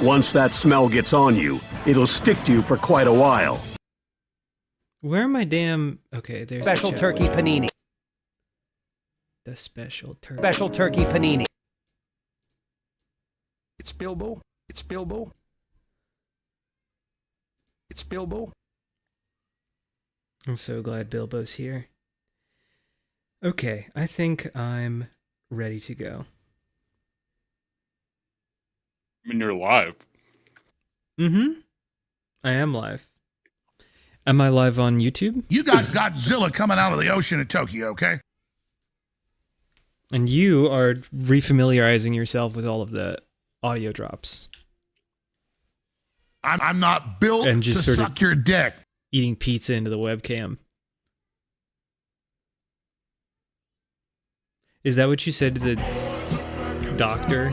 Once that smell gets on you, it'll stick to you for quite a while. Where are my damn... Okay, there's Special the turkey panini. The special turkey. Special turkey panini. It's Bilbo. It's Bilbo. It's Bilbo. I'm so glad Bilbo's here. Okay, I think I'm ready to go. I mean, you're live. Mm-hmm. I am live. Am I live on YouTube? You got Godzilla coming out of the ocean in Tokyo, okay? And you are refamiliarizing yourself with all of the audio drops. I'm not built And to just sort of- suck your dick. Eating pizza into the webcam. Is that what you said to the doctor?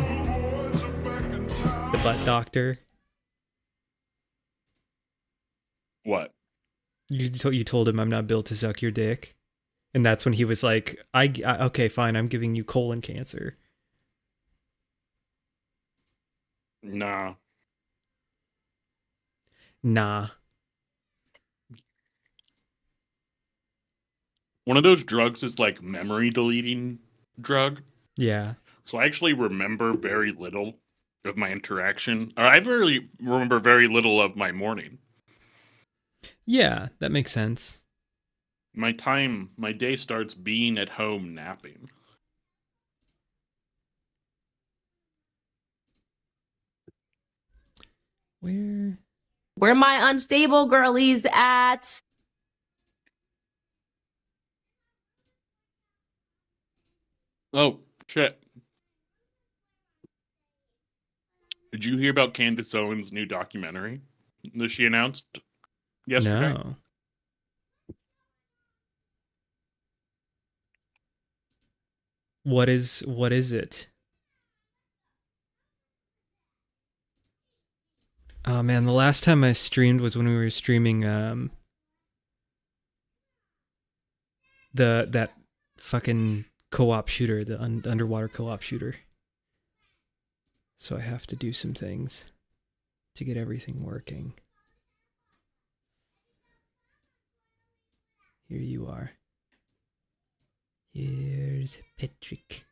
The butt doctor? What? You told him I'm not built to suck your dick? And that's when he was like, okay, fine, I'm giving you colon cancer. Nah. Nah. One of those drugs is like memory deleting drug. Yeah. So I actually remember very little of my interaction. Or I really remember very little of my morning. Yeah, that makes sense. My day starts being at home napping. Where my unstable girlies at? Oh, shit. Did you hear about Candace Owens' new documentary that she announced yesterday? No. What is it? Oh man, the last time I streamed was when we were streaming that fucking co-op shooter, the underwater co-op shooter. So I have to do some things to get everything working. Here you are. Here's Patrick.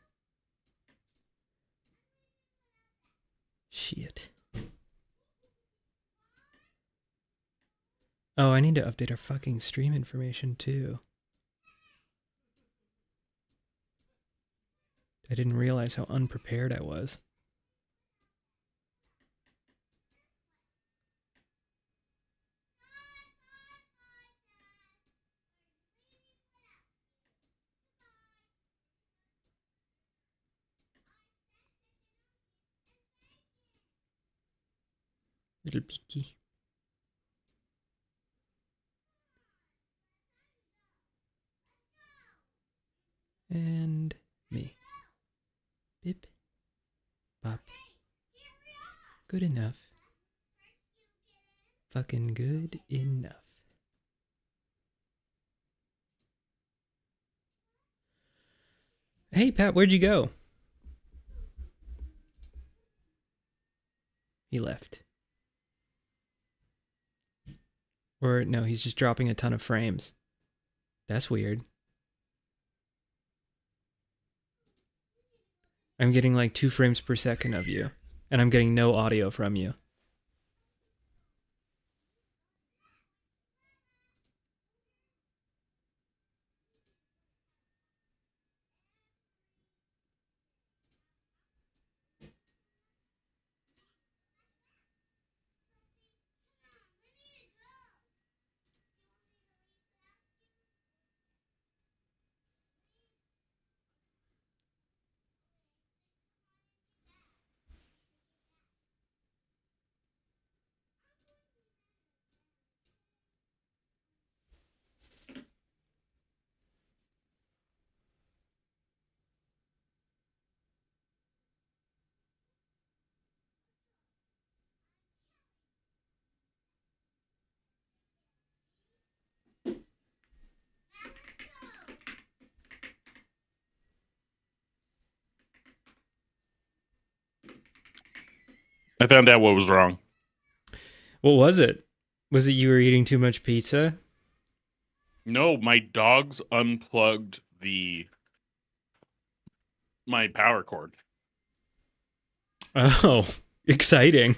Shit. Oh, I need to update our fucking stream information too. I didn't realize how unprepared I was. Little peeky. And me. Bip. Bop. Good enough. Fucking good enough. Hey, Pat, where'd you go? He left. Or, no, he's just dropping a ton of frames. That's weird. I'm getting like 2 frames per second of you, and I'm getting no audio from you. I found out what was wrong. What was it? Was it you were eating too much pizza? No, my dogs unplugged my power cord. Oh, exciting.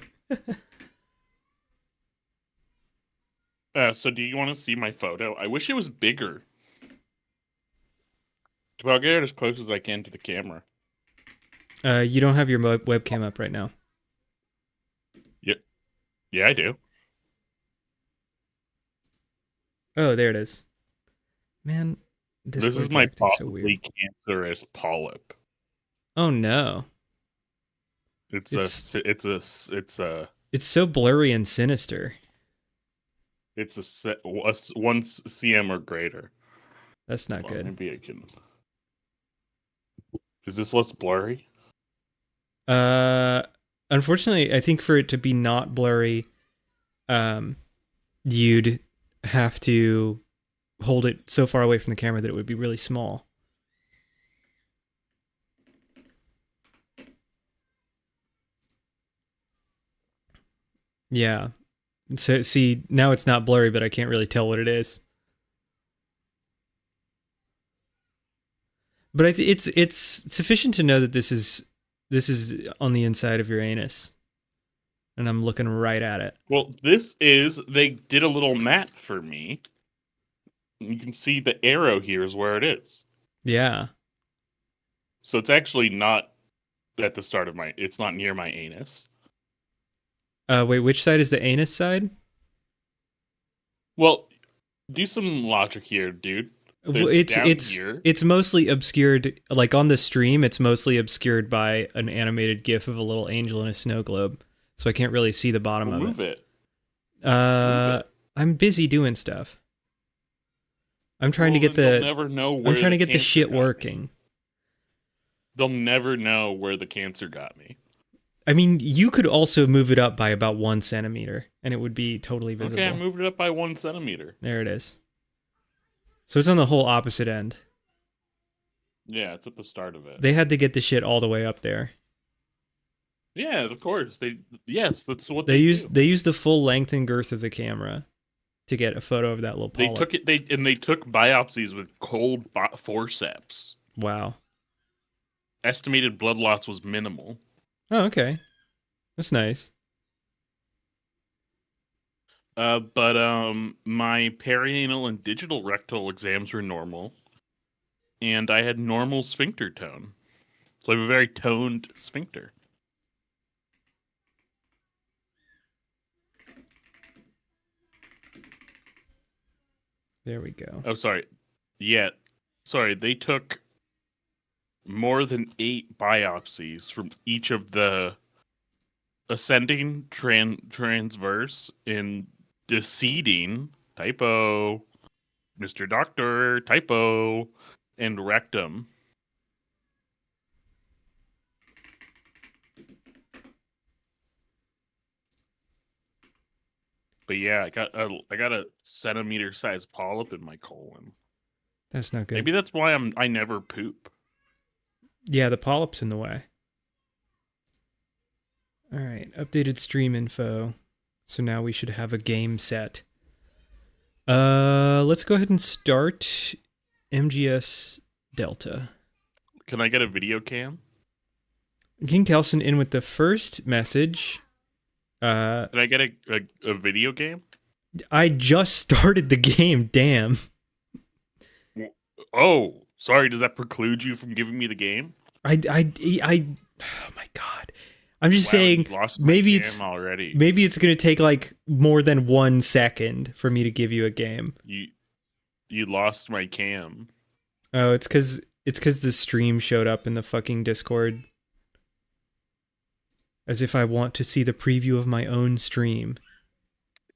So do you want to see my photo? I wish it was bigger. But I'll get it as close as I can to the camera. You don't have your webcam up right now. Yeah, I do. Oh, there it is. Man, This is Discord's my acting so possibly weird. cancerous polyp. Oh no. It's It's so blurry and sinister. a 1 cm or greater. That's not Well, good. maybe I can. Is this less blurry? Unfortunately, I think for it to be not blurry, you'd have to hold it so far away from the camera that it would be really small. Yeah. So see, now it's not blurry, but I can't really tell what it is. But it's sufficient to know that this is on the inside of your anus, and I'm looking right at it. Well, they did a little map for me. You can see the arrow here is where it is. Yeah. So it's actually not at the start of it's not near my anus. Wait, which side is the anus side? Well, do some logic here, dude. Well, There's here. it's mostly obscured, like on the stream, it's mostly obscured by an animated GIF of a little angel in a snow globe, so I can't really see the bottom Well, of move it. I'm busy doing stuff. I'm trying to get They'll never know where I'm trying to get the cancer shit got me. working. They'll never know where the cancer got me. I mean, you could also move it up by about 1 centimeter, and it would be totally visible. Okay, I moved it up by 1 centimeter. There it is. So it's on the whole opposite end. Yeah, it's at the start of it. They had to get the shit all the way up there. Yeah, of course. Yes, that's what They do. used the full length and girth of the camera to get a photo of that little They polyp. took it. They took biopsies with cold forceps. Wow. Estimated blood loss was minimal. Oh, okay. That's nice. But my perianal and digital rectal exams were normal, and I had normal sphincter tone. So I have a very toned sphincter. There we go. Oh, sorry. Yeah, sorry. They took more than 8 biopsies from each of the ascending, transverse, and descending, typo, Mr. Doctor, typo, and rectum. But yeah, I got a centimeter sized polyp in my colon. That's not good. Maybe that's why I never poop. Yeah, the polyp's in the way. All right, updated stream info. So now we should have a game set. Let's go ahead and start MGS Delta. Can I get a video cam? King Telson in with the first message. Can I get a video game? I just started the game, damn. Oh, sorry. Does that preclude you from giving me the game? Oh my god. I'm just Wow, saying you lost my maybe game it's already. maybe it's gonna take like more than 1 second for me to give you a game. You lost my cam. Oh, it's cause the stream showed up in the fucking Discord. As if I want to see the preview of my own stream.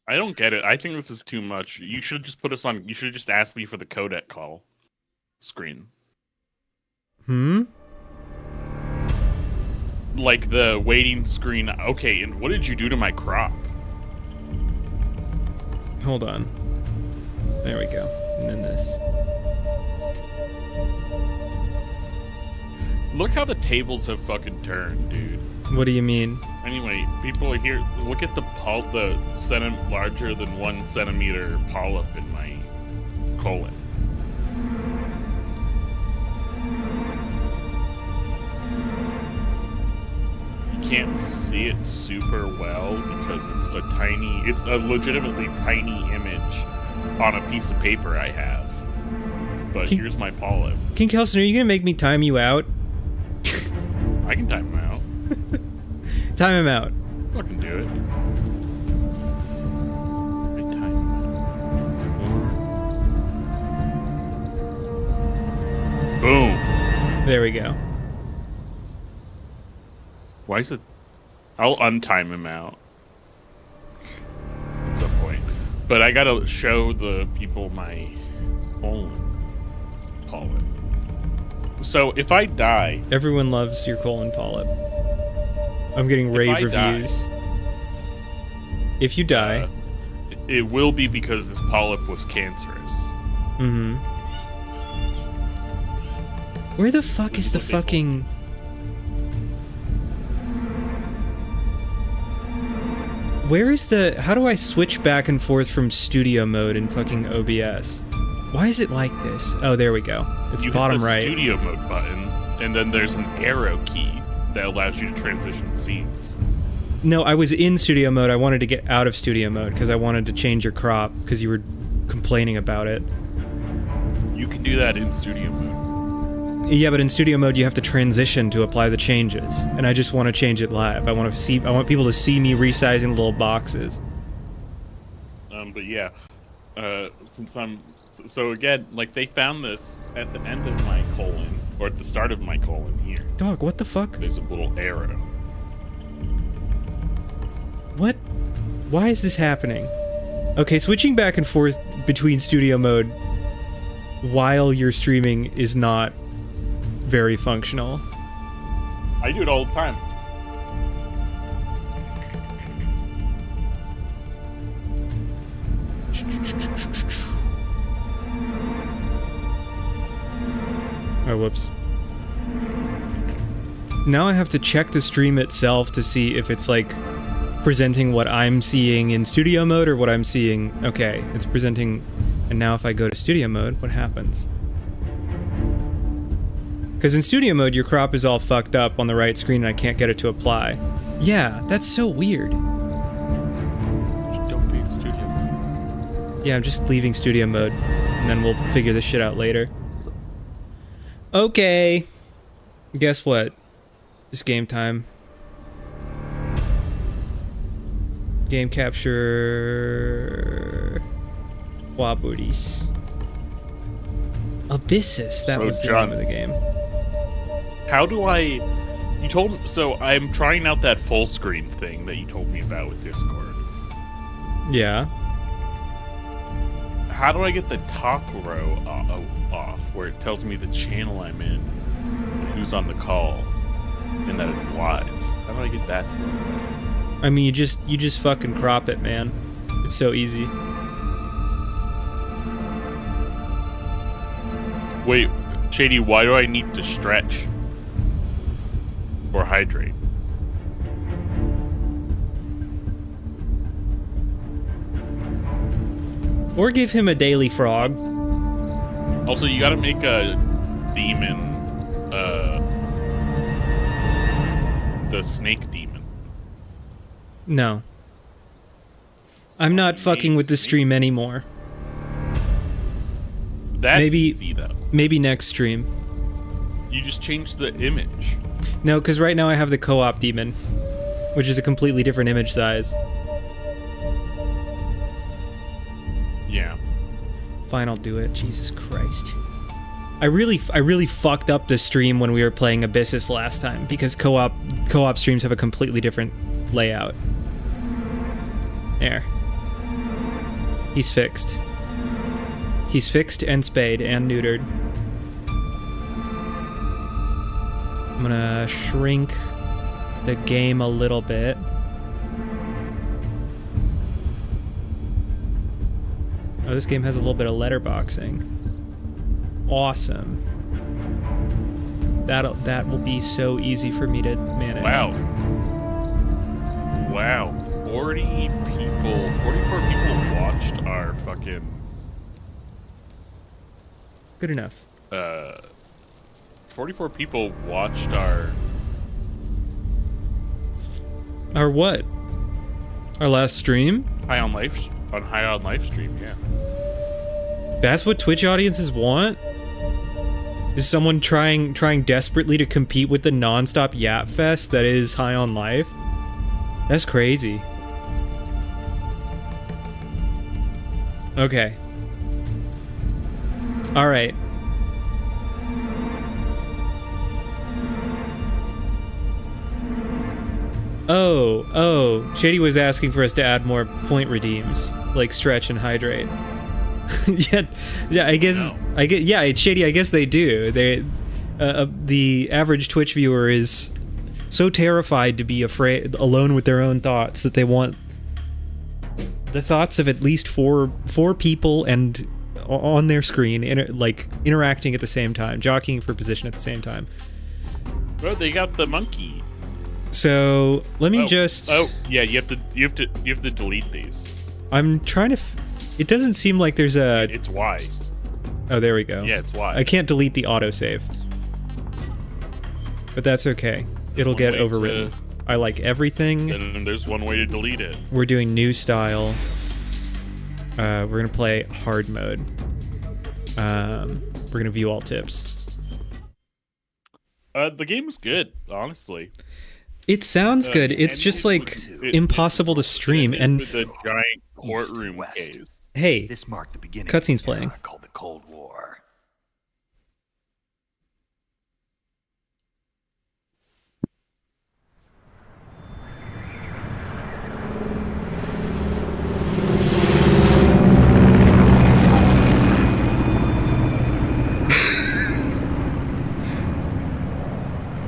I don't get it. I think this is too much. You should just put us on. You should just ask me for the codec call screen. Like the waiting screen. Okay, and what did you do to my crop? Hold on. There we go. And then this. Look how the tables have fucking turned, dude. What do you mean? Anyway, people are here. Look at the larger than 1 centimeter polyp in my colon. You can't see it super well because it's a legitimately tiny image on a piece of paper I have. But here's my polyp. King Kelson, are you gonna make me time you out? I can time him out. Time him out. Fucking do it. I time him out. Boom. There we go. Why is it? I'll untime him out at some point. But I gotta show the people my colon polyp. So if I die, Everyone loves your colon polyp. I'm getting rave I die- reviews. If you die, it will be because this polyp was cancerous. mm-hmm. Where the fuck is the fucking... Where is the... How do I switch back and forth from studio mode in fucking OBS? Why is it like this? Oh, there we go. It's You bottom hit the right. studio mode button, and then there's an arrow key that allows you to transition scenes. No, I was in studio mode. I wanted to get out of studio mode because I wanted to change your crop because you were complaining about it. You can do that in studio mode. Yeah, but in studio mode you have to transition to apply the changes, and I just want to change it live. I want people to see me resizing little boxes. But yeah, since I'm so again, like they found this at the end of my colon or at the start of my colon here. Dog, what the fuck? There's a little arrow. What? Why is this happening? Okay, switching back and forth between studio mode while you're streaming is not very functional. I do it all the time. Oh, whoops. Now I have to check the stream itself to see if it's like presenting what I'm seeing in studio mode or what I'm seeing. Okay, it's presenting. And now if I go to studio mode, what happens? Because in studio mode, your crop is all fucked up on the right screen and I can't get it to apply. Yeah, that's so weird. Just don't be in studio mode. Yeah, I'm just leaving studio mode, and then we'll figure this shit out later. Okay. Guess what? It's game time. Game capture... Waburis. Abyssus, that So, was the John, name of the game. How do I? You told so I'm trying out that full screen thing that you told me about with Discord. Yeah. How do I get the top row off where it tells me the channel I'm in, and who's on the call, and that it's live? How do I get that to work? I mean, you just fucking crop it, man. It's so easy. Wait, Shady, why do I need to stretch or hydrate? Or give him a daily frog. Also, you gotta make a demon, the snake demon. No. I'm not fucking with the stream anymore. That's Maybe- easy, though. Maybe next stream. You just change the image. No, because right now I have the co-op demon, which is a completely different image size. Yeah. Fine, I'll do it. Jesus Christ. I really fucked up the stream when we were playing Abyssus last time because co-op streams have a completely different layout. There. He's fixed. He's fixed and spayed and neutered. I'm gonna shrink the game a little bit. Oh, this game has a little bit of letterboxing. Awesome. that will be so easy for me to manage. Wow. 44 people watched our fucking... Good enough. 44 people watched our... Our what? Our last stream? High on Life stream, yeah. That's what Twitch audiences want? Is someone trying desperately to compete with the non-stop yap fest that is High on Life? That's crazy. Okay. All right. Oh, Shady was asking for us to add more point redeems, like stretch and hydrate. yeah, yeah, it's Shady. I guess they do. The average Twitch viewer is so terrified to be alone with their own thoughts that they want the thoughts of at least four people and on their screen, interacting at the same time, jockeying for position at the same time. Bro, they got the monkey. So let me just. Oh yeah, you have to delete these. I'm trying to. It doesn't seem like there's a. It's Y. Oh, there we go. Yeah, it's Y. I can't delete the autosave, but that's okay. It'll get overwritten. I like everything. And there's one way to delete it. We're doing new style. We're gonna play hard mode. We're gonna view all tips. The game was good, honestly. It sounds good. It's just like impossible to stream. And the giant courtroom case. Hey, this marked the beginning cutscene's of an era playing. Called the Cold War.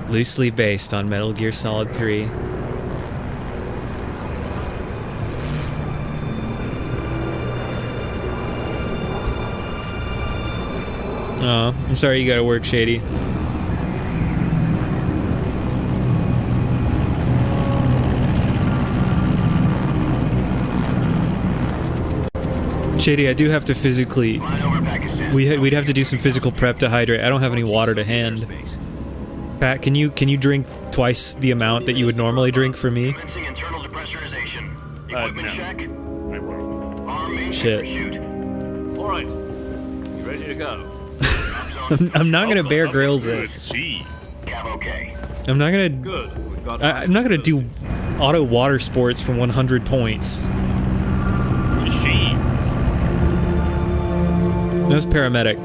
Loosely based on Metal Gear Solid 3. Oh, I'm sorry you gotta work, Shady. Shady, I do have to physically... We'd have to do some physical prep to hydrate. I don't have any water to hand. Pat, can you drink twice the amount that you would normally drink for me? No. I won't. Shit. Alright. You ready to go? I'm not gonna Bear Grylls it. Gee. I'm not gonna... Good. We've got I'm not gonna do auto water sports for 100 points. She. That's paramedic.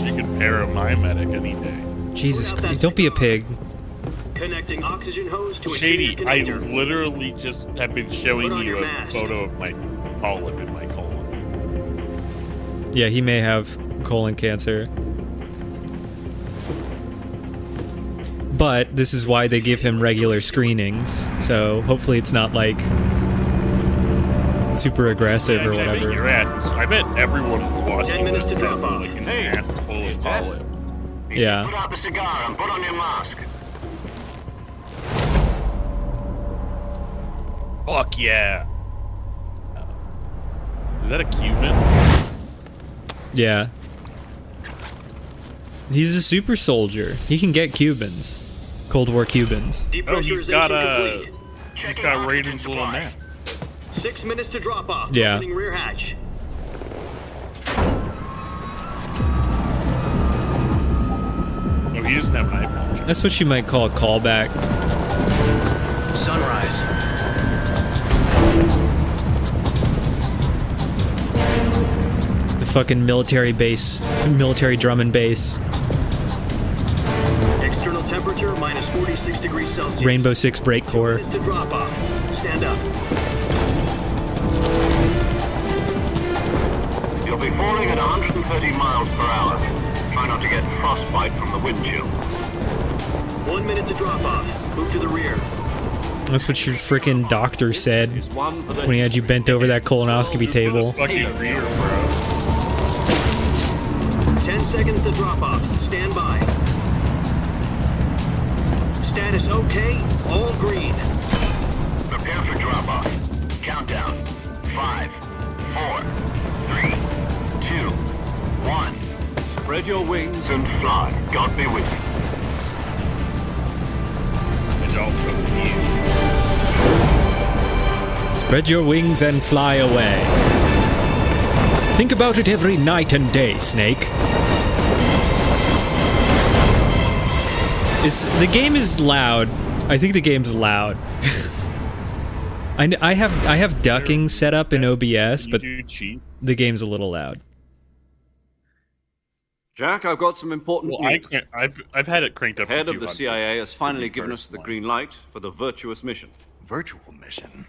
You can paramedic any day. Jesus Christ, don't be a pig. Connecting oxygen hose to Shady, interior I connector. literally just have been showing Put on you your a mask. photo of my polyp in my colon. Yeah, he may have colon cancer. But this is why they give him regular screenings, so hopefully it's not like super aggressive or I bet your whatever. ass. I bet everyone watching 10 minutes to this drop has, off. like an Hey, ass full of polyp. Yeah. Put out the cigar and put on your mask. Fuck yeah. Is that a Cuban? Yeah. He's a super soldier. He can get Cubans. Cold War Cubans. Oh, he's got Depressurization complete. he's got Raiden's little map. 6 minutes to drop off. Yeah. Opening rear hatch. Oh, he doesn't have an eye patch. That's what you might call a callback. Sunrise. The fucking military base, military drum and bass. External temperature minus 46 degrees Celsius. Rainbow Six Break 2 Core. minutes to drop off. Stand up. You'll be falling at 130 miles per hour. Try not to get frostbite from the wind chill. 1 minute to drop off. Move to the rear. That's what your freaking doctor said when he had you bent over that colonoscopy table. Fucking rear, bro. 10 seconds to drop off. Stand by. Status okay. All green. Prepare for drop-off. Countdown. 5, 4, 3, 2, 1. Spread your wings. And fly. God be with you. And also Spread your wings and fly away. Think about it every night and day, Snake. The game is loud. I think the game's loud. I have ducking set up in OBS, but the game's a little loud. Jack, I've got some important news. I've had it cranked up. The head to of the 200 CIA has finally given us the green light for the virtuous mission. Virtual mission?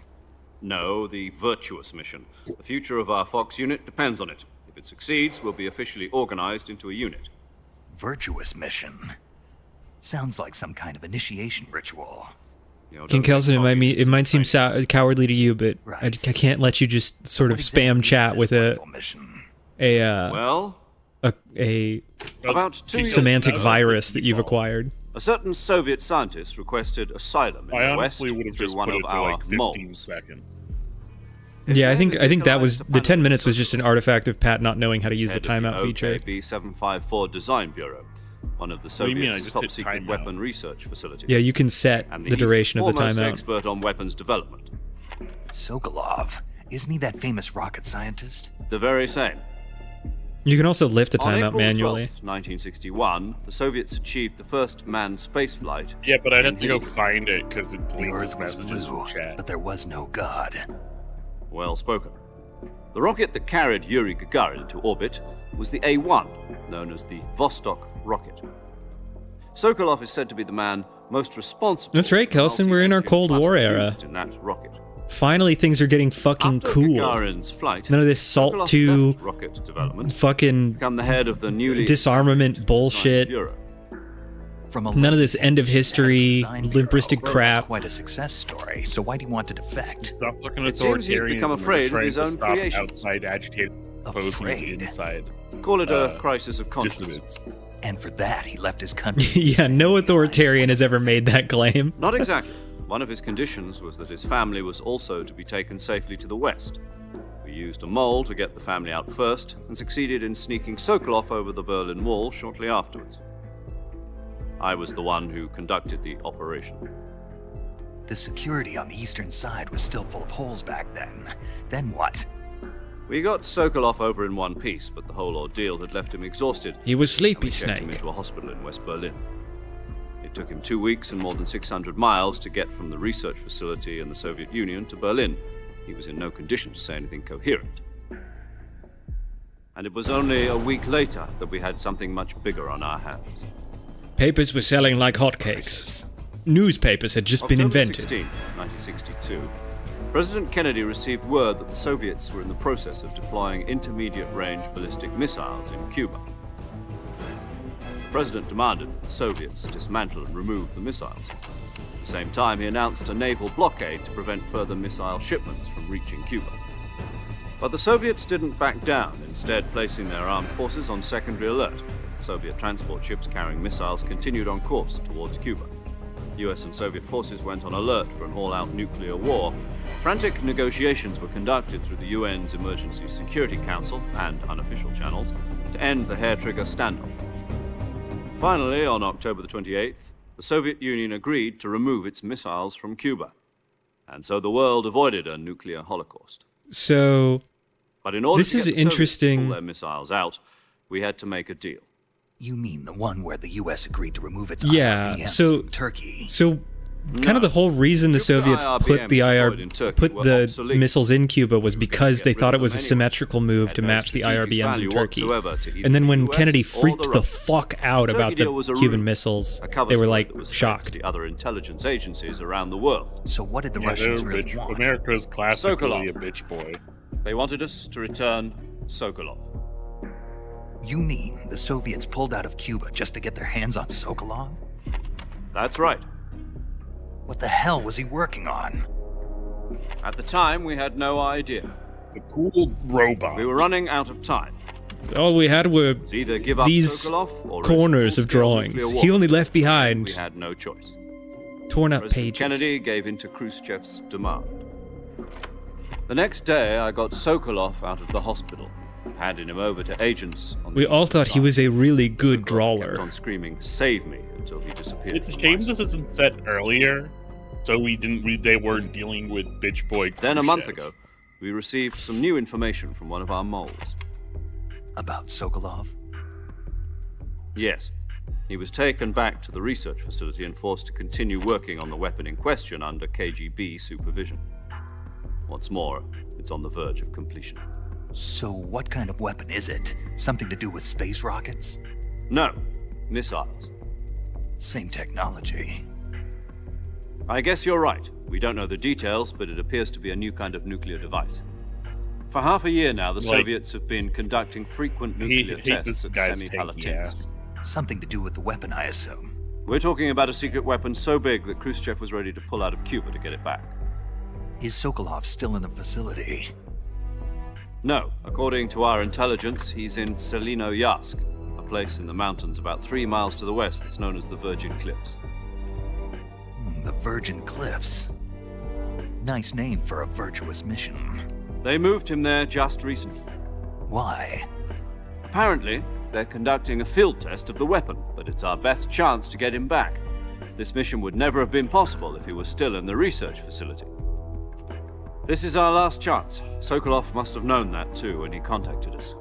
No, the virtuous mission. The future of our Fox unit depends on it. If it succeeds, we'll be officially organized into a unit. Virtuous mission? Sounds like some kind of initiation ritual. King Kelson, it might seem cowardly to you, but I can't let you just sort of spam chat with a semantic virus that you've acquired. A certain Soviet scientist requested asylum in the West through one of our moles. Yeah, I think that was the 10 minutes was just an artifact of Pat not knowing how to use the timeout feature. B754 Design Bureau, one of the Soviet's top secret weapon research facilities. Yeah, you can set the duration of the timeout. Expert on weapons development. Sokolov, isn't he that famous rocket scientist? The very same. You can also lift a timeout manually. On April 12th, 1961, the Soviets achieved the first manned spaceflight. Yeah, but I'd have to go find it because it the Earth was blue, but there was no God. Well spoken. The rocket that carried Yuri Gagarin to orbit was the A-1, known as the Vostok rocket. Sokolov is said to be the man most responsible. That's right, Kelson. We're in our Cold War era. In that rocket. Finally, things are getting fucking cool. Flight, none of this Salt 2 rocket development fucking become the head of the newly disarmament bullshit. None of this end of history, limbristic crap. Quite a success story. So why do you want to defect? Stop fucking it seems he'd become afraid of his own creation. Outside agitated afraid. Inside. Call it a crisis of conscience. And for that, he left his country. Yeah, no authoritarian has ever made that claim. Not exactly. One of his conditions was that his family was also to be taken safely to the West. We used a mole to get the family out first, and succeeded in sneaking Sokolov over the Berlin Wall shortly afterwards. I was the one who conducted the operation. The security on the eastern side was still full of holes back then. Then what? We got Sokolov over in one piece, but the whole ordeal had left him exhausted. He was sleepy, we checked him into a hospital in West Berlin. It took him 2 weeks and more than 600 miles to get from the research facility in the Soviet Union to Berlin. He was in no condition to say anything coherent. And it was only a week later that we had something much bigger on our hands. Papers were selling like hotcakes. Newspapers had just been invented. October 16, 1962, President Kennedy received word that the Soviets were in the process of deploying intermediate-range ballistic missiles in Cuba. The President demanded that the Soviets dismantle and remove the missiles. At the same time, he announced a naval blockade to prevent further missile shipments from reaching Cuba. But the Soviets didn't back down, instead placing their armed forces on secondary alert. Soviet transport ships carrying missiles continued on course towards Cuba. US and Soviet forces went on alert for an all-out nuclear war. Frantic negotiations were conducted through the UN's Emergency Security Council and unofficial channels to end the hair-trigger standoff. Finally, on October the 28th, the Soviet Union agreed to remove its missiles from Cuba. And so the world avoided a nuclear holocaust. So, but in order this to get is the interesting. Soviets to pull their missiles out, we had to make a deal. You mean the one where the U.S. agreed to remove its IRBMs from Turkey? So, kind of the whole reason the Soviets put the missiles in Cuba was because they thought it was a symmetrical move to match the IRBMs in Turkey. And then when Kennedy freaked the fuck out about the Cuban missiles, they were like shocked. The other intelligence agencies around the world. So what did the Russians really want? America's classically a bitch boy. They wanted us to return Sokolov. You mean the Soviets pulled out of Cuba just to get their hands on Sokolov? That's right. What the hell was he working on? At the time, we had no idea. The cool robot. We were running out of time. all we had were It's either give up these Sokolov or risk corners of full-scale drawings. nuclear war. He only left We behind had no choice. torn up President pages. Kennedy gave in to Khrushchev's demand. The next day, I got Sokolov out of the hospital, handing him over to agents on the We all thought he was a really good Sokolov drawer. kept on screaming, "Save me," until he disappeared. It's a from shame my this sight. isn't set earlier, so they weren't dealing with bitch boy. Then a month Khrushchev. ago, we received some new information from one of our moles. About Sokolov? Yes. He was taken back to the research facility and forced to continue working on the weapon in question under KGB supervision. What's more, it's on the verge of completion. So what kind of weapon is it? Something to do with space rockets? No, missiles. Same technology. I guess you're right. We don't know the details, but it appears to be a new kind of nuclear device. For half a year now, the Like- Soviets have been conducting frequent nuclear hate tests this at guy's Semipalatinsk. tanky ass. Something to do with the weapon, I assume. We're talking about a secret weapon so big that Khrushchev was ready to pull out of Cuba to get it back. Is Sokolov still in the facility? No, according to our intelligence, he's in Selinoyarsk, a place in the mountains about 3 miles to the west that's known as the Virgin Cliffs. The Virgin Cliffs. Nice name for a virtuous mission. They moved him there just recently. Why? Apparently, they're conducting a field test of the weapon, but it's our best chance to get him back. This mission would never have been possible if he was still in the research facility. This is our last chance. Sokolov must have known that too when he contacted us.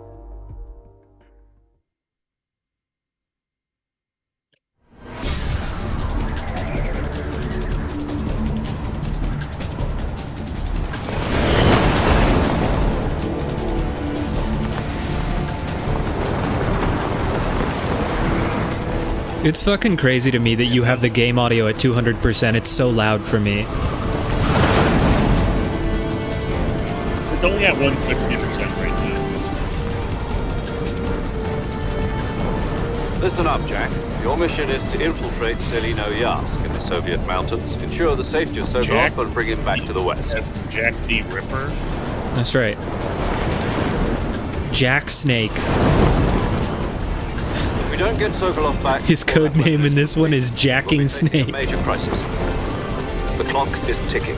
It's fucking crazy to me that you have the game audio at 200%. It's so loud for me. It's only at 160% right now. Listen up, Jack. Your mission is to infiltrate Selinoyarsk in the Soviet mountains, ensure the safety of Sokolov, Jack? and bring him back to the west. As Jack the Ripper. That's right. Jack Snake. If we don't get Sokolov back, His code name in this one is Jacking we'll be facing Snake. a major crisis. The clock is ticking.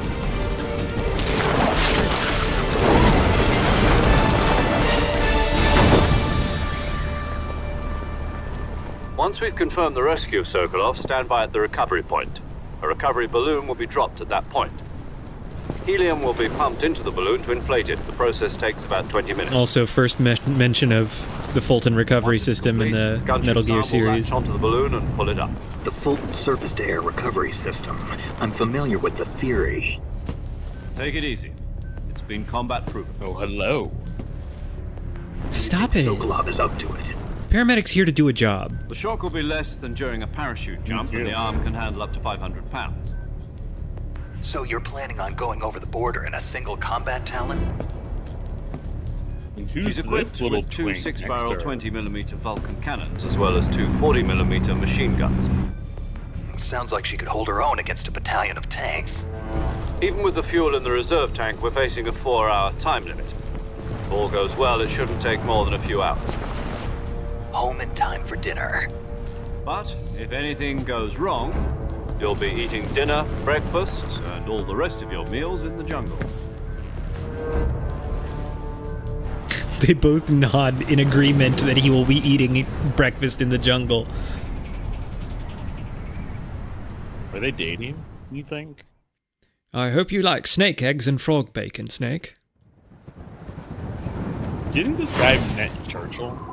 Once we've confirmed the rescue of Sokolov, stand by at the recovery point. A recovery balloon will be dropped at that point. Helium will be pumped into the balloon to inflate it. The process takes about 20 minutes. Also, first mention of the Fulton recovery Once it's system in complete, the gunship Metal Gear arm will latch series. onto the balloon and pull it up. The Fulton surface-to-air recovery system. I'm familiar with the theory. Take it easy. It's been combat proven. Oh, hello. Stop it. Sokolov is up to it. Paramedics here to do a job. The shock will be less than during a parachute jump, too. and the arm can handle up to 500 pounds. So you're planning on going over the border in a single combat Talon? And who's She's equipped this little with two twink 6-barrel next to her? 20mm Vulcan cannons, as well as two 40mm machine guns. Sounds like she could hold her own against a battalion of tanks. Even with the fuel in the reserve tank, we're facing a 4-hour time limit. If all goes well, it shouldn't take more than a few hours. Home in time for dinner. But if anything goes wrong, you'll be eating dinner, breakfast, and all the rest of your meals in the jungle. They both nod in agreement that he will be eating breakfast in the jungle. Are they dating, you think? I hope you like snake eggs and frog bacon, Snake. Do you think this guy met Churchill?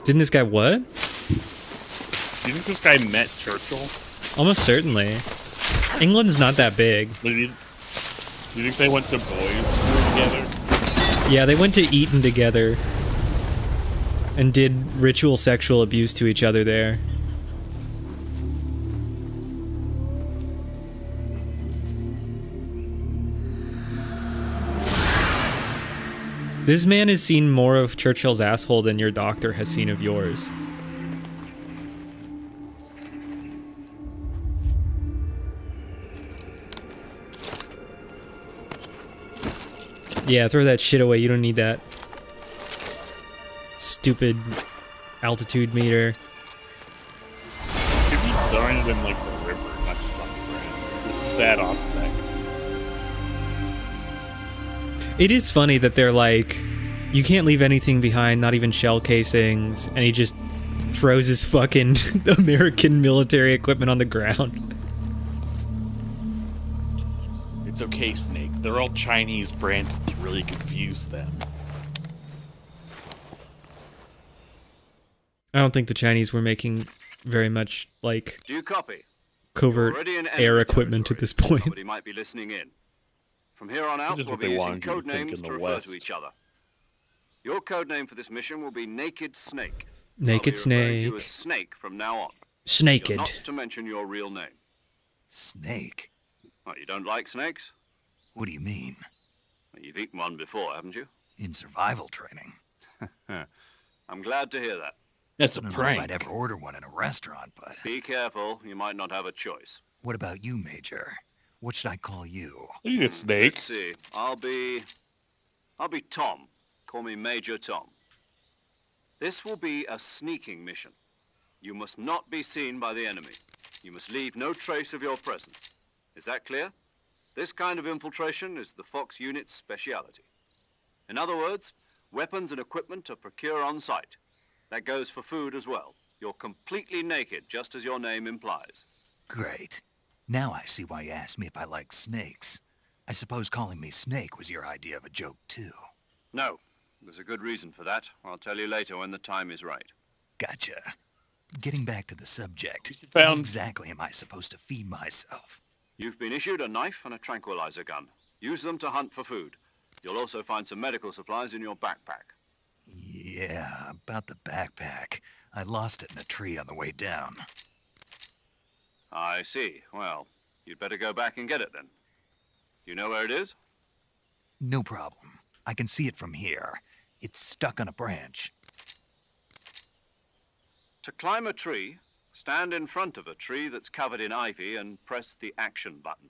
Didn't this guy what? Do you think this guy met Churchill? Almost certainly. England's not that big. Do you think they went to boys' school together? Yeah, they went to Eton together and did ritual sexual abuse to each other there. This man has seen more of Churchill's asshole than your doctor has seen of yours. Yeah, throw that shit away. You don't need that. stupid altitude meter. Should be throwing it in like the river, not just on the ground. This is bad optic. It is funny that they're like, you can't leave anything behind, not even shell casings, and he just throws his fucking American military equipment on the ground. It's okay, Snake. They're all Chinese branded to really confuse them. I don't think the Chinese were making very much, like, Do you copy? covert Already in air enemy equipment at territory. this point. Somebody might be listening in. From here on out, This is we'll what be they using wanted you to code think names in to the refer West. to each other. Your code name for this mission will be Naked Snake. Naked I'll be referring to you Snake. as Snake from now on. You're Snaked. not to mention your real name. Snake? What, you don't like snakes? What do you mean? Well, you've eaten one before, haven't you? In survival training? I'm glad to hear that. That's a I don't know prank. if I'd ever order one in a restaurant, but... Be careful, you might not have a choice. What about you, Major? What should I call you? You get Snake. Let's see. I'll be Tom. Call me Major Tom. This will be a sneaking mission. You must not be seen by the enemy. You must leave no trace of your presence. Is that clear? This kind of infiltration is the Fox unit's speciality. In other words, weapons and equipment are procured on site. That goes for food as well. You're completely naked, just as your name implies. Great. Now I see why you asked me if I like snakes. I suppose calling me Snake was your idea of a joke, too. No, there's a good reason for that. I'll tell you later when the time is right. Gotcha. Getting back to the subject, found- how exactly am I supposed to feed myself? You've been issued a knife and a tranquilizer gun. Use them to hunt for food. You'll also find some medical supplies in your backpack. Yeah, about the backpack. I lost it in a tree on the way down. I see. Well, you'd better go back and get it then. You know where it is? No problem. I can see it from here. It's stuck on a branch. To climb a tree, stand in front of a tree that's covered in ivy and press the action button.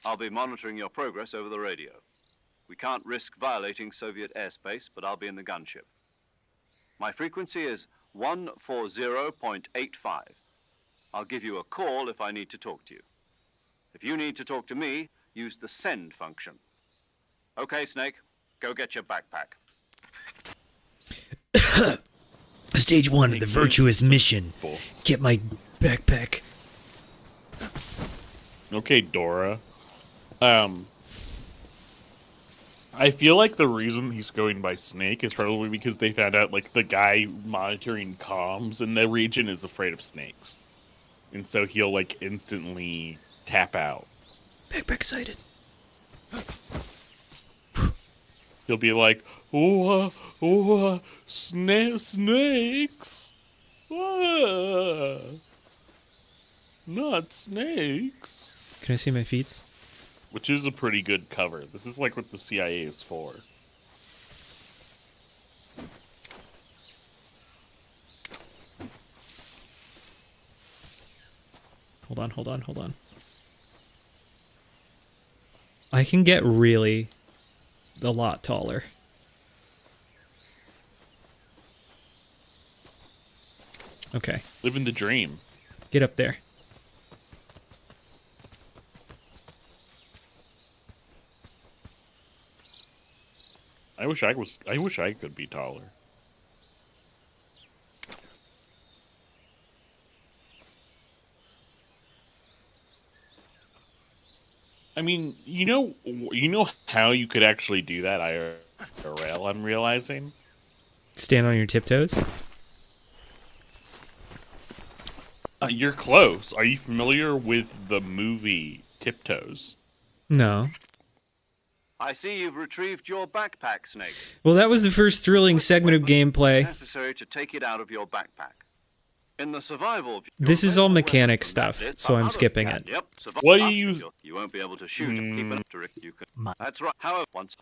I'll be monitoring your progress over the radio. We can't risk violating Soviet airspace, but I'll be in the gunship. My frequency is 140.85. I'll give you a call if I need to talk to you. If you need to talk to me, use the send function. Okay, Snake, go get your backpack. Stage 1 of the virtuous mission. Get my backpack. Okay, Dora. I feel like the reason he's going by Snake is probably because they found out, like, the guy monitoring comms in the region is afraid of snakes. And so he'll, like, instantly tap out. Backpack sighted. He'll be like, snakes? Not snakes. Can I see my feet? Which is a pretty good cover. This is like what the CIA is for. Hold on. I can get really a lot taller. Okay, Living the dream. get up there. I wish I could be taller. I mean, you know how you could actually do that IRL, I'm realizing? Stand on your tiptoes. You're close. Are you familiar with the movie Tiptoes? No. I see you've retrieved your backpack, Snake. Well, that was the first thrilling segment of It's gameplay. necessary to take it out of your backpack. In the survival view, This is all your mechanic weapon from that stuff, bit so are I'm others. skipping it. Yep. What do you use? You won't be able to shoot. Keep it to you can. That's right. However, once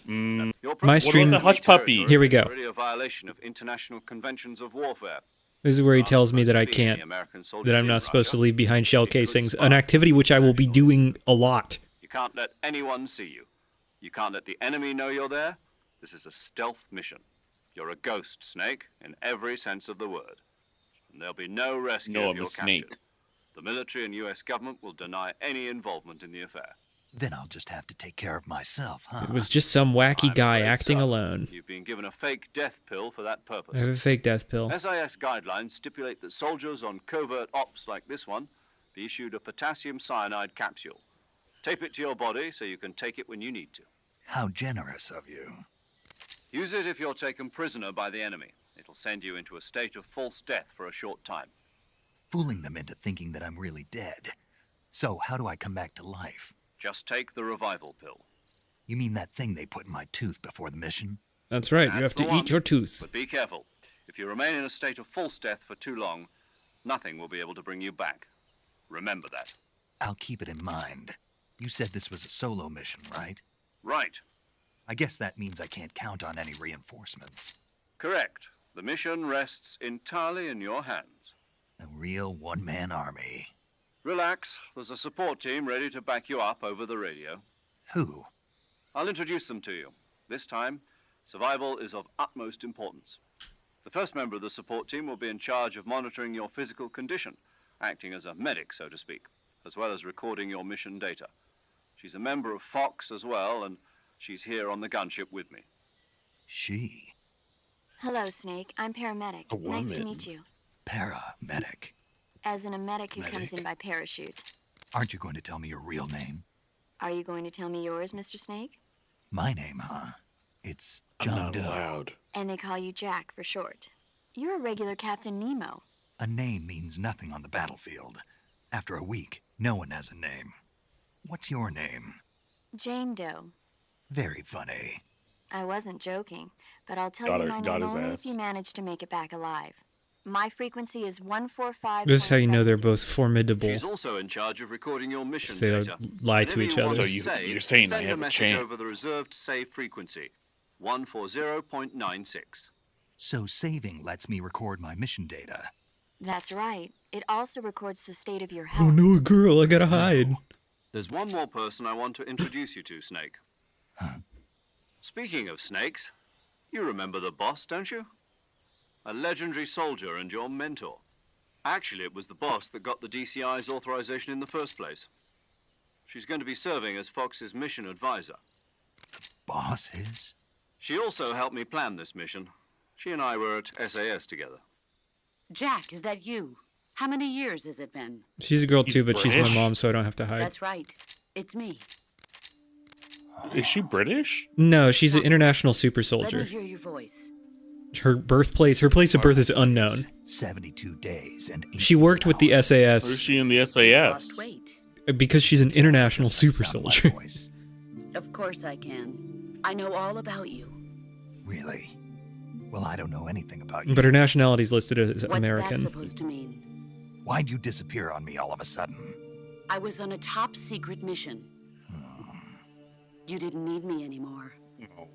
your My presence stream- in What about the hush puppy? territory Here we is go. already a violation of international conventions of warfare. This is where he Not tells me supposed that to I be any can't, American soldiers that I'm in not supposed to Russia. leave behind shell It could casings, spark an activity which I will be national doing a lot. You can't let anyone see you. You can't let the enemy know you're there. This is a stealth mission. You're a ghost, Snake, in every sense of the word. And there'll be no rescue No, if I'm you're a snake. captured. The military and U.S. government will deny any involvement in the affair. Then I'll just have to take care of myself, huh? It was just some wacky I'm guy afraid acting so. alone. You've been given a fake death pill for that I purpose. have a fake death pill. SIS guidelines stipulate that soldiers on covert ops like this one be issued a potassium cyanide capsule. Tape it to your body so you can take it when you need to. How generous of you. Use it if you're taken prisoner by the enemy. It'll send you into a state of false death for a short time. Fooling them into thinking that I'm really dead. So, how do I come back to life? Just take the revival pill. You mean that thing they put in my tooth before the mission? That's right, you That's have to the one. eat your tooth. But be careful. If you remain in a state of false death for too long, nothing will be able to bring you back. Remember that. I'll keep it in mind. You said this was a solo mission, right? Right. I guess that means I can't count on any reinforcements. Correct. The mission rests entirely in your hands. A real one-man army. Relax. There's a support team ready to back you up over the radio. Who? I'll introduce them to you. This time, survival is of utmost importance. The first member of the support team will be in charge of monitoring your physical condition, acting as a medic, so to speak, as well as recording your mission data. She's a member of Fox as well, and she's here on the gunship with me. She. Hello, Snake. I'm paramedic. A Nice to woman. meet you. Paramedic. As in a medic who comes Medic? in by parachute. Aren't you going to tell me your real name? Are you going to tell me yours, Mr. Snake? My name, huh? It's I'm John not Doe. allowed. And they call you Jack for short. You're a regular Captain Nemo. A name means nothing on the battlefield. After a week, no one has a name. What's your name? Jane Doe. Very funny. I wasn't joking, but I'll tell Got you her- my got name his only ass. if you manage to make it back alive. My frequency is 145. This is how you know they're both formidable. She's also in charge of recording your mission They data. lie to Whenever each you want other. to So save, you're saying I send have a a message chance. over the reserved save frequency, 140.96. So saving lets me record my mission data. That's right. It also records the state of your Oh health. no, a girl, I gotta hide. There's one more person I want to introduce you to, Snake. Huh? Speaking of snakes, you remember the boss, don't you? A legendary soldier and your mentor. Actually, it was the boss that got the DCI's authorization in the first place. She's going to be serving as Fox's mission advisor. Boss is? She also helped me plan this mission. She and I were at SAS together. Jack, is that you? How many years has it been? She's a girl He's too, but she's my British. mom, so I don't have to hide. That's right. It's me. Is she British? No, she's an international super Let soldier. me hear your voice. Her birthplace, her place of birth is unknown. 72 days and 18 She worked with the Or is SAS she in the Lost SAS? weight. because she's an international Just super sound my soldier. voice. Of course I can. I know all about you. Really? Well, I don't know anything about you. But her nationality's listed as What's that American. supposed to mean? Why'd you disappear on me all of a sudden? I was on a top secret mission. You didn't need me anymore.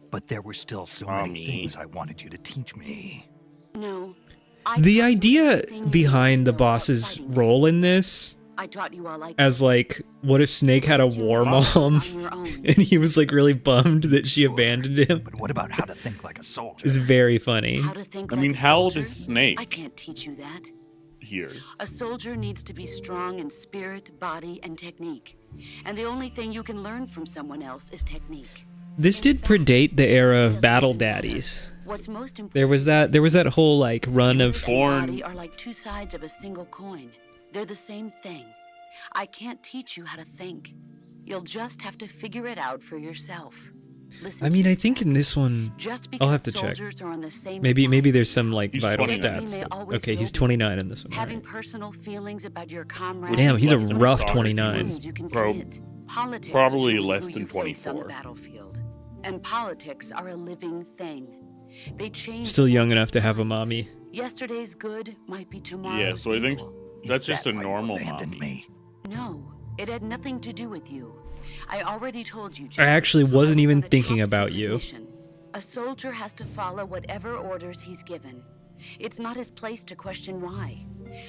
But there were still so Mommy. many things I wanted you to teach me. No. I The taught you idea everything you behind need the to know about boss's fighting. role in this, I taught you all I as like, what if Snake had a war mom on your own. and he was like really bummed that she abandoned him, But what about how to think like a soldier? is very funny. How to think I like mean, a how old soldier? is Snake? I can't teach you that. Here. A soldier needs to be strong in spirit, body, and technique. And the only thing you can learn from someone else is technique. This did predate the era of battle daddies. What's most important There was that whole like run of spirit and Born- body are like two sides of a single coin. They're the same thing. I can't teach you how to think. You'll just have to figure it out for yourself. Listen I to mean, me. I think in this one, Just because I'll have to check. soldiers are on the same Maybe side, there's some like He's vital 29. stats. They that- always okay, will he's be. 29 in this one. having Right. personal feelings about your comrades. Damn, he's a Less than rough sorry. 29. Sins you can Prob- commit. Politics probably determine less who than you face on the 24. battlefield. And politics are a living thing. They change. Still young enough to have a mommy. Yesterday's good might be tomorrow's Yeah, so I think evil. that's Is just that a why you normal abandoned mommy. me? No, it had nothing to do with you. I already told you. I Jack. actually wasn't I was even on a thinking top about secret you. mission. A soldier has to follow whatever orders he's given. It's not his place to question why.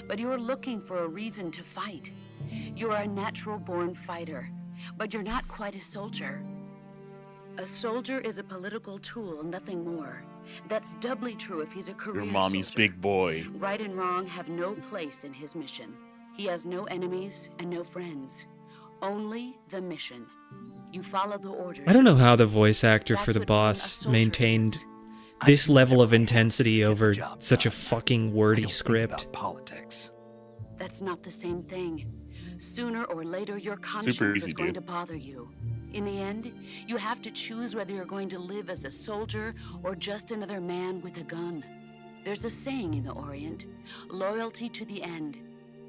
But you're looking for a reason to fight. You're a natural-born fighter, but you're not quite a soldier. A soldier is a political tool, nothing more. That's doubly true if he's a career Your mommy's soldier. big boy. Right and wrong have no place in his mission. He has no enemies and no friends. Only the mission. You follow the orders. I don't know how the voice actor for That's the what being a boss soldier maintained is. this level of intensity over job such a done. fucking I wordy don't think script. about politics. That's not the same thing. Sooner or later, your conscience easy, is going dude. to bother you. In the end, you have to choose whether you're going to live as a soldier or just another man with a gun. There's a saying in the Orient, loyalty to the end.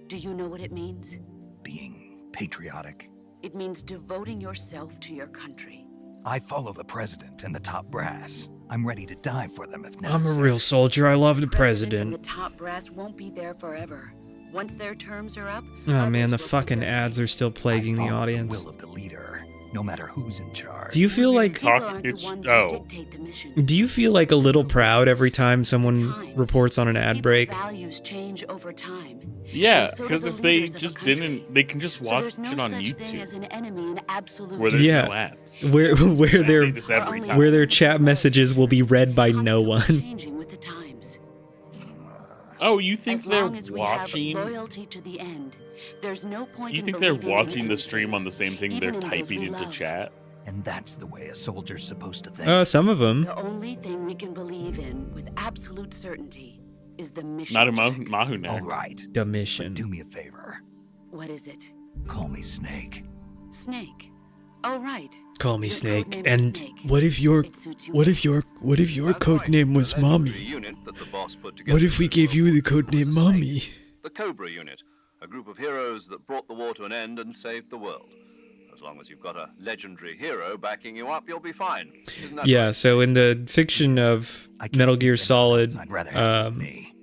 Do you know what it means? Being patriotic. It means devoting yourself to your country. I follow the president and the top brass. I'm ready to die for them if I'm necessary. a real soldier. I love the And the president. top brass won't be there forever. Once their terms are up, Oh man, the others will take fucking their ads place. are still plaguing the I follow audience. The will of the leader, no matter who's in charge. Do you feel like People aren't the it's- ones oh. who dictate the mission. do you feel like a little proud every time someone reports on an ad People's break? values change over time. Yeah, And so do because the if they leaders of a just country. didn't, they can just So watch there's no it on such thing as YouTube an enemy in absolute where there's Yeah. no ads. Where I say their this every time. where their chat messages will be read by no constantly one. changing with the times. Oh, you think As they're long as we watching? have loyalty to the end, there's no point You in think they're believing in watching the anything, stream on the same thing they're even in those typing we into love. chat? And that's the way a soldier's supposed to think. Some of them. The only thing we can believe in with absolute certainty is the mission. Not a Jack. Mahu now. All right, The but mission. do me a favor. What is it? Call me Snake. Snake. Oh, right. Call me Your Snake. codename is And Snake. what if your It suits you what if well. your code name was The legendary Mommy? unit that the boss put together What if we to gave you the was code name a snake. Mommy? The Cobra Unit, a group of heroes that brought the war to an end and saved the world. As long as you've got a legendary hero backing you up, you'll be fine. Isn't that Yeah, right? so in the fiction of I can't Metal think Gear of anyone Solid, else I'd rather have with me.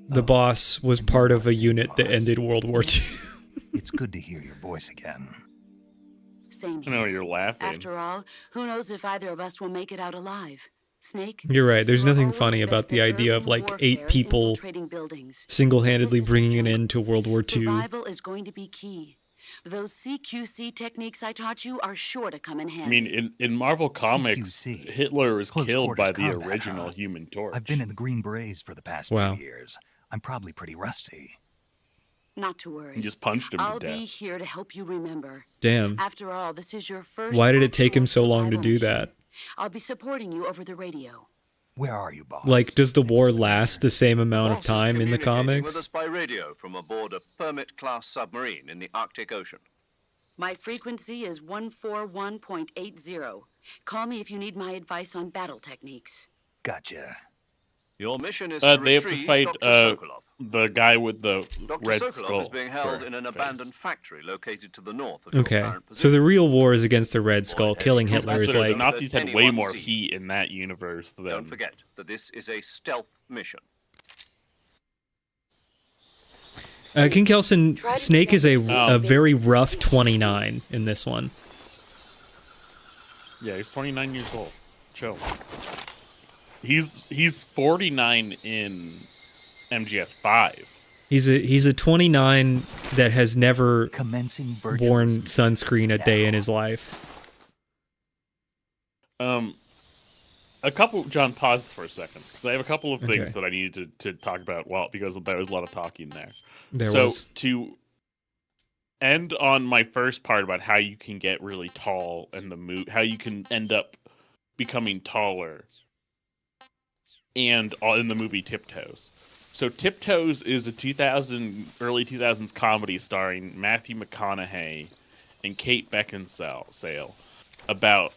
the boss was part of a unit that ended World War II. It's good to hear your voice again. Same I know here. you're laughing. After all, who knows if either of us will make it out alive? Snake? You're right. There's you are nothing always funny about best the at idea of urban like 8 warfare, people infiltrating buildings. single-handedly This is a bringing an joke. end to World War II. Survival is going to be key. Those CQC techniques I taught you are sure to come in I handy. mean, in Marvel Comics, CQC. Hitler was Close killed by quarters the combat, original huh? Human Torch. I've been in the Green Berets for the past Wow. few years. I'm probably pretty rusty. Not to worry. He just punched him I'll to be death. here to help you remember. Damn. After all, this is your first. Why did it take him actual so long to survival do mission. that? I'll be supporting you over the radio. Where are you, boss? Like, does the Next war to the last mirror. the same amount of Boss is time in the communicating with comics? us by radio from aboard a Permit-class submarine in the Arctic Ocean. My frequency is 141.80. Call me if you need my advice on battle techniques. Gotcha. Your mission is to They have to retrieve fight Dr. Sokolov. the guy with the Dr. red Sokolov skull. is being held for in an face. abandoned factory located to the north of your Okay. current So the position. real war is against the Red Skull. Killing Because Hitler is consider The like, Nazis had way anyone more see. heat in that universe than. Don't forget that this is a stealth mission. King Kelson, Try to Snake is a remember very rough 29 in this one. Yeah, he's 29 years old. Chill. He's 49 in MGS 5. He's a 29 that has never Commencing virtual worn mission sunscreen a day in now. his life. A couple. John, pause for a second because I have a couple of things Okay. that I needed to talk about. Well, because there was a lot of talking there. There so was. to end on my first part about how you can get really tall in the how you can end up becoming taller, and in the movie Tiptoes. So Tiptoes is a early 2000s comedy starring Matthew McConaughey and Kate Beckinsale about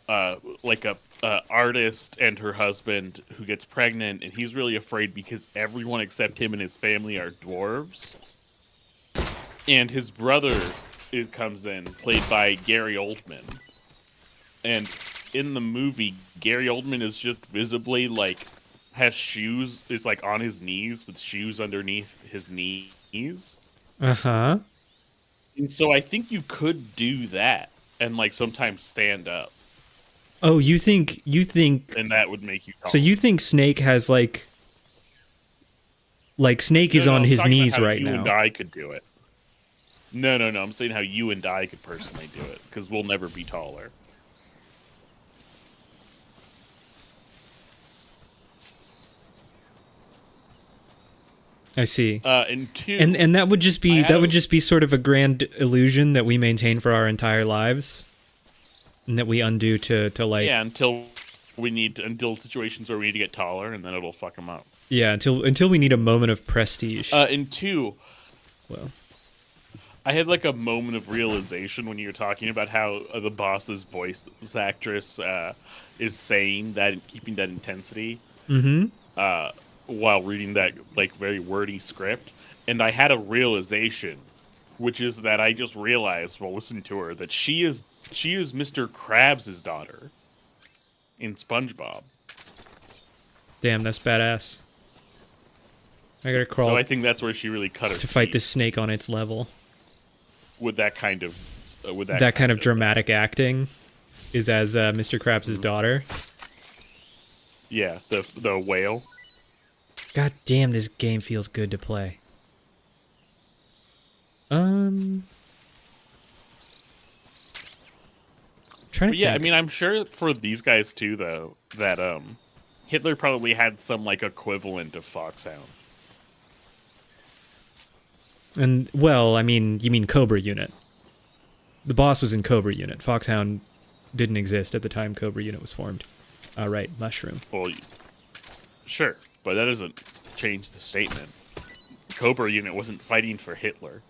like a artist and her husband who gets pregnant, and he's really afraid because everyone except him and his family are dwarves. And his brother comes in, played by Gary Oldman. And in the movie, Gary Oldman is just visibly like has shoes, is like on his knees with shoes underneath his knees. Uh-huh. And so I think you could do that and like sometimes stand up, Oh, you think and that would make you tall. so you think Snake has like Snake is on I'm his talking about knees how right you and now. I could do it. No. I'm saying how you and I could personally do it because we'll never be taller. I see. And 2, and that would just be sort of a grand illusion that we maintain for our entire lives, and that we undo to like. Yeah, until situations where we need to get taller, and then it'll fuck them up. Yeah, until we need a moment of prestige. And 2. Well, I had like a moment of realization when you were talking about how the boss's voice actress is saying that and keeping that intensity. Mm-hmm. While reading that like very wordy script, and I had a realization, which is that I just realized while listening to her that she is Mr. Krabs' daughter in SpongeBob. Damn, that's badass. I gotta crawl. So I think that's where she really cut her to fight teeth this snake on its level. With that kind of kind of dramatic acting is as Mr. Krabs' daughter. Yeah, the whale. God damn, this game feels good to play. Trying to Yeah, think. I mean, I'm sure for these guys too, though, that Hitler probably had some like equivalent of Foxhound. And well, I mean, you mean Cobra Unit. The boss was in Cobra Unit. Foxhound didn't exist at the time Cobra Unit was formed. Right, Mushroom. Well, sure, but that doesn't change the statement. Cobra Unit wasn't fighting for Hitler.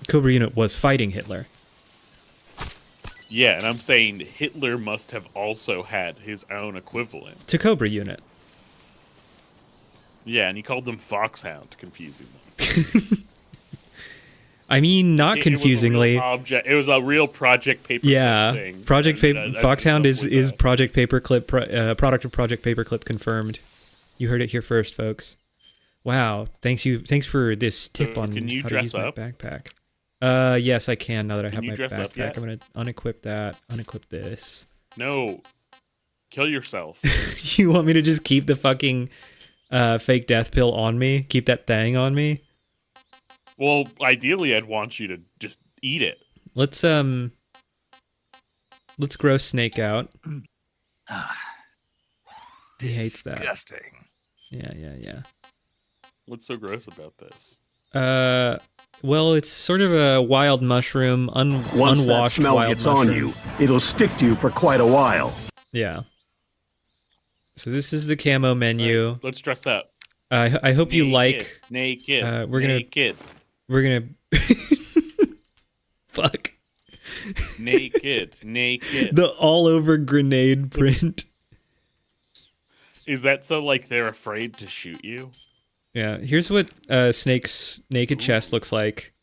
Cobra Unit was fighting Hitler. Yeah, and I'm saying Hitler must have also had his own equivalent. To Cobra Unit. Yeah, and he called them Foxhound, confusingly. I mean, not confusingly. It was a real Project Paperclip thing. Project Foxhound is Project Paperclip, product of Project Paperclip confirmed. You heard it here first, folks. Wow, thanks for this tip on how to use my backpack. Yes, I can now that I have my backpack. I'm gonna unequip that. Unequip this. No, kill yourself. You want me to just keep the fucking fake death pill on me? Keep that thing on me? Well, ideally, I'd want you to just eat it. Let's grow Snake out. He hates that. Disgusting. Yeah. What's so gross about this? Well, it's sort of a wild mushroom, Once unwashed that smell wild gets mushroom. on you, it'll stick to you for quite a while. Yeah. So this is the camo menu. Right, let's dress up. I hope you like. Naked. We're gonna. Fuck. Naked. The all over grenade print. Is that so like they're afraid to shoot you? Yeah. Here's what Snake's naked chest looks like.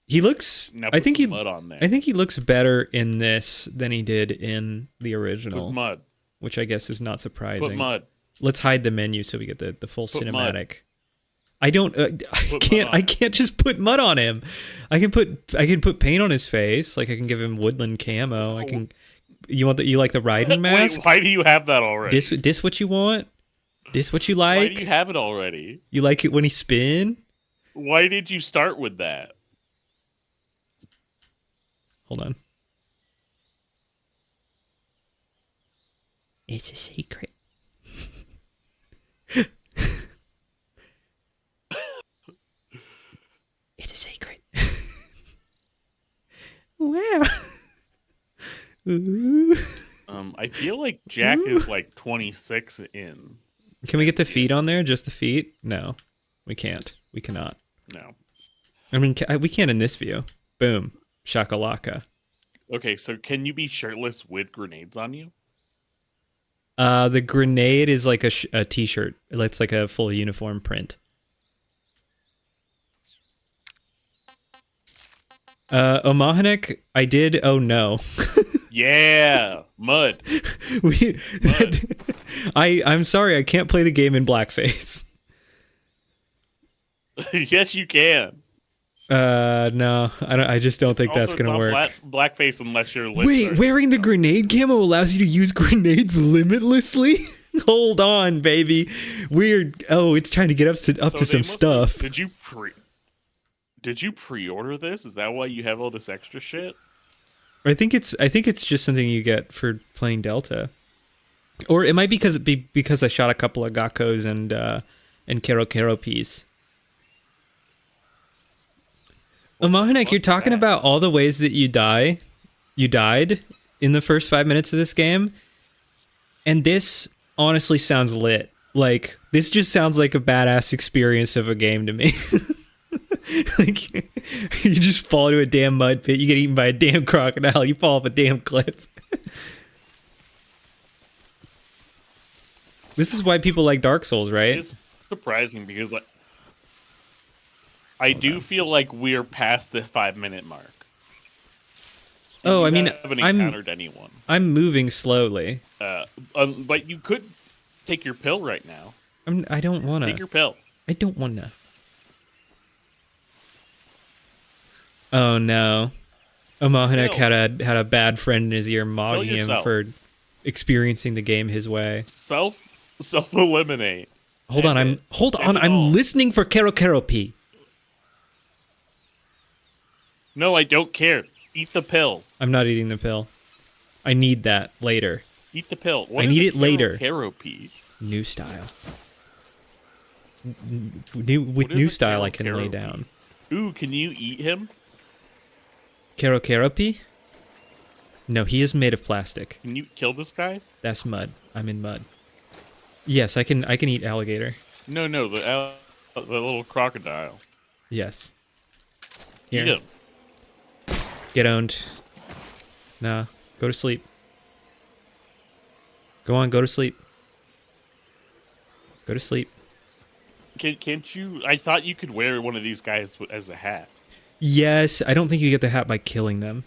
He looks. Now I think mud on there. I think he looks better in this than he did in the original. Put mud. Which I guess is not surprising. Put mud. Let's hide the menu so we get the full Put cinematic. Mud. I don't. I can't just put mud on him. I can put paint on his face. Like I can give him woodland camo. I can. You like the Raiden mask? Wait, why do you have that already? Dis what you want. Dis what you like. Why do you have it already? You like it when he spin? Why did you start with that? Hold on. It's a secret. It's a secret. Wow. Ooh. I feel like Jack is like 26 in. Can we get the feet on there? Just the feet? No, we can't. We cannot. No. I mean, we can in this view. Boom. Shakalaka. Okay, so can you be shirtless with grenades on you? The grenade is like a t-shirt. It's like a full uniform print. Omahanek, I did. Oh no. Yeah, mud. I'm sorry, I can't play the game in blackface. Yes, you can. No, I just don't think that's gonna work. Blackface unless you're lit. Wait, wearing the grenade camo allows you to use grenades limitlessly? Hold on, baby. Weird. Oh, it's trying to get up to some stuff. Did you pre-order this? Is that why you have all this extra shit? I think it's just something you get for playing Delta, or it might be because I shot a couple of Gakkos and Kero Kero Peas. Amahanek, you're talking about all the ways that you died in the first 5 minutes of this game, and this honestly sounds lit. Like, this just sounds like a badass experience of a game to me. Like, you just fall into a damn mud pit, you get eaten by a damn crocodile, you fall off a damn cliff. This is why people like Dark Souls, right? It's surprising because like, I do feel like we're past the 5-minute mark. Oh, I mean, haven't encountered anyone. I'm moving slowly. But you could take your pill right now. I don't want to. Take your pill. I don't want to. Oh no, Amahanek had a bad friend in his ear mocking him for experiencing the game his way. Self-eliminate. Hold on, I'm listening for Kero P. No, I don't care. Eat the pill. I'm not eating the pill. I need that later. Eat the pill. I need it later. Kero P. New style. New style I can lay down. Ooh, can you eat him? Kero P? No, he is made of plastic. Can you kill this guy? That's mud. I'm in mud. Yes, I can eat alligator. No, the little crocodile. Yes. Here. Eat him. Get owned. Nah, go to sleep. Go on, go to sleep. Go to sleep. Can't you? I thought you could wear one of these guys as a hat. Yes, I don't think you get the hat by killing them.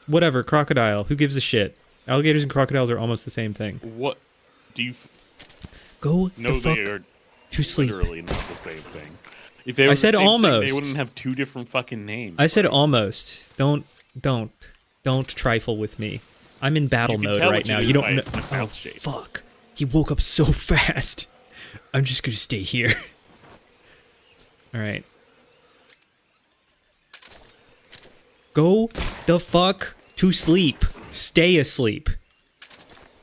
Whatever, crocodile. Who gives a shit? Alligators and crocodiles are almost the same thing. What do you? Go no, the fuck they are to sleep. Literally not the same thing. If they were I said the same almost. Thing, they wouldn't have two different fucking names. I said almost. Don't trifle with me. I'm in battle mode right now. You don't know. Oh, fuck. He woke up so fast. I'm just gonna stay here. All right. Go the fuck to sleep. Stay asleep.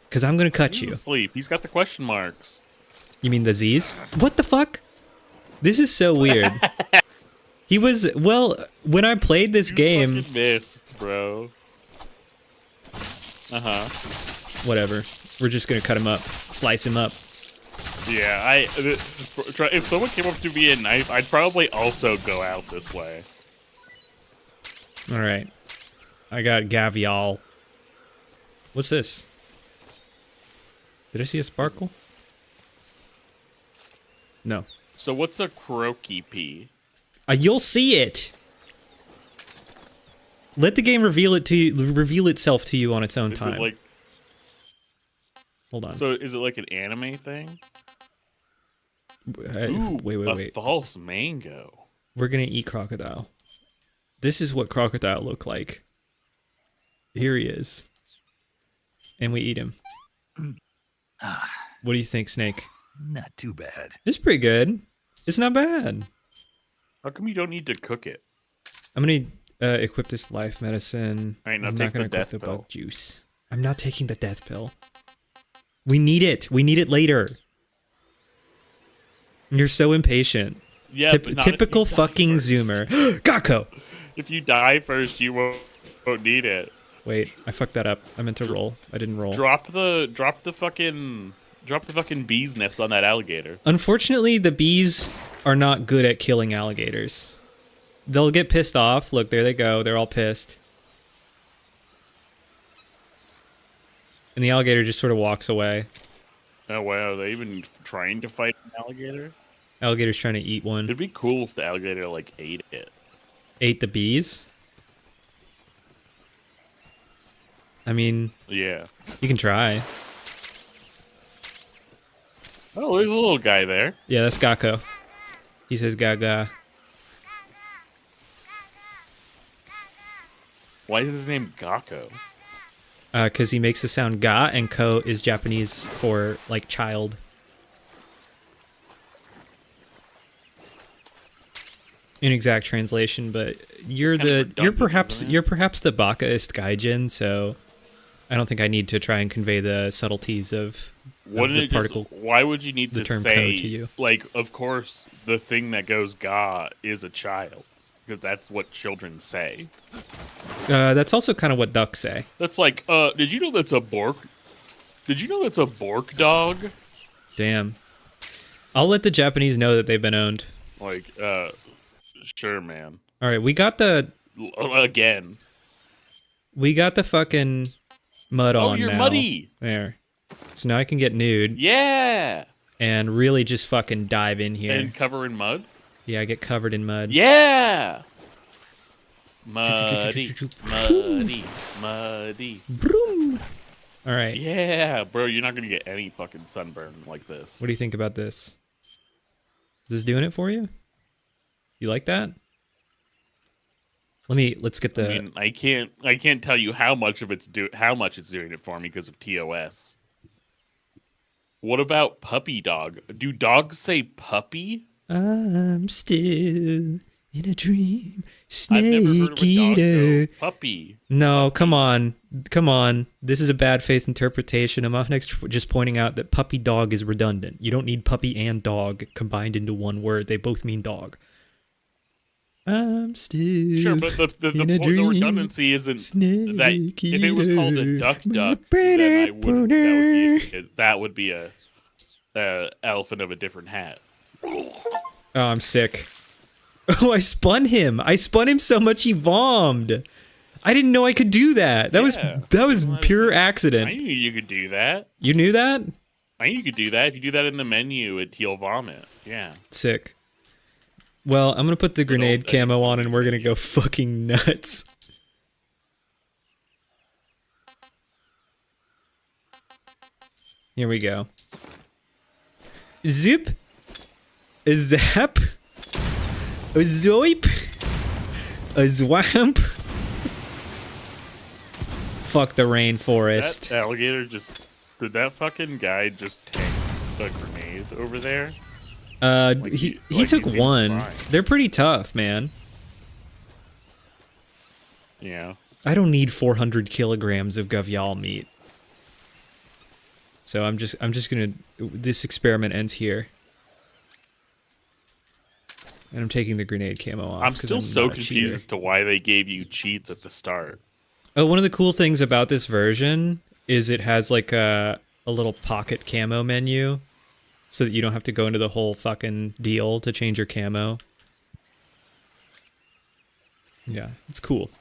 Because I'm gonna cut you. Asleep. He's got the question marks. You mean the Z's? What the fuck? This is so weird. He was, well, when I played this game... fucking missed, bro. Whatever. We're just gonna cut him up. Slice him up. Yeah, if someone came up to me at knife, I'd probably also go out this way. Alright. I got Gavial. What's this? Did I see a sparkle? No. So what's a croaky pea? You'll see it! Let the game reveal itself to you on its own time. Like, hold on. So is it like an anime thing? Ooh, wait. A false mango. We're gonna eat crocodile. This is what crocodile look like. Here he is. And we eat him. What do you think, Snake? Not too bad. It's pretty good. It's not bad. How come you don't need to cook it? I'm gonna equip this life medicine. Alright, now I'm take not gonna the equip death the pill. bug juice. I'm not taking the death pill. We need it. We need it later. You're so impatient. Yeah, but not typical if you die fucking first. zoomer. Gakko! If you die first, you won't need it. Wait, I fucked that up. I meant to roll. I didn't roll. Drop the fucking bee's nest on that alligator. Unfortunately, the bees are not good at killing alligators. They'll get pissed off. Look, there they go. They're all pissed. And the alligator just sort of walks away. Oh wow, are they even trying to fight an alligator? Alligator's trying to eat one. It'd be cool if the alligator like ate it. Ate the bees? I mean... Yeah. You can try. Oh, there's a little guy there. Yeah, that's Gakko. He says gaga. Why is his name Gakko? Because he makes the sound ga, and ko is Japanese for, like, child. Inexact translation, but you're perhaps the Bakaist Gaijin, so I don't think I need to try and convey the subtleties of the particle. Why would you need the to term say ko to you? Like, of course, the thing that goes ga is a child. because that's what children say. That's also kind of what ducks say. That's like, did you know that's a bork? Did you know that's a bork dog? Damn. I'll let the Japanese know that they've been owned. Like, sure, man. All right, we got the... Again. We got the fucking mud on now. Oh, you're muddy. There. So now I can get nude. Yeah. And really just fucking dive in here. And cover in mud? Yeah, I get covered in mud. Yeah. Muddy, muddy, muddy. Broom. All right. Yeah, bro, you're not going to get any fucking sunburn like this. What do you think about this? Is this doing it for you? You like that? Let's get the... I mean, I can't tell you how much it's doing it for me because of TOS. What about puppy dog? Do dogs say puppy? I'm still in a dream. I've never heard Snake of a eater. dog go, puppy. No, come on. Come on. This is a bad faith interpretation. I'm next just pointing out that puppy dog is redundant. You don't need puppy and dog combined into one word. They both mean dog. I'm still sure, but the redundancy isn't that if it was called a duck, then that would be a elephant of a different hat. Oh, I'm sick. Oh, I spun him. I spun him so much he vommed. I didn't know I could do that. That was pure accident. I knew you could do that. You knew that? I knew you could do that. If you do that in the menu, he'll vomit. Yeah. Sick. Well, I'm going to put the grenade camo on and we're going to go fucking nuts. Here we go. Zip. A zap. A zoip. A zwamp. Fuck the rainforest. That alligator did that fucking guy just tank a grenade over there? He took one. They're pretty tough, man. Yeah. I don't need 400 kilograms of Gavial meat. So I'm just gonna... This experiment ends here. And I'm taking the grenade camo off. I'm still so confused as to why they gave you cheats at the start. Oh, one of the cool things about this version is it has like a little pocket camo menu so that you don't have to go into the whole fucking deal to change your camo. Yeah, it's cool.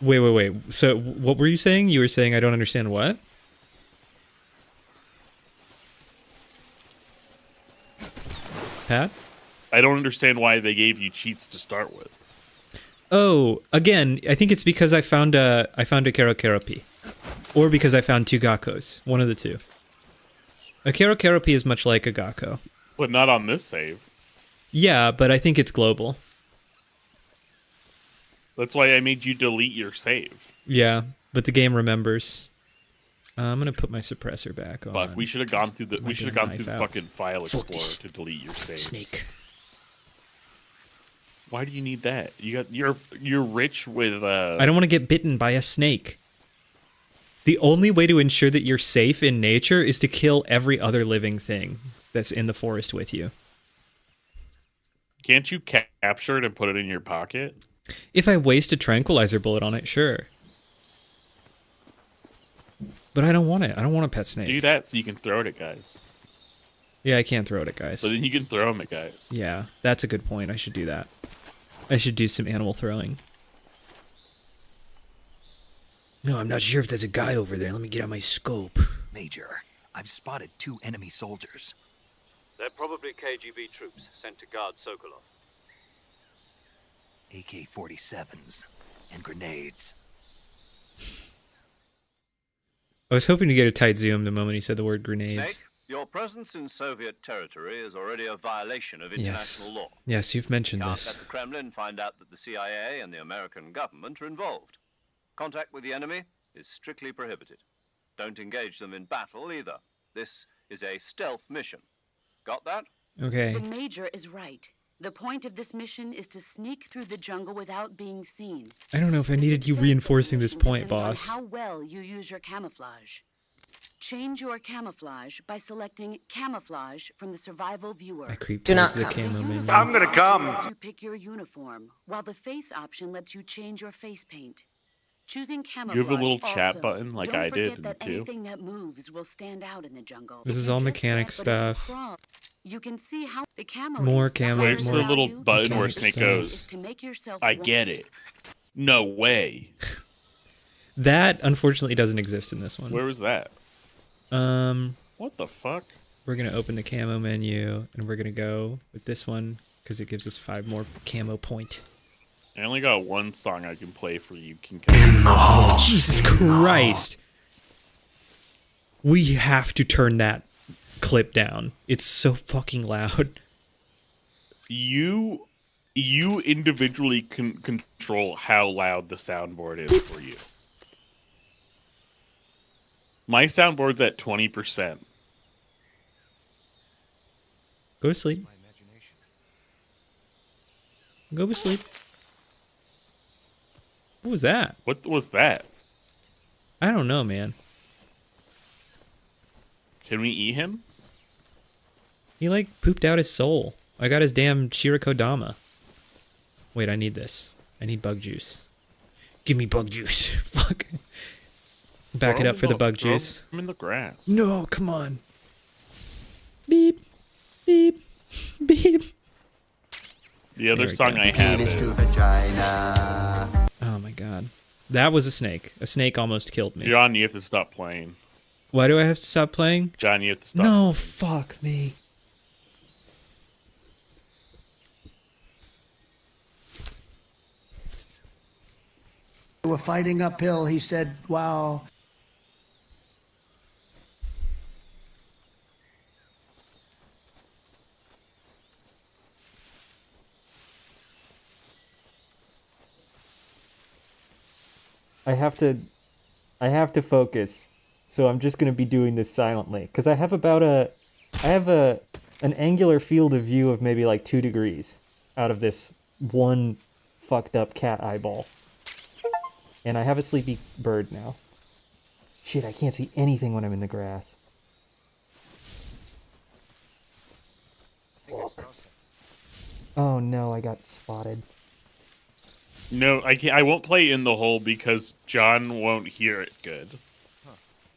Wait. So what were you saying? You were saying I don't understand what? Pat? I don't understand why they gave you cheats to start with. Oh, again, I think it's because I found a Kerokeropi. Or because I found 2 Gakkos. One of the two. A Kerokeropi is much like a Gakko. But not on this save. Yeah, but I think it's global. That's why I made you delete your save. Yeah, but the game remembers. I'm gonna put my suppressor back on. Fuck, we should have gone through the fucking file explorer to delete your saves. Snake. Why do you need that? You're rich with I don't want to get bitten by a snake. The only way to ensure that you're safe in nature is to kill every other living thing that's in the forest with you. Can't you capture it and put it in your pocket? If I waste a tranquilizer bullet on it, sure. But I don't want it. I don't want a pet snake. Do that so you can throw it at guys. Yeah, I can't throw it at guys. So then you can throw them at guys. Yeah, that's a good point. I should do that. I should do some animal throwing. No, I'm not sure if there's a guy over there. Let me get out my scope. Major, I've spotted 2 enemy soldiers. They're probably KGB troops sent to guard Sokolov. AK-47s and grenades. I was hoping to get a tight zoom the moment he said the word grenades. Snake, your presence in Soviet territory is already a violation of international law. Yes, you've mentioned this. Let the Kremlin find out that the CIA and the American government are involved. Contact with the enemy is strictly prohibited. Don't engage them in battle either. This is a stealth mission. Got that? Okay. The Major is right. The point of this mission is to sneak through the jungle without being seen. I don't know if I needed you reinforcing this point, boss. How well you use your camouflage. Change your camouflage by selecting camouflage from the survival viewer. I creep Do not towards the come. camo menu. I'm gonna come. Lets you pick your uniform, while the face option lets you change your face paint. Choosing camouflage. You have a little chat also, button like don't I forget did that too. anything that moves will stand out in the jungle. This If is you all just mechanic step, but if you stuff. crawl, you can see how the camo More is. The camo, highest Where's the little value button where mechanic Snake stuff. goes? is to make yourself I want- get it. No way. That unfortunately doesn't exist in this one. Where was that? What the fuck? We're gonna open the camo menu and we're gonna go with this one because it gives us 5 more camo point. I only got one song I can play for you. Jesus Christ! We have to turn that clip down. It's so fucking loud. You individually can control how loud the soundboard is for you. My soundboard's at 20%. Go to sleep. Go to sleep. What was that? What was that? I don't know, man. Can we eat him? He like pooped out his soul. I got his damn Shirakodama. Wait, I need this. I need bug juice. Give me bug juice. Fuck. Back it up for the bug juice. I'm in the grass. No, come on. Beep. Beep. Beep. The other There we song go. I have is Oh my god. That was a snake. A snake almost killed me. John, you have to stop playing. Why do I have to stop playing? John, you have to stop. No, fuck me. They were fighting uphill. He said, wow. I have to focus. So I'm just going to be doing this silently cuz I have an angular field of view of maybe like 2 degrees out of this one fucked up cat eyeball. And I have a sleepy bird now. Shit, I can't see anything when I'm in the grass. Fuck. Oh no, I got spotted. No, I can't. I won't play in the hole because John won't hear it good.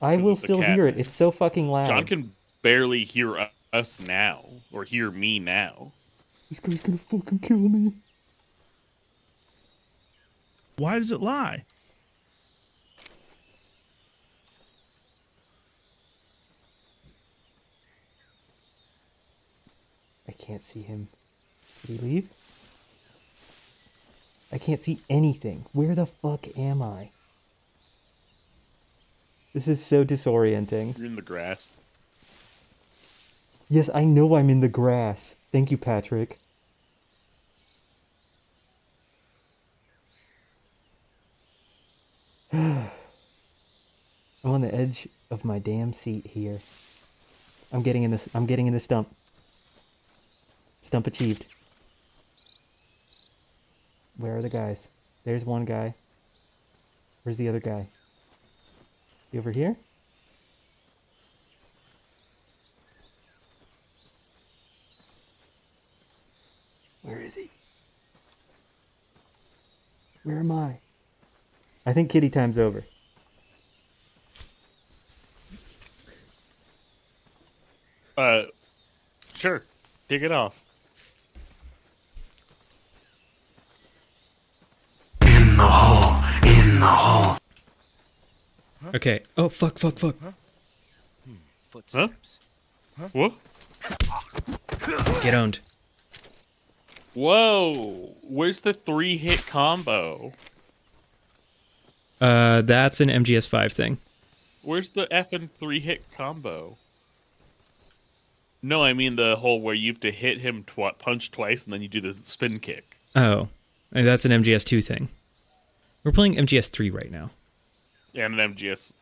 I will it's a still cat. hear it. It's so fucking loud. John can barely hear us now, or hear me now. This guy's gonna fucking kill me. Why does it lie? I can't see him. Did he leave? I can't see anything. Where the fuck am I? This is so disorienting. You're in the grass. Yes, I know I'm in the grass. Thank you, Patrick. I'm on the edge of my damn seat here. I'm getting in the stump. Stump achieved. Where are the guys? There's one guy. Where's the other guy? He over here? Where is he? Where am I? I think kitty time's over. Sure. Dig it off. In the hole. In the hole. Okay. Oh, fuck. Footsteps. Huh? What? Get owned. Whoa! Where's the 3-hit combo? That's an MGS5 thing. Where's the effing 3-hit combo? No, I mean the whole where you have to hit him punch twice and then you do the spin kick. Oh, and that's an MGS2 thing. We're playing MGS3 right now. And an MGS.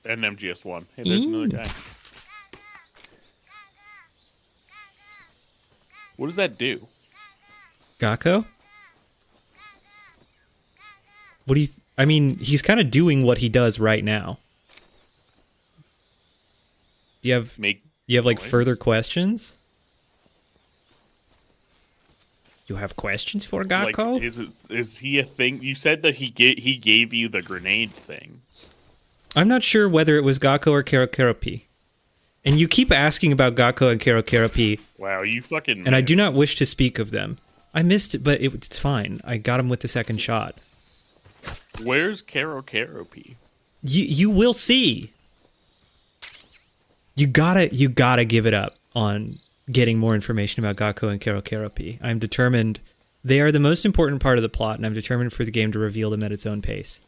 And an MGS1. Hey, there's another guy. What does that do? Gakko? What do you... I mean, he's kind of doing what he does right now. Do make you have like noise. further questions? You have questions for Gakko? Like, is he a thing? You said that he gave you the grenade thing. I'm not sure whether it was Gakko or Kerokeropi. And you keep asking about Gakko and Kerokeropi. Wow, you fucking. And I do not wish to speak of them. I missed it, but it's fine. I got him with the second shot. Where's Kerokeropi? You will see. You gotta give it up on getting more information about Gakko and Kerokeropi. I'm determined. They are the most important part of the plot, and I'm determined for the game to reveal them at its own pace.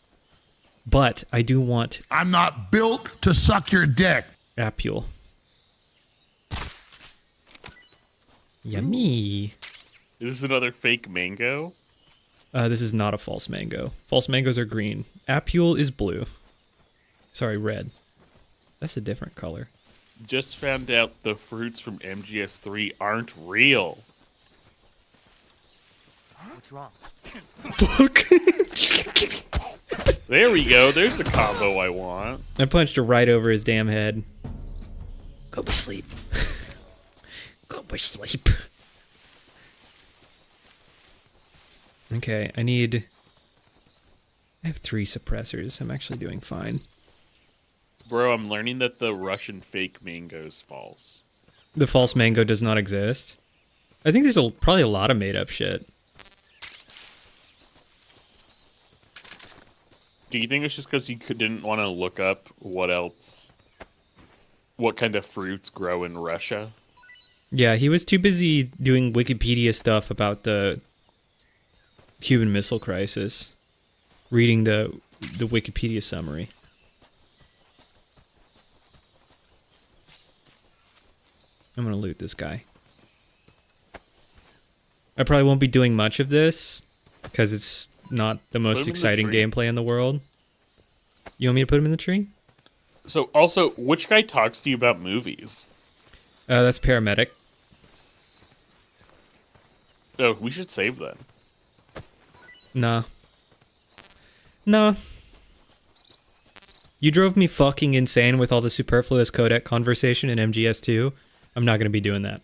But I do want... I'm not built to suck your dick. Apule. Yummy. Is this another fake mango? This is not a false mango. False mangoes are green. Apule is blue. Sorry, red. That's a different color. Just found out the fruits from MGS3 aren't real. What's wrong? Fuck. There we go. There's the combo I want. I punched her right over his damn head. Go to sleep. Go to sleep. Okay, I have 3 suppressors. I'm actually doing fine. Bro, I'm learning that the Russian fake mango is false. The false mango does not exist. I think there's probably a lot of made-up shit. Do you think it's just because he didn't want to look up what kind of fruits grow in Russia? Yeah, he was too busy doing Wikipedia stuff about the Cuban Missile Crisis, reading the Wikipedia summary. I'm gonna loot this guy. I probably won't be doing much of this because it's not the most exciting gameplay in the world. You want me to put him in the tree? So, also, which guy talks to you about movies? That's Paramedic. Oh, we should save them. Nah. Nah. You drove me fucking insane with all the superfluous codec conversation in MGS2. I'm not gonna be doing that.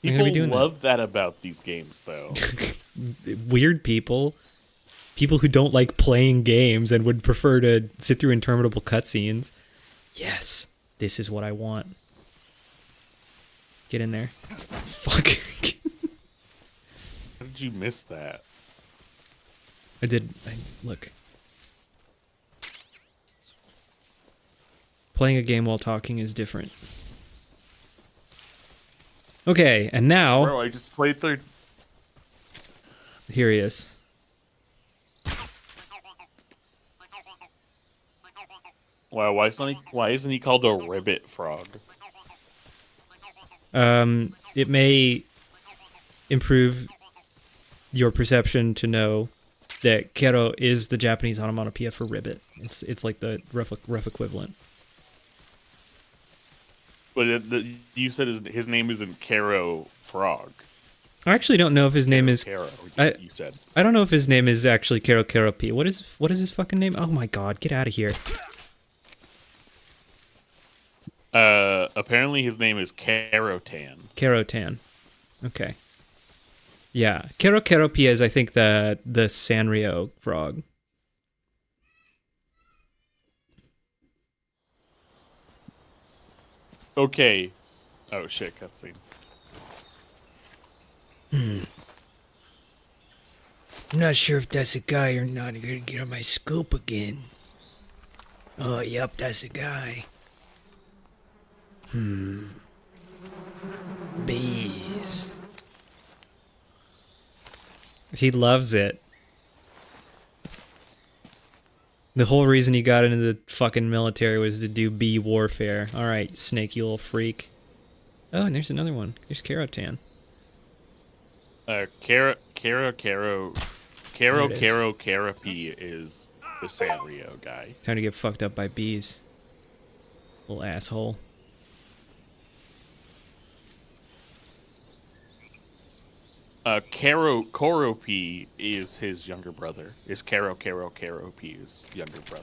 People love that about these games, though. Weird people. People who don't like playing games and would prefer to sit through interminable cutscenes. Yes, this is what I want. Get in there. Fuck. How did you miss that? I did. Look. Playing a game while talking is different. Okay, and now... Bro, I just played through... Here he is. Wow, why isn't he called a ribbit frog? It may improve your perception to know that Kero is the Japanese onomatopoeia for ribbit. It's like the rough equivalent. But you said his name isn't Kero Frog. I actually don't know if his name is... Kero, you said. I don't know if his name is actually Kerokeropi. What is his fucking name? Oh my god, get out of here. Apparently his name is Kerotan. Kerotan. Okay. Yeah, Kerokeropi is, I think, the Sanrio frog. Okay. Oh shit, cutscene. I'm not sure if that's a guy or not. I'm gonna get on my scope again. Oh, yep, that's a guy. Bees. He loves it. The whole reason he got into the fucking military was to do bee warfare. Alright, Snake, you little freak. Oh, and there's another one. There's Kerotan. Kerokeropi is the Sanrio guy. Time to get fucked up by bees. Little asshole. Koropi is his younger brother. Is Keropi's younger brother.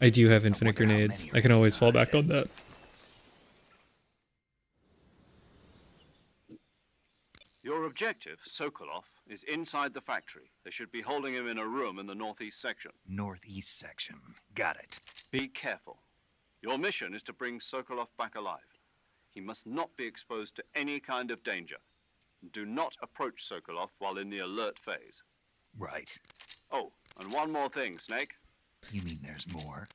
I do have infinite grenades. I can always fall back on that. Your objective, Sokolov, is inside the factory. They should be holding him in a room in the northeast section. Northeast section. Got it. Be careful. Your mission is to bring Sokolov back alive. He must not be exposed to any kind of danger. Do not approach Sokolov while in the alert phase. Right. Oh, and one more thing, Snake. You mean there's more?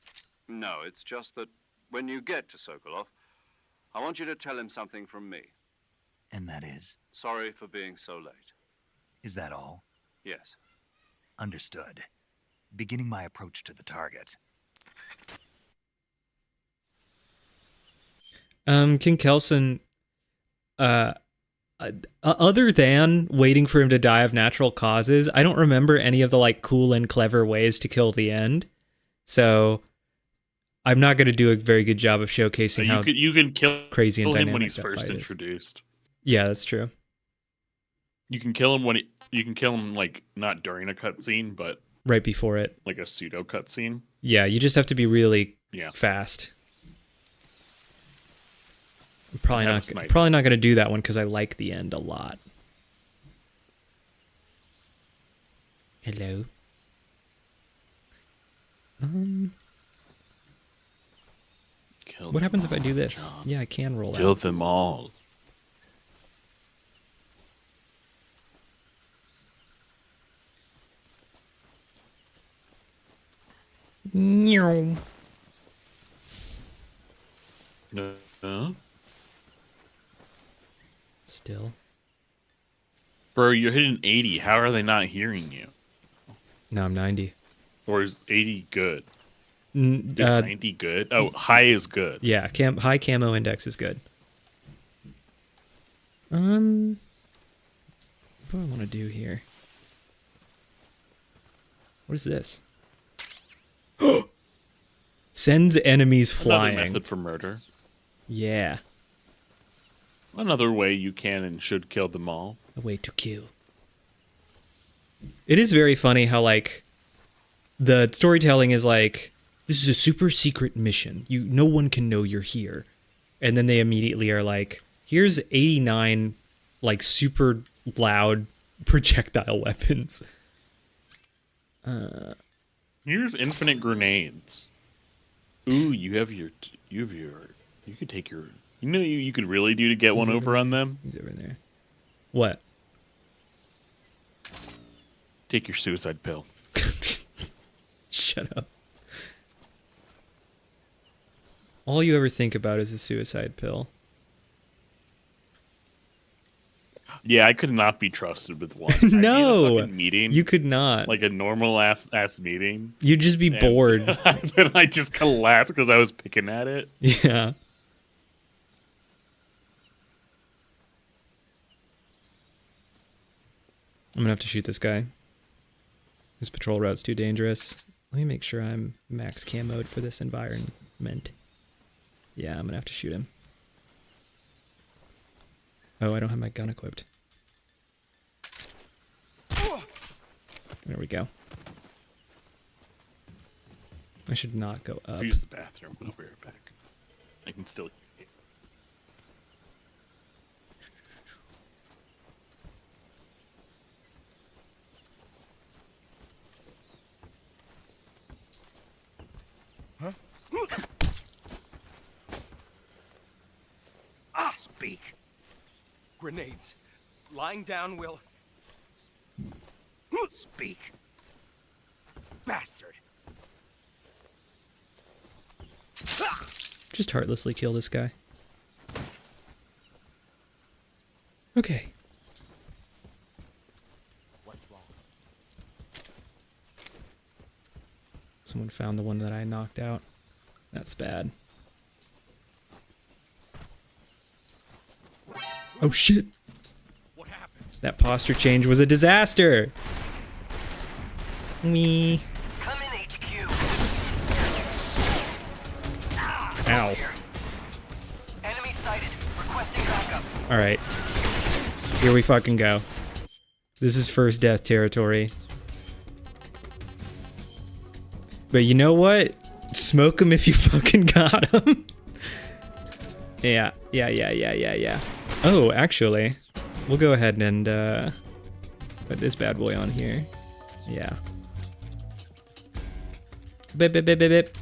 No, it's just that when you get to Sokolov, I want you to tell him something from me. And that is? Sorry for being so late. Is that all? Yes. Understood. Beginning my approach to the target. King Kelson, other than waiting for him to die of natural causes, I don't remember any of the like cool and clever ways to kill the end. So I'm not going to do a very good job of showcasing how you can kill crazy and him dynamic when he's that first fight is. introduced. Yeah, that's true. You can kill him you can kill him like not during a cutscene, but Right before it. like a pseudo cutscene. Yeah, you just have to be really fast. I'm probably not going to do that one because I like the end a lot. Hello. What happens if I do this? John. Yeah, I can roll Kill out. them all. No. No. Still. Bro, you're hitting 80. How are they not hearing you? No, I'm 90. Or is 80 good? N- Is 90 good? Oh, high is good. Yeah, high camo index is good. What do I want to do here? What is this? Sends enemies flying. Another method for murder. Yeah. Another way you can and should kill them all. A way to kill. It is very funny how, like, the storytelling is like, this is a super secret mission. No one can know you're here. And then they immediately are like, here's 89, like, super loud projectile weapons. Here's infinite grenades. Ooh, you could take your, you could really do to get one over on them? He's over there. What? Take your suicide pill. Shut up. All you ever think about is a suicide pill. Yeah, I could not be trusted with one. No, a fucking meeting, you could not. Like a normal ass meeting. You'd just be bored. Then I just collapsed because I was picking at it. Yeah. I'm gonna have to shoot this guy. His patrol route's too dangerous. Let me make sure I'm max camoed for this environment. Yeah, I'm gonna have to shoot him. Oh, I don't have my gun equipped. There we go. I should not go up. Use the bathroom. I'll be right back. I can still. Huh? Speak. Grenades. Lying down will... Speak. Bastard. Just heartlessly kill this guy. Okay. What's wrong? Someone found the one that I knocked out. That's bad. Oh shit! What happened? That posture change was a disaster! Me. Come in, HQ. Ow. Enemy sighted. Requesting backup. Alright. Here we fucking go. This is first death territory. But you know what? Smoke him if you fucking got him. Yeah. Oh, actually, we'll go ahead and put this bad boy on here. Yeah. Bip, bip, bip, bip, bip.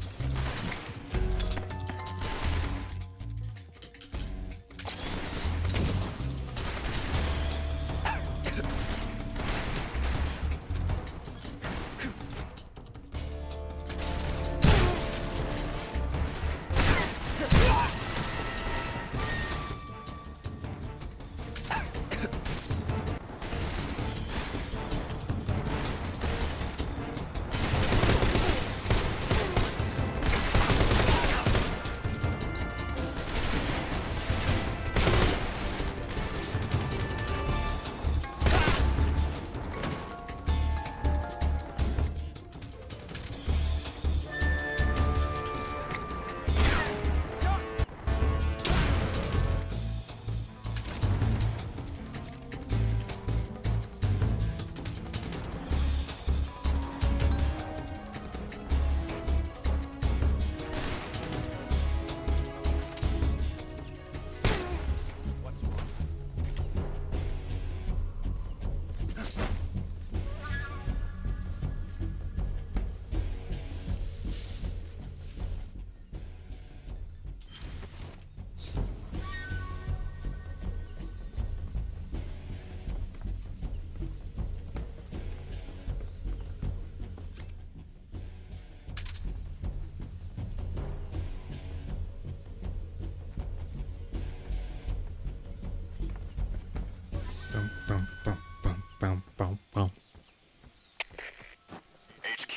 HQ.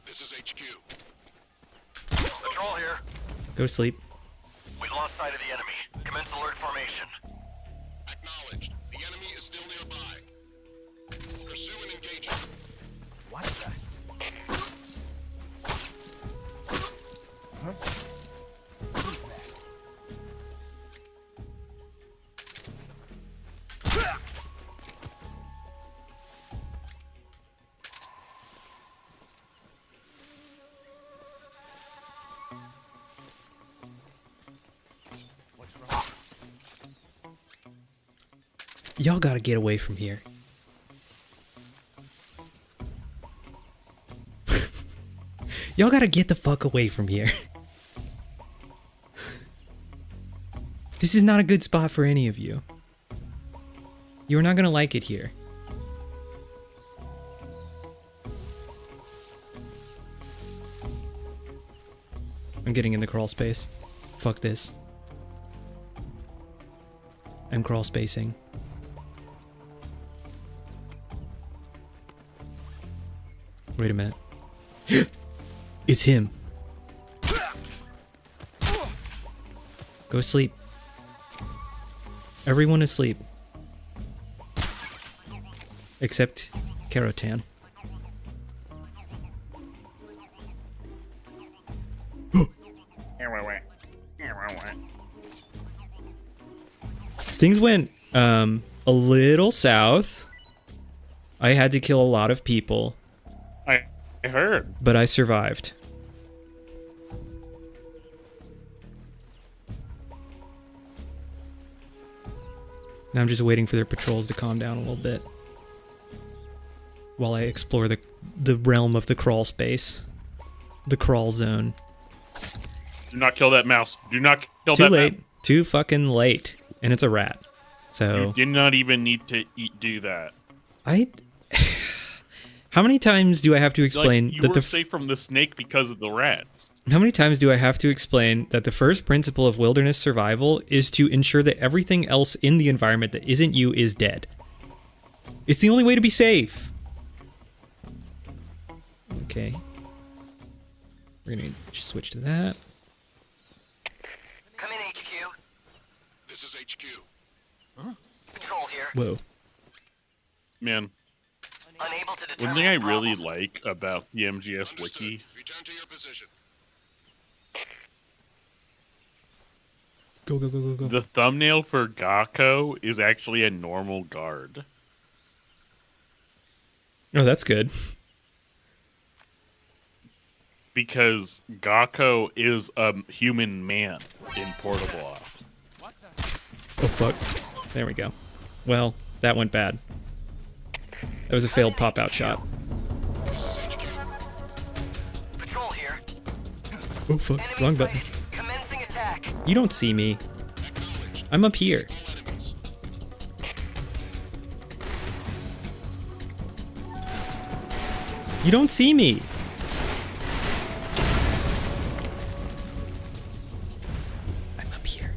This is HQ. Patrol here. Go to sleep. We've lost sight of the enemy. Commence alert formation. Acknowledged. The enemy is still nearby. Pursue and engage him. What the? Huh? Who's that? Y'all gotta get away from here. Y'all gotta get the fuck away from here. This is not a good spot for any of you. You're not gonna like it here. I'm getting in the crawl space. Fuck this. I'm crawl spacing. Wait a minute. It's him. Go sleep. Everyone is asleep. Except Karotan. Things went a little south. I had to kill a lot of people. I heard. But I survived. Now I'm just waiting for their patrols to calm down a little bit while I explore the realm of the crawl space. The crawl zone. Do not kill that mouse. Do not kill Too that late. mouse. Too fucking late. And it's a rat. So You did not even need to do that. How many times do I have to explain Like, you that were safe from the snake because of the rats. How many times do I have to explain that the first principle of wilderness survival is to ensure that everything else in the environment that isn't you is dead? It's the only way to be safe. Okay. We're gonna just switch to that. Come in, HQ. This is HQ. Huh? Control here. Whoa. Man. Unable to One determine thing I the really problem. like about the MGS wiki Return to your position. Go, go, go, go, go. the thumbnail for Gakko is actually a normal guard. Oh, that's good. because Gakko is a human man in Portable Ops. Oh fuck. There we go. Well, that went bad. That was a failed pop-out shot. Patrol here. Oh fuck, wrong button. Commencing attack. You don't see me. I'm up here. You don't see me. I'm up here.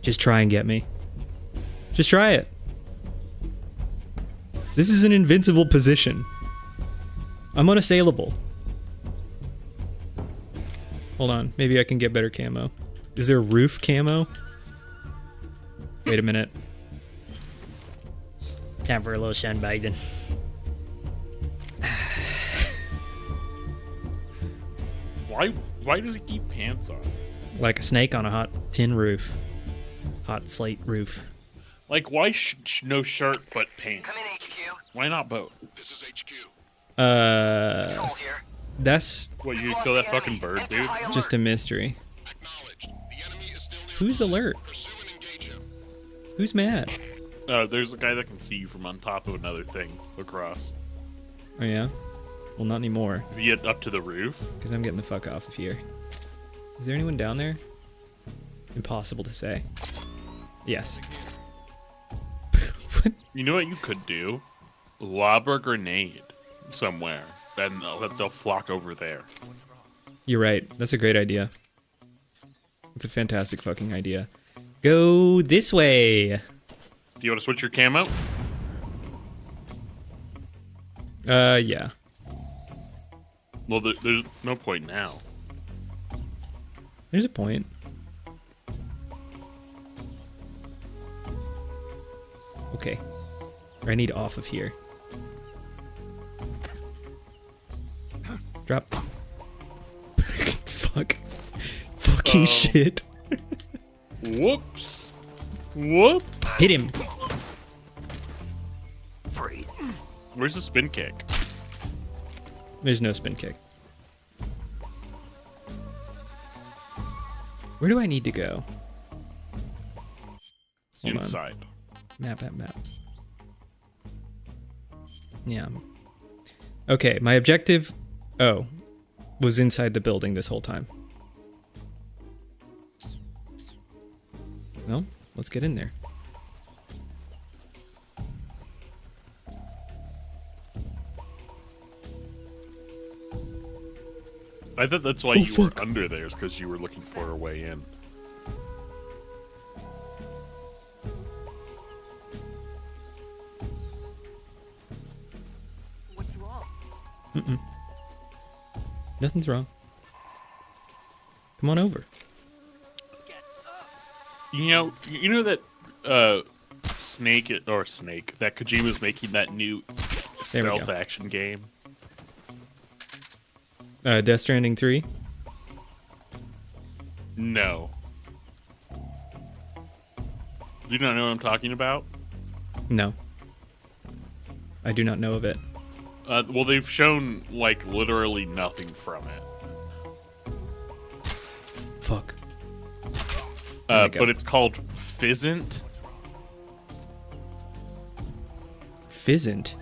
Just try and get me. Just try it. This is an invincible position. I'm unassailable. Hold on, maybe I can get better camo. Is there roof camo? Wait a minute. Time for a little sunbathing. Why does he keep pants on? Like a snake on a hot tin roof. Hot slate roof. Like, why no shirt but pants? Come in, HQ. Why not both? This is HQ. That's What, you kill that fucking bird, dude? just a mystery. Acknowledged. The enemy is still nearby. Who's alert? Pursue and engage him. Who's mad? There's a guy that can see you from on top of another thing across. Oh yeah? Well, not anymore, If you get up to the roof, because I'm getting the fuck off of here. Is there anyone down there? Impossible to say. Yes. you know what you could do? Lob a grenade somewhere, and they'll flock over there. You're right. That's a great idea. It's a fantastic fucking idea. Go this way. Do you want to switch your camo? Yeah. Well, there's no point now. There's a point. Okay. I need off of here. Drop. Fuck. Fucking shit. Whoops. Whoop. Hit him. Freeze. Where's the spin kick? There's no spin kick. Where do I need to go? Hold Inside. on. Map. Yeah. Okay, my objective, was inside the building this whole time. Well, let's get in there. I thought that's why you were under there, is because you were looking for a way in. What's wrong? Mm-mm. Nothing's wrong. Come on over. You know that Snake that Kojima's making that new There we stealth go. action game. Death Stranding 3? No. Do you not know what I'm talking about? No. I do not know of it. Well, they've shown, like, literally nothing from it. Fuck. There we go. But it's called Fizzant. Fizzant?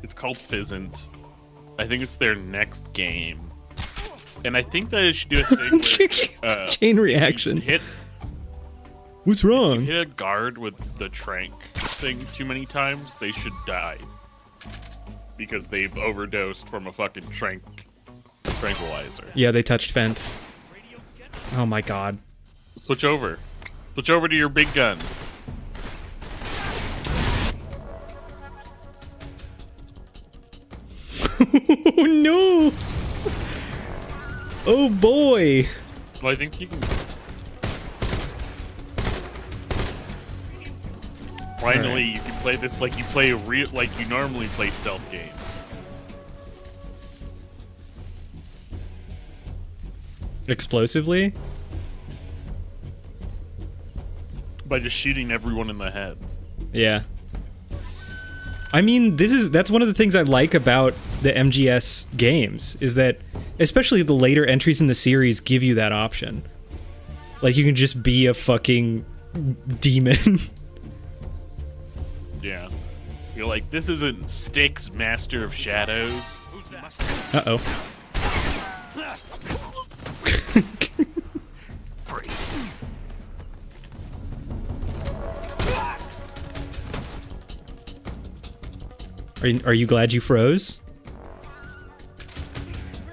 It's called Fizzant. I think it's their next game. And I think that it should do a thing where... Chain reaction. What's wrong? If you hit a guard with the trank thing too many times, they should die. Because they've overdosed from a fucking tranquilizer. Yeah, they touched Fent. Oh my god. Switch over. Switch over to your big gun. Oh no! Oh boy! Well, I think you can... Finally, you can play this like you play like you normally play stealth games. Explosively? By just shooting everyone in the head. Yeah. I mean, that's one of the things I like about the MGS games, is that especially the later entries in the series give you that option. Like, you can just be a fucking demon. Yeah. You're like, this isn't Styx, Master of Shadows. Uh-oh. Are you glad you froze?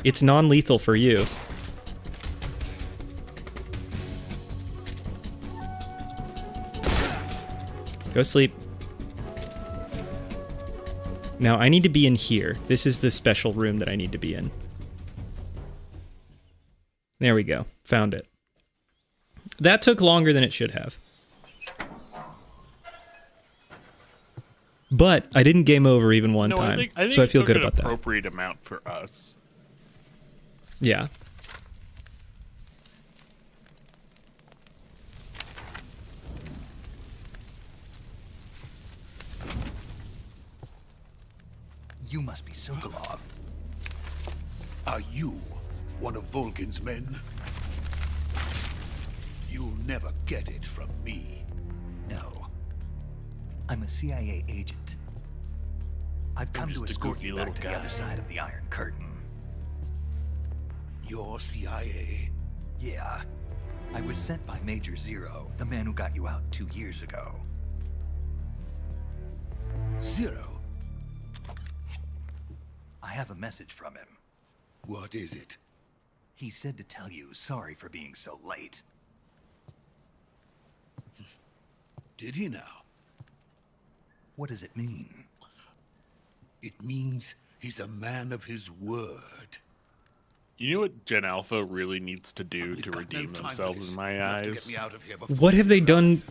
It's non-lethal for you. Go sleep. Now, I need to be in here. This is the special room that I need to be in. There we go. Found it. That took longer than it should have. But I didn't game over even one time, so I feel good about that. Appropriate amount for us. Yeah. You must be Sokolov. Are you one of Volgin's men? You'll never get it from me. No. I'm a CIA agent. I've come to escort you back to the other side of the Iron Curtain. You're CIA? Yeah. I was sent by Major Zero, the man who got you out 2 years ago. Zero? I have a message from him. What is it? He said to tell you sorry for being so late. Did he now? What does it mean? It means he's a man of his word. You know what Gen Alpha really needs to do to redeem themselves in my eyes? What have they done?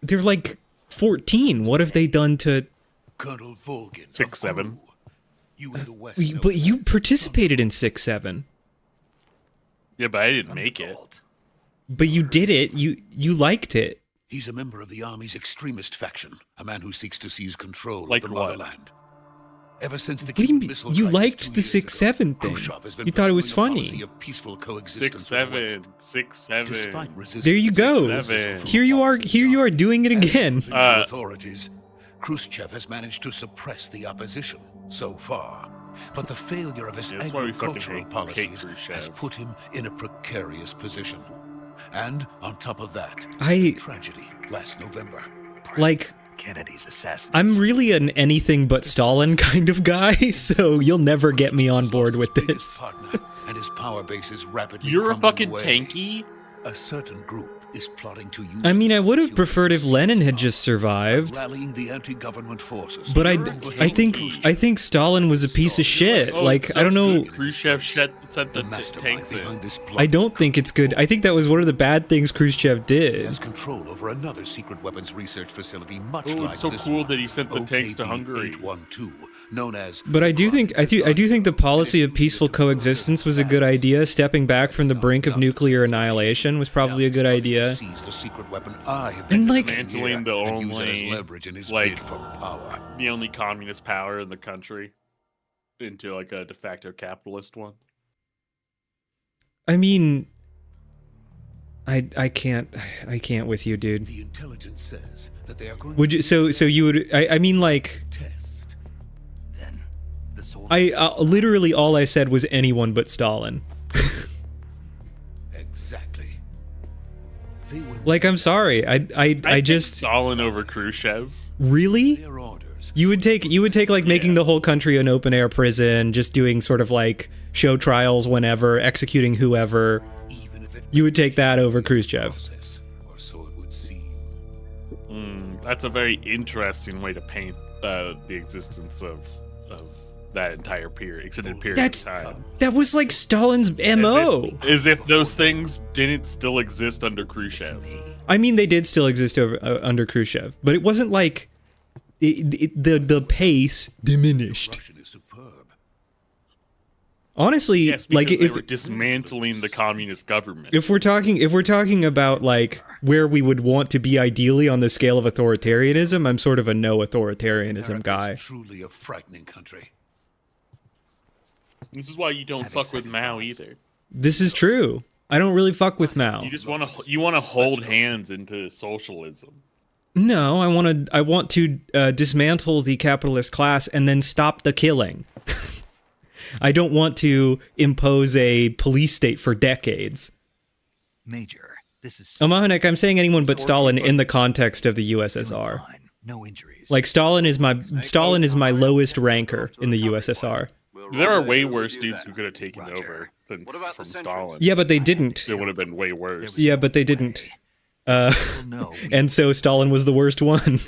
They're like 14. What have they done to... Colonel Volgin. 6-7. You in the West. But you participated in 6-7. Yeah, but I didn't make it. But you did it. You liked it. He's a member of the Army's extremist faction, a man who seeks to seize control Like of the what? motherland. Ever since the What do you Cuban mean? Missile You Crisis liked 2 the years ago, 6-7 thing. Khrushchev has been You thought it was pursuing a funny. policy of peaceful coexistence with the 6-7. West. 6-7. Despite resistance, There you go. 6-7. Here you are doing it again. provincial authorities, Khrushchev has managed to suppress the opposition so far. But the failure of his Yeah, that's why we fucking agricultural hate policies Khrushchev. has put him in a precarious position. And on top of that, tragedy last November. Like, Kennedy's assassin. I'm really an anything but Stalin kind of guy, so you'll never get me on board with this. And his power base is rapidly You're a crumbling fucking away. tanky? A certain group is plotting to use I mean, I would have preferred if Lenin had just survived. rallying the anti-government forces. But I think Stalin was a piece of shit. Oh, Like, so I don't know. Khrushchev sent the tanks in. I don't think it's good. I think that was one of the bad things Khrushchev He did. has control over another secret weapons research facility much Oh, like it's so this cool one, that he sent the tanks to Hungary. 812, known as But I do think I do think the policy of peaceful coexistence was a good idea. Stepping back from the brink of nuclear annihilation was probably a good idea. seize the secret weapon I have And been like Dismantling the and use it as only, leverage in his like, bid for power. the only communist power in the country into like a de facto capitalist one. I mean, I can't with you, dude. The intelligence says that they are going Would you? So you would? I mean, like, to test. Then the soldiers. I literally all I said was anyone but Stalin. Exactly. They would Like, I'm sorry. I just Stalin over Khrushchev. really. their orders. You would take like making the whole country an open air prison, just doing sort of like show trials whenever, executing whoever. Even if it You would take that over Khrushchev. process, or so it would seem. That's a very interesting way to paint the existence of that entire period, extended period of time. That was like Stalin's MO. As if those things didn't still exist under Khrushchev. I mean, they did still exist under Khrushchev, but it wasn't like the pace diminished. Russian is superb. Honestly, Yes, like because they if were dismantling the communist government. if we're talking about like where we would want to be ideally on the scale of authoritarianism, I'm sort of a no authoritarianism America guy. is truly a frightening country. This is why you don't fuck with Mao either. This is true. I don't really fuck with Mao. You just want to hold hands into socialism. No, I want to dismantle the capitalist class and then stop the killing. I don't want to impose a police state for decades. Major, this is... Omahanek, I'm saying anyone but Stalin in the context of the USSR. No injuries. Like, Stalin is my lowest ranker in the USSR. There are way worse dudes who could have taken over than from Stalin. Yeah, but they didn't. It would have been way worse. Yeah, but they didn't. And so Stalin was the worst one.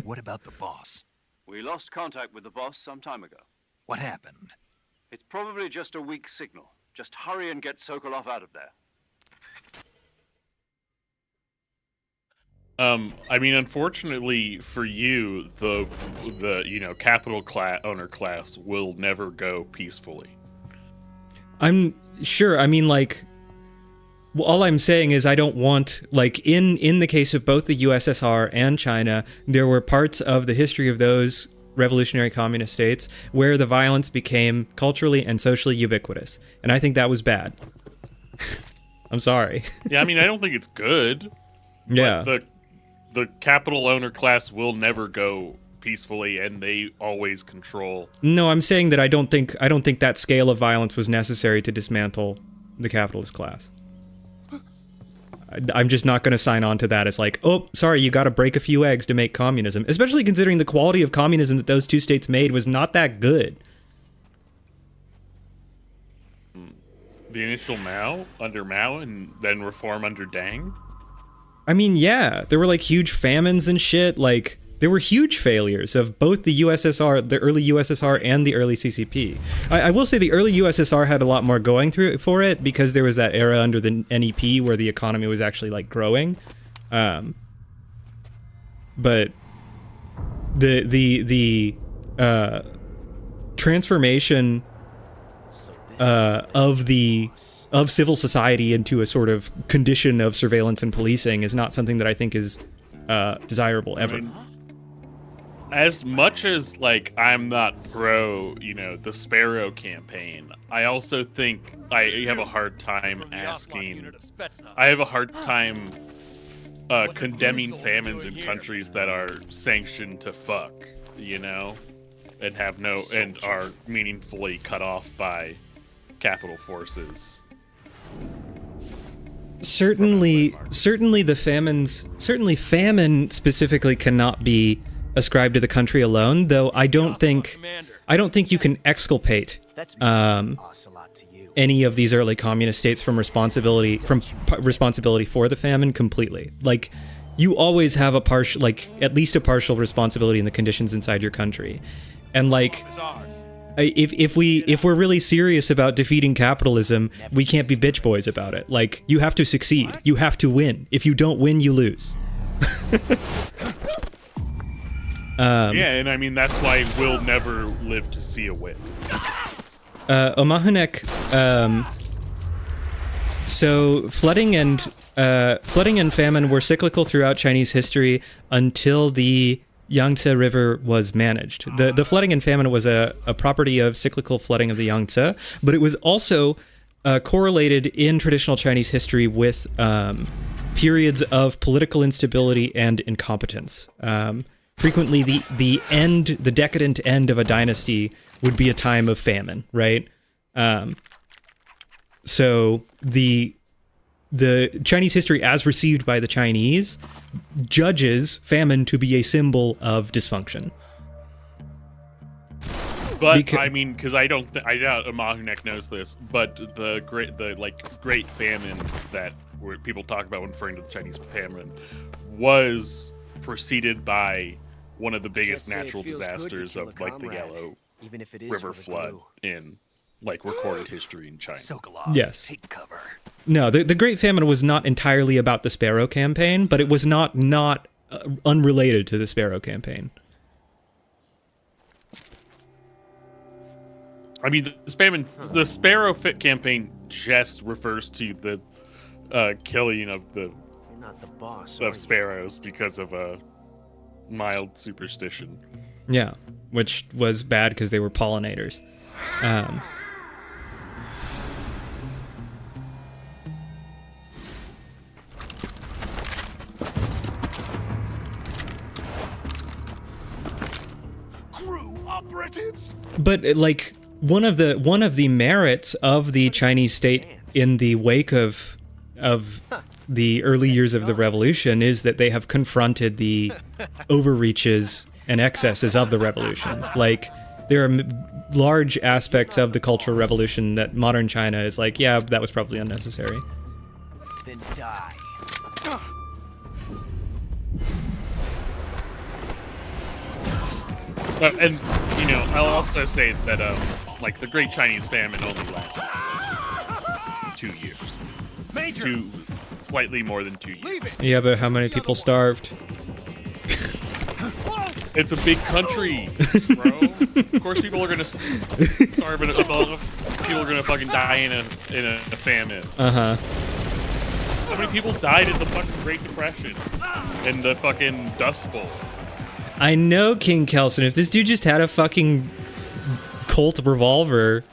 What about the boss? We lost contact with the boss some time ago. What happened? It's probably just a weak signal. Just hurry and get Sokolov out of there. I mean, unfortunately for you, the capital owner class will never go peacefully. I'm sure. I mean, like, all I'm saying is I don't want, like, in the case of both the USSR and China, there were parts of the history of those revolutionary communist states where the violence became culturally and socially ubiquitous, and I think that was bad. I'm sorry. Yeah, I mean, I don't think it's good. Yeah. But the capital owner class will never go peacefully, and they always control. No, I'm saying that I don't think that scale of violence was necessary to dismantle the capitalist class. I'm just not going to sign on to that as like, oh, sorry, you got to break a few eggs to make communism, especially considering the quality of communism that those two states made was not that good. The initial Mao, under Mao, and then reform under Deng? I mean, yeah, there were like huge famines and shit. Like, there were huge failures of both the USSR, the early USSR, and the early CCP. I will say the early USSR had a lot more going through for it because there was that era under the NEP where the economy was actually like growing. But the transformation of civil society into a sort of condition of surveillance and policing is not something that I think is desirable ever. I mean, as much as, like, I'm not pro, the Sparrow campaign, I also think I have a hard time condemning famines in countries that are sanctioned to fuck, and and are meaningfully cut off by capital forces. Certainly famine specifically cannot be ascribed to the country alone, though I don't think you can exculpate any of these early communist states from responsibility for the famine completely. Like, you always have at least a partial responsibility in the conditions inside your country. And like, if we're really serious about defeating capitalism, we can't be bitch boys about it. Like, you have to succeed. You have to win. If you don't win, you lose. Yeah, and I mean, that's why we'll never live to see a win. Omahanek, so flooding and famine were cyclical throughout Chinese history until the Yangtze River was managed. The flooding and famine was a property of cyclical flooding of the Yangtze, but it was also correlated in traditional Chinese history with periods of political instability and incompetence. Frequently, the decadent end of a dynasty would be a time of famine, right? So the Chinese history, as received by the Chinese, judges famine to be a symbol of dysfunction. But because I doubt Omahanek knows this, but the Great Famine that people talk about when referring to the Chinese famine was preceded by one of the biggest natural disasters of like the Yellow River flood in like recorded history in China. Yes. Take cover. No, the Great Famine was not entirely about the Sparrow campaign, but it was not unrelated to the Sparrow campaign. I mean, the Sparrow Fit campaign just refers to the killing of sparrows because of a mild superstition. Yeah, which was bad because they were pollinators. But like one of the merits of the Chinese state in the wake of the early years of the revolution is that they have confronted the overreaches and excesses of the revolution. Like there are large aspects of the Cultural Revolution that modern China is like, yeah, that was probably unnecessary. Then die. And you know, I'll also say that like the Great Chinese Famine only lasted 2 years. Slightly more than 2 years. Yeah, but how many people starved? It's a big country, bro. Of course, people are gonna starve. People are gonna fucking die in a famine. How many people died in the fucking Great Depression? In the fucking Dust Bowl? I know, King Kelson. If this dude just had a fucking Colt revolver,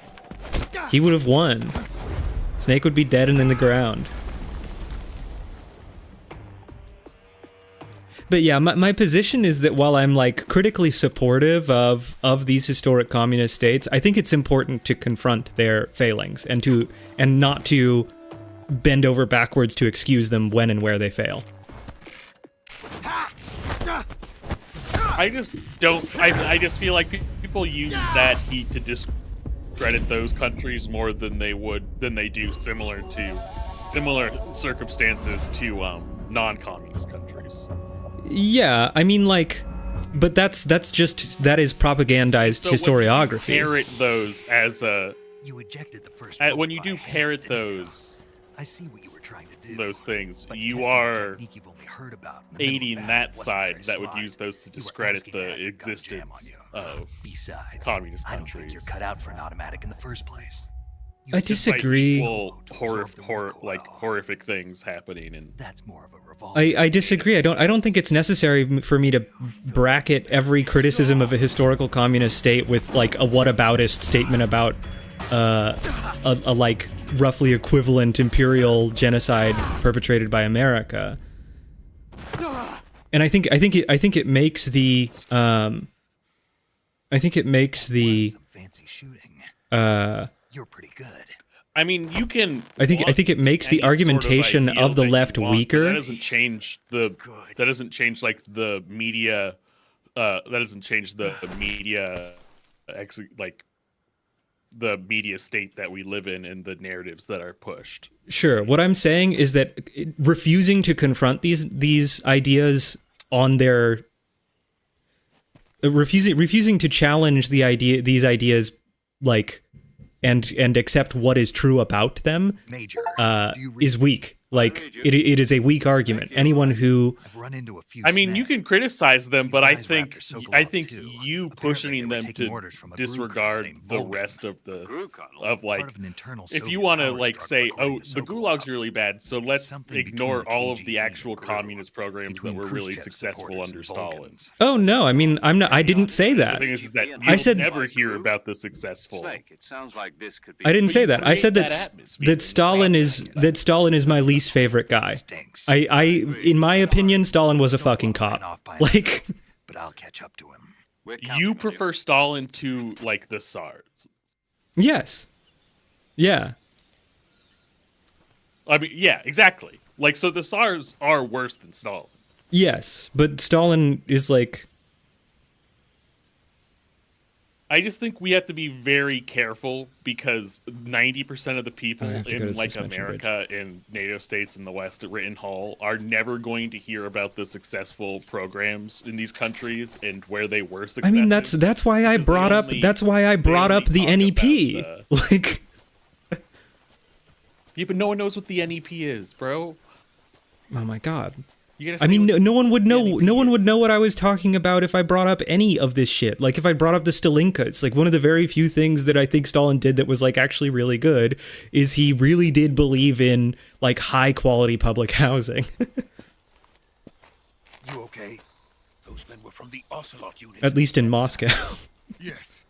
he would have won. Snake would be dead and in the ground. But yeah, my position is that while I'm like critically supportive of these historic communist states, I think it's important to confront their failings and not to bend over backwards to excuse them when and where they fail. I just don't. I just feel like people use that heat to discredit those countries more than they do similar circumstances to non-communist countries. Yeah, I mean, like, but that is propagandized historiography. When you parrot those as a, You ejected the first. when you do parrot those, I see what you were trying to do. those things, But you testing a are technique you've only heard about in the middle aiding of that battle wasn't side very that would smart. use those to You were discredit asking that the and got jam on existence you. of Besides, communist I don't think countries. you're cut out for an automatic in the first place. I disagree. Horrific things happening, and that's more of a revolver. I disagree. I don't think it's necessary for me to bracket every criticism of a historical communist state with like a whataboutist statement about a like roughly equivalent imperial genocide perpetrated by America. And I think it makes the fancy shooting. You're pretty good. I mean, you can. I think it makes the argumentation of the left weaker. That doesn't change the. That doesn't change like the media. That doesn't change the media. Like the media state that we live in and the narratives that are pushed. Sure. What I'm saying is that refusing to confront these ideas on their refusing to challenge these ideas like and accept what is true about them is weak. Like it is a weak argument. Anyone who I mean, you can criticize them, but I think you pushing them to disregard the rest of the like if you want to like say, oh, the gulag's really bad, so let's ignore all of the actual communist programs that were really successful under Stalin. Oh no, I mean I didn't say that. The thing is that I said never hear about the successful. It sounds like this could be. I didn't say that. I said that Stalin is my least favorite guy. In my opinion, Stalin was a fucking cop. Like, but I'll catch up to him. You prefer Stalin to like the Tsars? Yes. Yeah. I mean, yeah, exactly. Like, so the Tsars are worse than Stalin. Yes, but Stalin is like. I just think we have to be very careful because 90% of the people in like America and NATO states in the West at Written Hall are never going to hear about the successful programs in these countries and where they were successful. I mean, that's why I brought up the NEP. Like, yeah, but no one knows what the NEP is, bro. Oh my god. I mean, no one would know. No one would know what I was talking about if I brought up any of this shit. Like, if I brought up the Stalinkas, like one of the very few things that I think Stalin did that was like actually really good is he really did believe in like high quality public housing. You okay? Those men were from the Ocelot unit. At least in Moscow. Yes.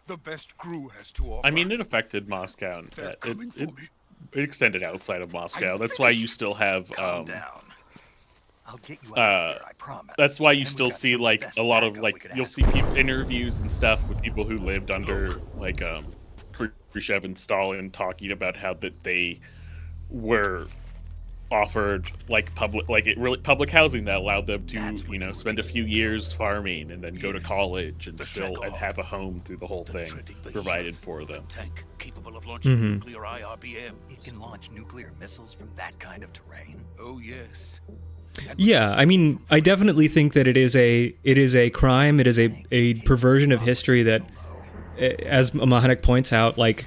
The best crew has to offer. I mean, it affected Moscow. It extended outside of Moscow. That's why you still have I'll get you out of here, I promise. That's why you And we still got see some like best a lot of backup like we could you'll ask see people interviews and stuff with people who lived under like Khrushchev and Stalin talking about how that they were offered like public housing that allowed them to spend a few years farming and then go to college and still have a home through the whole thing provided for them. Tank capable of launching Mhm. nuclear IRBM. It can launch nuclear missiles from that kind of terrain. Oh yes. Yeah, I mean, I definitely think that it is a crime. It is a perversion of history that, as Mahanik points out, like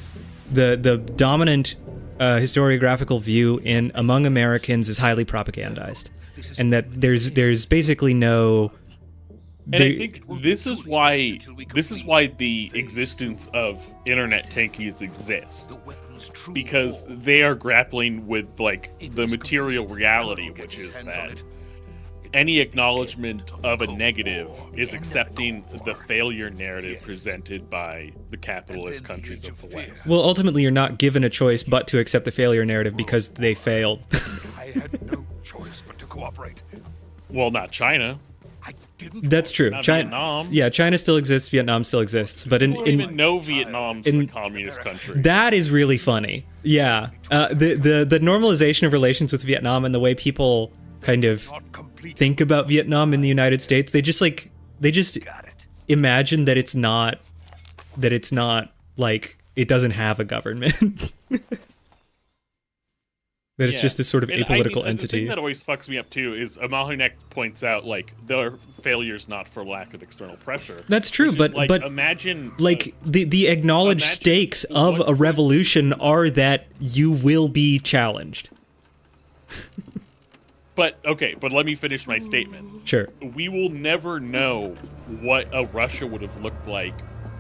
the dominant historiographical view among Americans is highly propagandized, and that there's basically no. And I think this is why the existence of internet tankies exists, because they are grappling with like the material reality, which is that any acknowledgement of a negative is accepting the failure narrative presented by the capitalist countries of the West. Well, ultimately, you're not given a choice but to accept the failure narrative because they failed. I had no choice but to cooperate. Well, not China. That's true. Not China, Vietnam. yeah, China still exists. Vietnam still exists. But I don't even know Vietnam's a communist country. that is really funny. Yeah, the normalization of relations with Vietnam and the way people kind of think about Vietnam in the United States, they just imagine that it's not like it doesn't have a government. That it's just this sort of And apolitical The entity. thing that always fucks me up too is Mahanek points out like their failures not for lack of external pressure. That's true, which is, but like, imagine like the acknowledged stakes of a revolution are that you will be challenged. But let me finish my statement. Sure. We will never know what a Russia would have looked like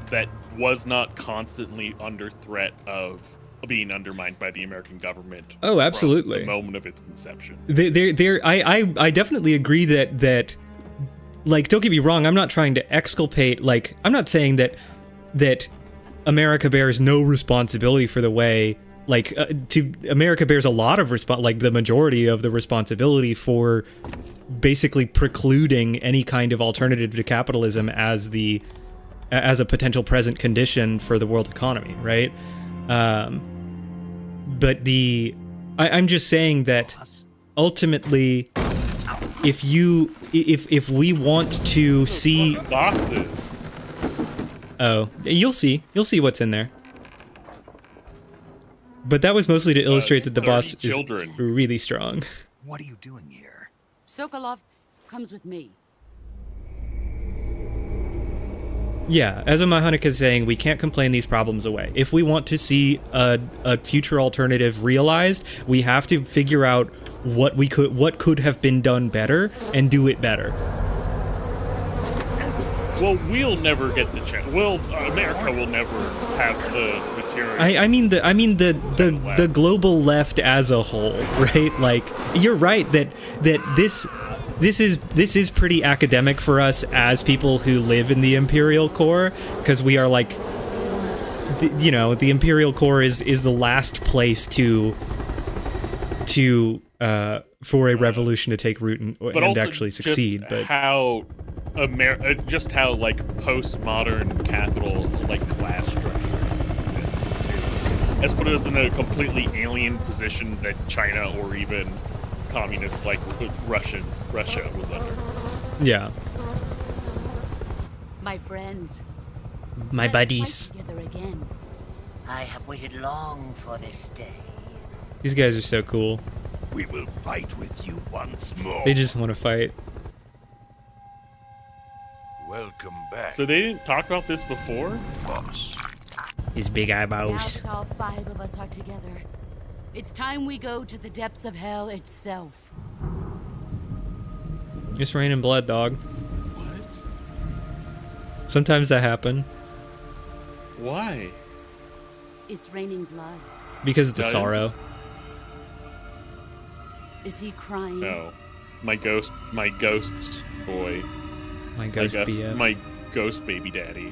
that was not constantly under threat of being undermined by the American government. Oh, absolutely. From the moment of its conception. I definitely agree that like, don't get me wrong, I'm not trying to exculpate, like, I'm not saying that America bears no responsibility for the way, like, America bears a lot of like the majority of the responsibility for basically precluding any kind of alternative to capitalism as a potential present condition for the world economy, right? But I'm just saying that ultimately, if we want to see boxes, you'll see what's in there. But that was mostly to illustrate that the boss is really strong. What are you doing here? Sokolov comes with me. Yeah, as Mahanik is saying, we can't complain these problems away. If we want to see a future alternative realized, we have to figure out what could have been done better and do it better. Well, we'll never get the chance. America will never have the material. I mean the global left as a whole, right? Like, you're right that this is pretty academic for us as people who live in the Imperial Core, because we are like, the Imperial Core is the last place for a revolution to take root and actually succeed. But how like postmodern capital like class structures has put us in a completely alien position that China or even communists like Russia was under. Yeah. My friends. My buddies. Together again. I have waited long for this day. These guys are so cool. We will fight with you once more. They just want to fight. Welcome back. So they didn't talk about this before? Boss. His big eyebrows. Now that all 5 of us are together, it's time we go to the depths of hell itself. It's raining blood, dog. What? Sometimes that happen. Why? It's raining blood. Because of the sorrow. Is he crying? No. My ghost boy. My ghost BF. My ghost baby daddy.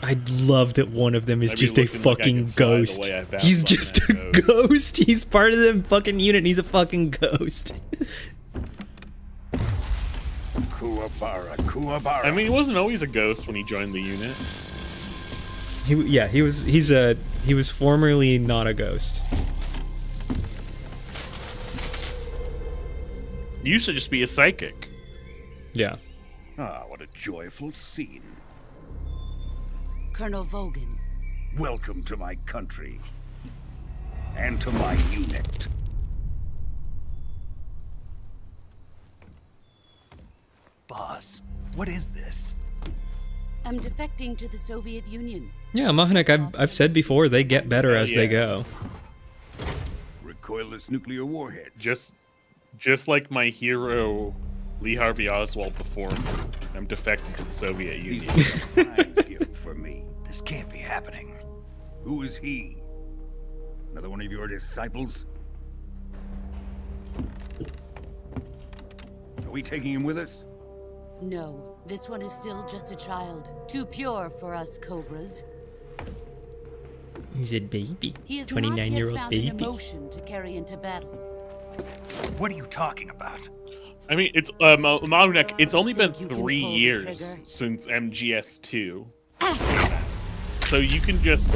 I love that one of them is I'd be just a looking like I fucking could fly the ghost. way I bounced He's on just that a ghost. He's part of the fucking unit and he's a fucking ghost. Kuwabara, Kuwabara. I mean, he wasn't always a ghost when he joined the unit. He was formerly not a ghost. He used to just be a psychic. Yeah. Ah, what a joyful scene. Colonel Vogan. Welcome to my country. And to my unit. Boss, what is this? I'm defecting to the Soviet Union. Yeah, Mahanek, I've said before, they get better as they go. Recoilless nuclear warheads. Just like my hero Lee Harvey Oswald before me, I'm defecting to the Soviet Union. He's a fine gift for me. This can't be happening. Who is he? Another one of your disciples? Are we taking him with us? No, this one is still just a child. Too pure for us Cobras. He's a baby. He is 29-year-old not yet baby. found an emotion to carry into battle. What are you talking about? I mean, it's Mahunek, it's only been Think you can 3 pull the years trigger? since MGS2. So you can just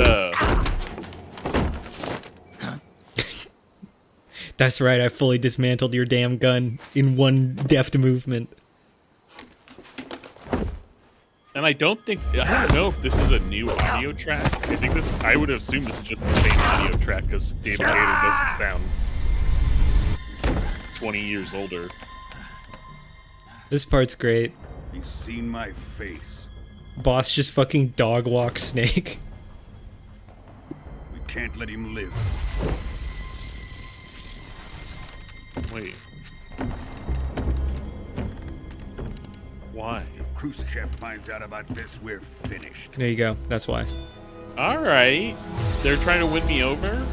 That's right, I fully dismantled your damn gun in one deft movement. and I don't know if this is a new audio track. I would assume this is just the same audio track because David Hayter doesn't sound 20 years older. This part's great. You've seen my face. Boss just fucking dog walks Snake. We can't let him live. Wait. Why? If Khrushchev finds out about this, we're finished. There you go. That's why. All right. They're trying to win me over?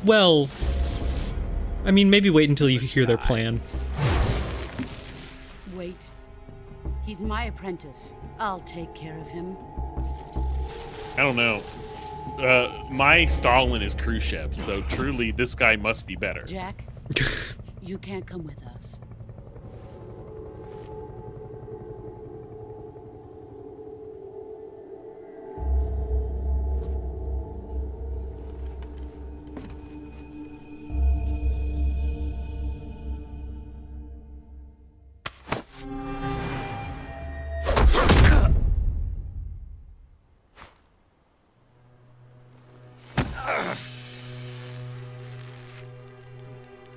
Well, I mean, maybe wait until you hear their plan. Wait. He's my apprentice. I'll take care of him. I don't know. My Stalin is Khrushchev, so truly this guy must be better. Jack, you can't come with us.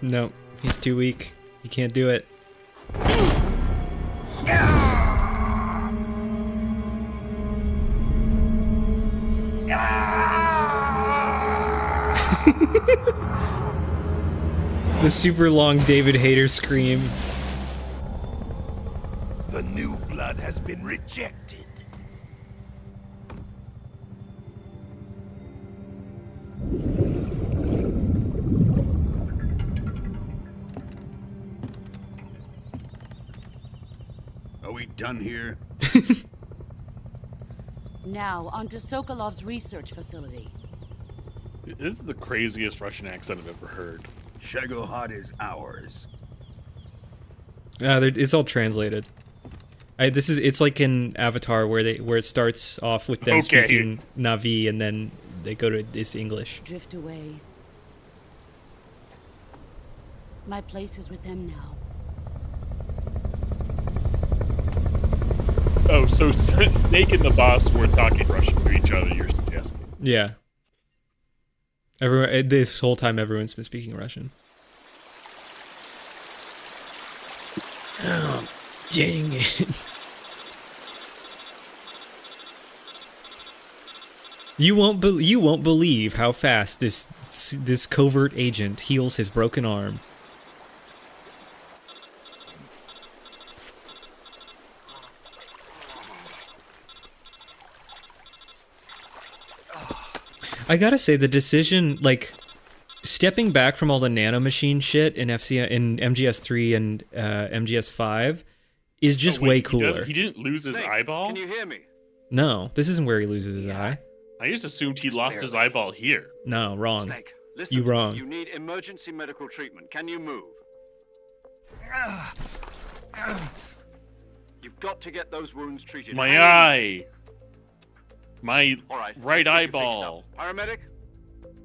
No, he's too weak. He can't do it. The super long David Hayter scream. The new blood has been rejected. Are we done here? Now, onto Sokolov's research facility. This is the craziest Russian accent I've ever heard. Shagohod is ours. It's all translated. It's like in Avatar where it starts off with them speaking Na'vi and then they go to this English. Drift away. My place is with them now. Oh, so Snake and the boss were talking Russian to each other, you're suggesting? Yeah. This whole time everyone's been speaking Russian. Oh, dang it. You won't believe how fast this covert agent heals his broken arm. I gotta say, the decision, like, stepping back from all the nanomachine shit in MGS3 and MGS5 is just way cooler. He didn't lose his eyeball? Can you hear me? No, this isn't where he loses his eye. I just assumed he lost his eyeball here. No, wrong. Snake, listen You to me. wrong. You need emergency medical treatment. Can you move? You've got to get those wounds treated. My Hang in. eye. My All right, right let's get you fixed eyeball. up. Paramedic?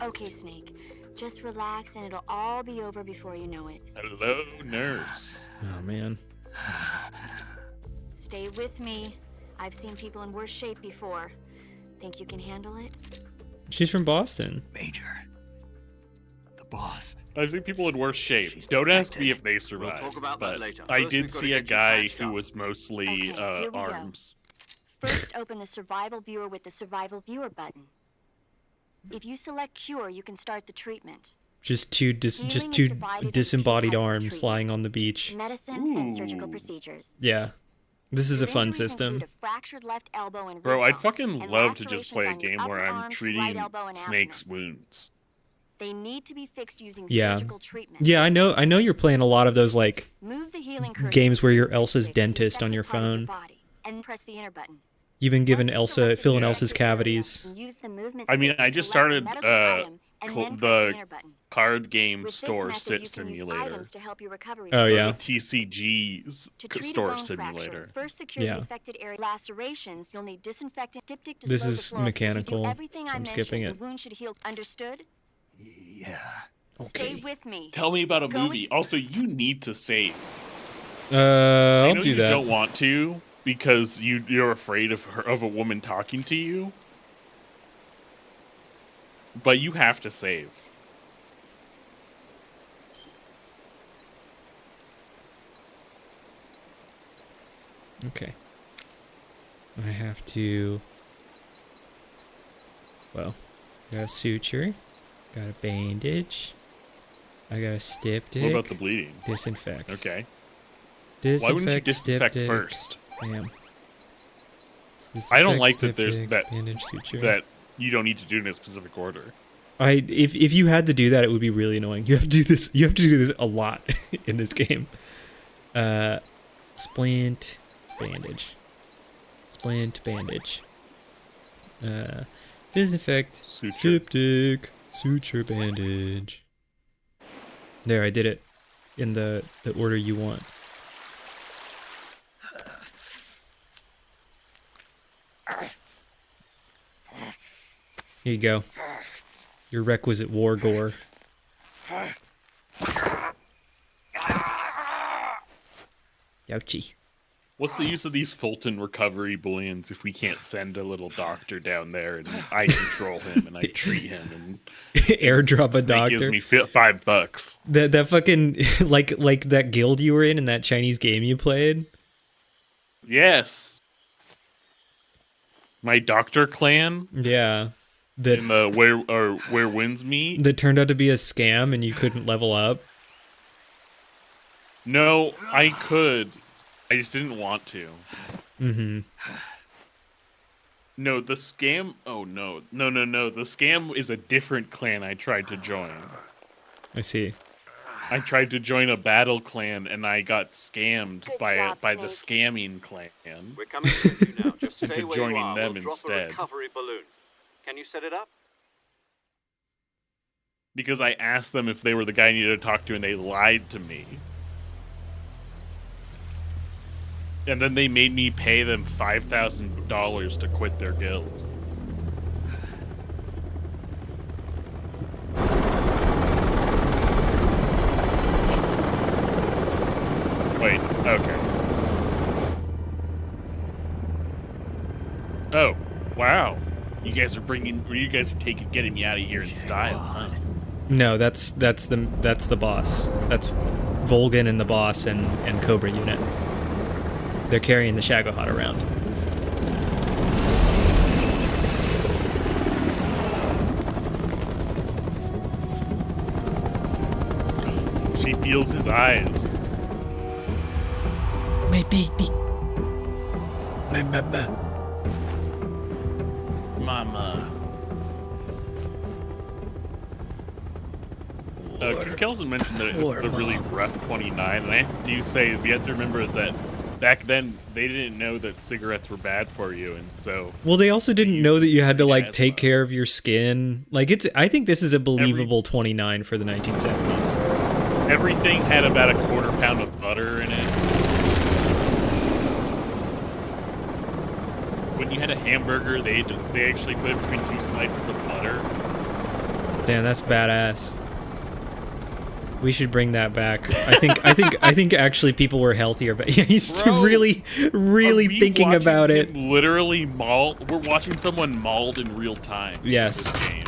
Okay, Snake. Just relax and it'll all be over before you know it. Hello, nurse. Oh man. Stay with me. I've seen people in worse shape before. Think you can handle it? She's from Boston. Major. The boss. I think people in worse shape. Don't ask me if they survived. talk about that but later. I First, did we've gotta see a get you guy patched who up. was mostly Okay, here we go. arms. First, open the survival viewer with the survival viewer button. If you select cure, you can start the treatment. Just two disembodied arms lying on the beach. Medicine and surgical procedures. Yeah. This is a fun Injuries system. include a fractured left elbow and Bro, rib I'd bone, fucking and love to just play a lacerations on your game where upper I'm arms, treating right elbow, and Snake's abdomen. wounds. They need to be fixed using Yeah. surgical treatment. Yeah, I know you're playing a lot of those like Move the healing cursor games where you're to Elsa's fix the dentist on affected your part of the phone. body, and press the enter button. You've been given Once you Elsa select the filling affected Elsa's area, cavities. use the movement I mean, stick I to just select started the medical item, and then press the enter button. card game With this store method, you can use simulator. items to help your recovery. Oh, Or yeah. the TCG's To treat a store bone simulator. fracture, first secure Yeah. the affected area. Lacerations, you'll need disinfectant, diptych to This slow the is flow. If you do mechanical, everything so I I'm mentioned, skipping the it. wound should heal. Understood? Yeah. Stay with me. Tell me about a Go movie. Also, you need to save. I I'll know do you that. don't want to because you're afraid of a woman talking to you. But you have to save. Okay. I have to. Well, got a suture, got a bandage, I got a styptic. What about the bleeding? Disinfect. Okay. Disinfect, Why wouldn't you disinfect styptic. first? Damn. I don't Disinfect, like that there's styptic, that bandage, suture. that you don't need to do it in a specific order. If you had to do that, it would be really annoying. You have to do this. You have to do this a lot in this game. Splint, bandage. Splint, bandage. Disinfect, styptic, suture, bandage. There, I did it in the order you want. Here you go. Your requisite war gore. Ouchie. What's the use of these Fulton recovery balloons if we can't send a little doctor down there and I control him and I treat him and Airdrop a Snake doctor. gives me $5. That fucking like that guild you were in that Chinese game you played. Yes. My doctor clan. Yeah. That in the where wins me. That turned out to be a scam and you couldn't level up. No, I could. I just didn't want to. Mm-hmm. No, the scam. Oh no. The scam is a different clan I tried to join. I see. I tried to join a battle clan and I got scammed Good by job, by the Snake. scamming clan. We're coming to you now. Just Into stay where joining you are. them We'll drop instead. a recovery balloon. Can you set it up? Because I asked them if they were the guy I needed to talk to and they lied to me. And then they made me pay them $5,000 to quit their guild. Wait, okay. Oh, wow. You guys are getting me out of here in style, huh? No, that's the boss. That's Volgan and the boss and Cobra unit. They're carrying the Shagohod around. She feels his eyes. My baby. My mama. Mama. Kelson mentioned that this is a really rough 29, and I do say we have to remember that back then they didn't know that cigarettes were bad for you, and so. Well, they also didn't know that you had to like take care of your skin. Like I think this is a believable 29 for the 1970s. Everything had about a quarter pound of butter in it. When you had a hamburger, they actually put it between 2 slices of butter. Damn, that's badass. We should bring that back. I think actually people were healthier, but yeah, he's really thinking about it. Literally mauled. We're watching someone mauled in real time. Yes. In this game.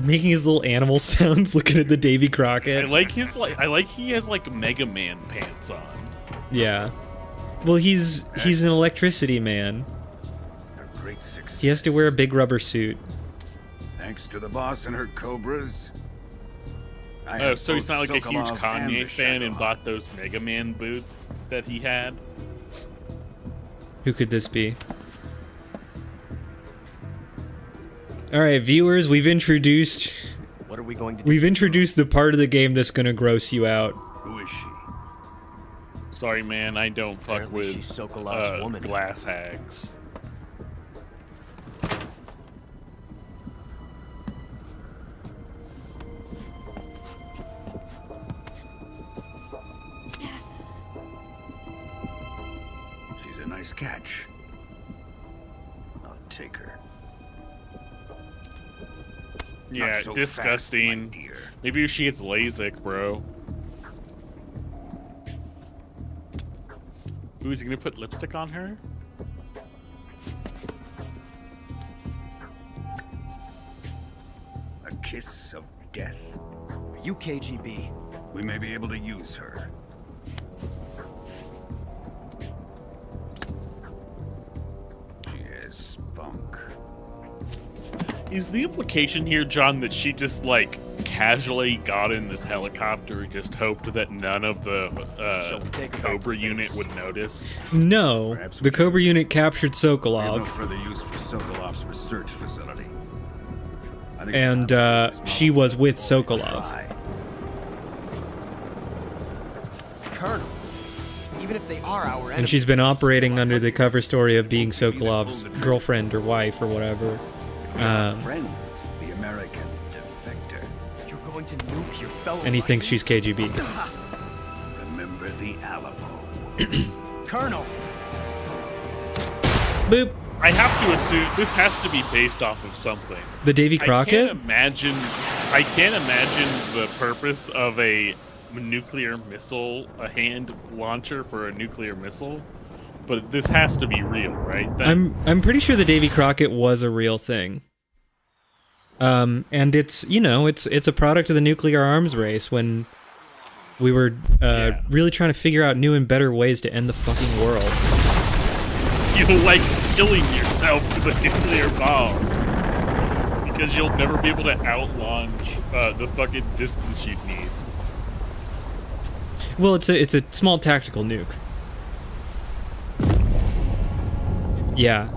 Making his little animal sounds, looking at the Davy Crockett. I like he has like Mega Man pants on. Yeah. Well, he's an electricity man. He has to wear a big rubber suit. Thanks to the boss and her cobras. Oh, so he's not like a huge Kanye fan and bought those Mega Man boots that he had? Who could this be? Alright, viewers, we've introduced... What are we going to do? We've introduced the part of the game that's gonna gross you out. Who is she? Sorry, man, I don't fuck Apparently with she's Sokolov's woman. glass hags. She's a nice catch. I'll take her. Yeah, so disgusting. fast, Maybe if she gets LASIK, bro. Ooh, is he gonna put lipstick on her? A kiss of death. Are you KGB? We may be able to use her. She has spunk. Is the implication here, John, that she just, like, casually got in this helicopter and just hoped that none of the Cobra unit would notice? No, the Cobra unit captured We have no Sokolov, further use for Sokolov's research facility. I think and she was with Sokolov. Colonel, even if they are our And enemies, she's been operating under the cover story of being Sokolov's girlfriend or wife or whatever. friend, the American defector. you're going to nuke your fellow And he thinks she's KGB. Remember the Alamo. Colonel! Boop. I have to assume this has to be based off of something. The Davy Crockett? I can't imagine the purpose of a nuclear missile, a hand launcher for a nuclear missile, but this has to be real, right? I'm pretty sure the Davy Crockett was a real thing. And it's, you know, it's a product of the nuclear arms race when we were really trying to figure out new and better ways to end the fucking world. You like killing yourself with a nuclear bomb because you'll never be able to outlaunch the fucking distance you'd need. Well, it's a small tactical nuke. Yeah.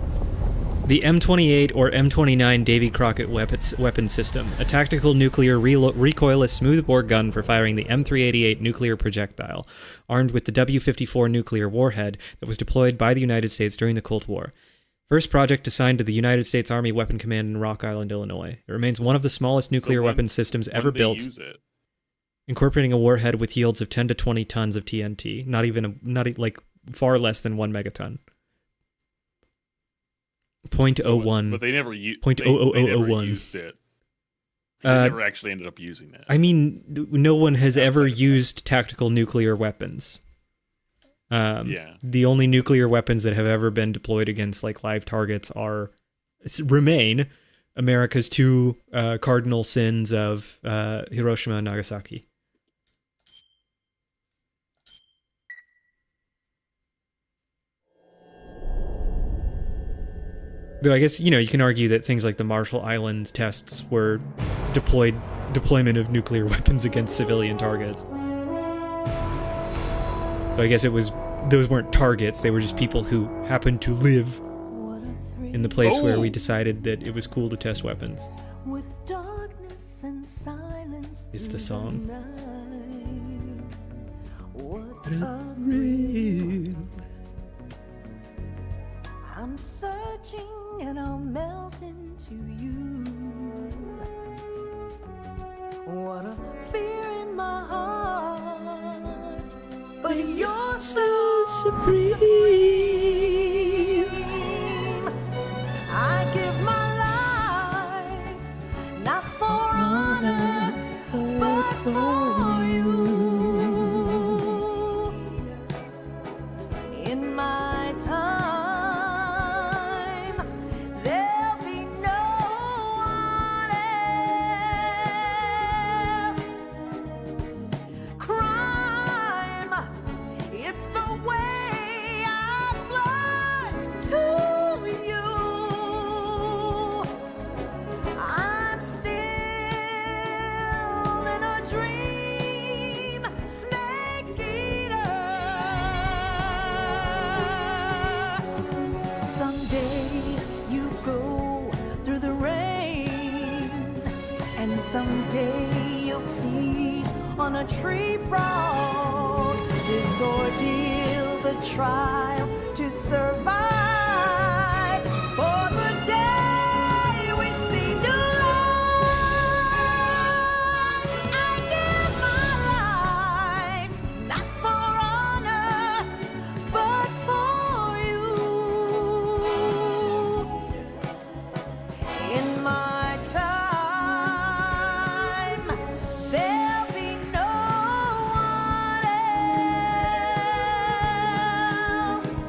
The M28 or M29 Davy Crockett weapon system, a tactical nuclear recoilless smoothbore gun for firing the M388 nuclear projectile, armed with the W54 nuclear warhead that was deployed by the United States during the Cold War. First project assigned to the United States Army Weapon Command in Rock Island, Illinois. It remains one of the smallest nuclear weapon systems ever built, incorporating a warhead with yields of 10 to 20 tons of TNT, like far less than 1 megaton. 0.01. But they never used 0.00001. it. They never actually ended up using it. I mean, no one has ever used tactical nuclear weapons. The only nuclear weapons that have ever been deployed against like live targets remain America's two cardinal sins of Hiroshima and Nagasaki. Though I guess, you know, you can argue that things like the Marshall Islands tests were deployment of nuclear weapons against civilian targets. But I guess those weren't targets, they were just people who happened to live in the place where we decided that it was cool to test weapons. It's the song. I'm searching and I'll melt into you. What a fear in my heart, but you're so supreme. I give my life, not for honor, but for you. In my time, there'll be no one else. Crime, it's the way I fly to you. I'm still in a dream, snake eater. Someday you go through the rain, and someday you'll feed on a tree frog. This ordeal, the trial to survive, for the day we see new light. I give my life, not for honor, but for you. In my time, there'll be no one else.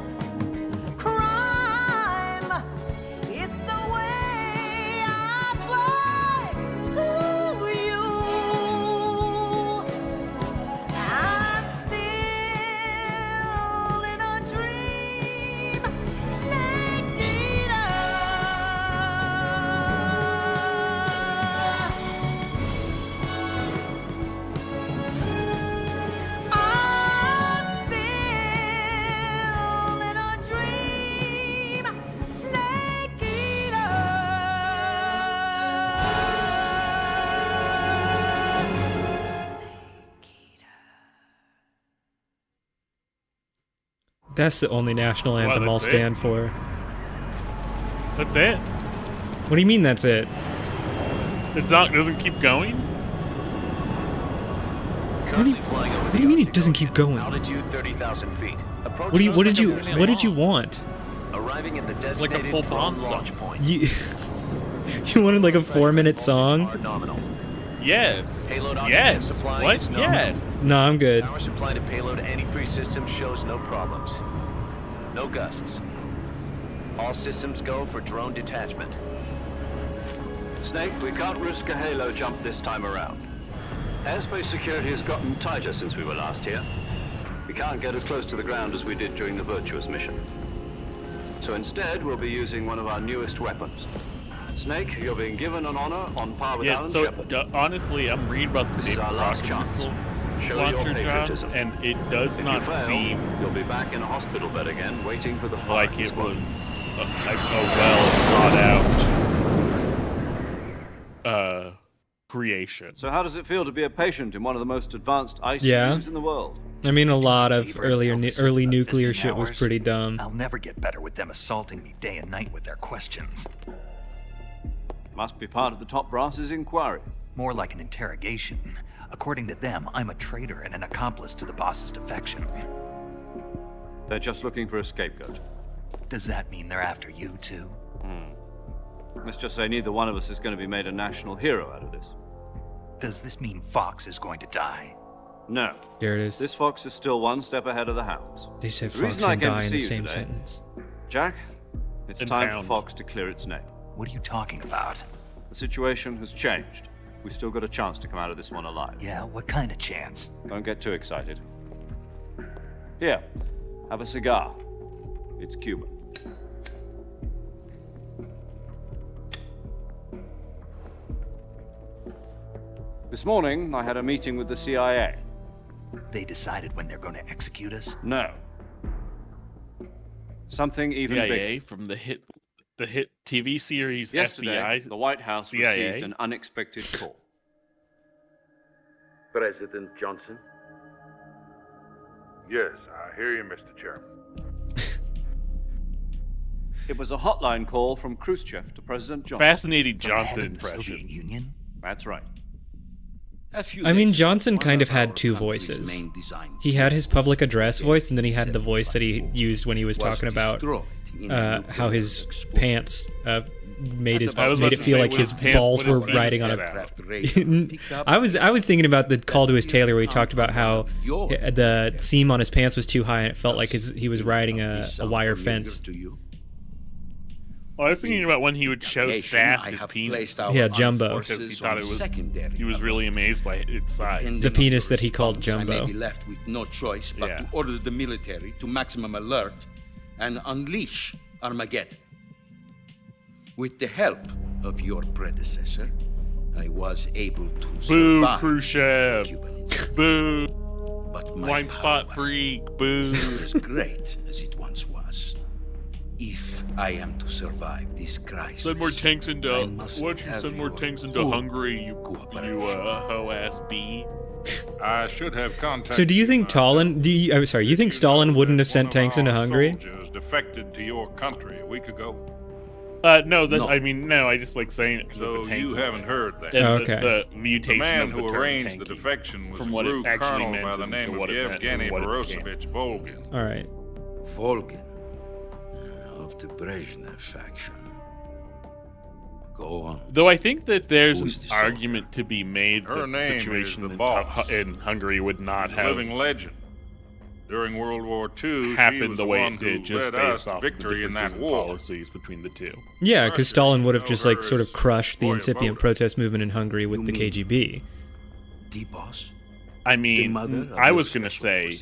Crime, it's the way I fly to you. I'm still in a dream, snake eater. I'm still in a dream, snake eater. That's the only national anthem I'll that's it? stand for. That's it? What do you mean that's it? It's not. Doesn't keep going. What do you mean it doesn't keep going? Altitude 30,000 feet. What did you want? Arriving at the Like designated a full drone Bond launch song. point. You wanted like a 4-minute song? Are nominal. Yes. Payload oxygen Yes. supply What? is nominal. Yes. No, I'm good. Power supply to payload antifreeze system shows no problems. No gusts. All systems go for drone detachment. Snake, we can't risk a halo jump this time around. Airspace security has gotten tighter since we were last here. We can't get as close to the ground as we did during the Virtuous mission. So instead, we'll be using one of our newest weapons. Snake, you're being given an honor on par with Yeah. Alan So Shepard. Honestly, I'm reading about the This is David our last Crockett chance. missile Show your launcher job, patriotism. and it does If not you fail, seem you'll be back in a hospital bed again, waiting for the like firing it squad. was a well thought out creation. So how does it feel to be a patient in one of the most advanced ICUs Yeah. in the world? I mean, a lot of early nuclear shit was pretty dumb. I'll never get better with them assaulting me day and night with their questions. Must be part of the top brass's inquiry. More like an interrogation. According to them, I'm a traitor and an accomplice to the boss's defection. They're just looking for a scapegoat. Does that mean they're after you too? Let's just say neither one of us is going to be made a national hero out of this. Does this mean Fox is going to die? No. There it is. This Fox is still one step ahead of the hounds. They said The Fox reason I and came to die in see the you same today, sentence. Jack, it's And time hound. for Fox to clear its name. What are you talking about? The situation has changed. We've still got a chance to come out of this one alive. Yeah, what kind of chance? Don't get too excited. Here, have a cigar. It's Cuban. This morning, I had a meeting with the CIA. They decided when they're going to execute us? No. Something even bigger. CIA from the hit TV series Yesterday, FBI. the White House CIA. received an unexpected call. President Johnson, Yes, I hear you, Mr. Chairman. It was a hotline call from Khrushchev to President Johnson. Fascinating Johnson impression. Union? That's right. I mean, Johnson kind of had two voices. He had his public address voice, and then he had the voice that he used when he was talking about how his pants made it feel like his balls were riding on a. I was thinking about the call to his tailor where he talked about how the seam on his pants was too high and it felt like he was riding a wire fence. Well, I was thinking about when he would show Saf his penis. Yeah, Jumbo. Because he thought he was really amazed by its size. The penis that he called Jumbo. I may be left with no choice but to order the military to maximum alert and unleash Armageddon. With the help of your predecessor, I was able to survive. Boo, Khrushchev. Boo. But my Wine spot freak. Boo. Not as great as it once was. If I am to survive this crisis, send more tanks into. Why don't you send more tanks into Hungary, you hoe ass bee? I should have contacted. So, do you think you think Stalin wouldn't have sent tanks into Hungary? Soldiers defected to your country a week ago. No. I mean, no. I just like saying it because of the tank. You haven't heard that. The mutation. The man of the who term arranged tanky, the defection was a from what group it actually colonel meant by the name of Yevgeny Borisovich Volgin. All right. Volgin. Of the Brezhnev faction. Go on. Though I think that there's an argument to be made that the situation in Hungary would not have living legend. During World War II, happened the way it did, just based off victory of the in that war policies between the two. Yeah, because Stalin would have just like sort of crushed the incipient protest movement in Hungary with the KGB. The boss? I mean, I was gonna say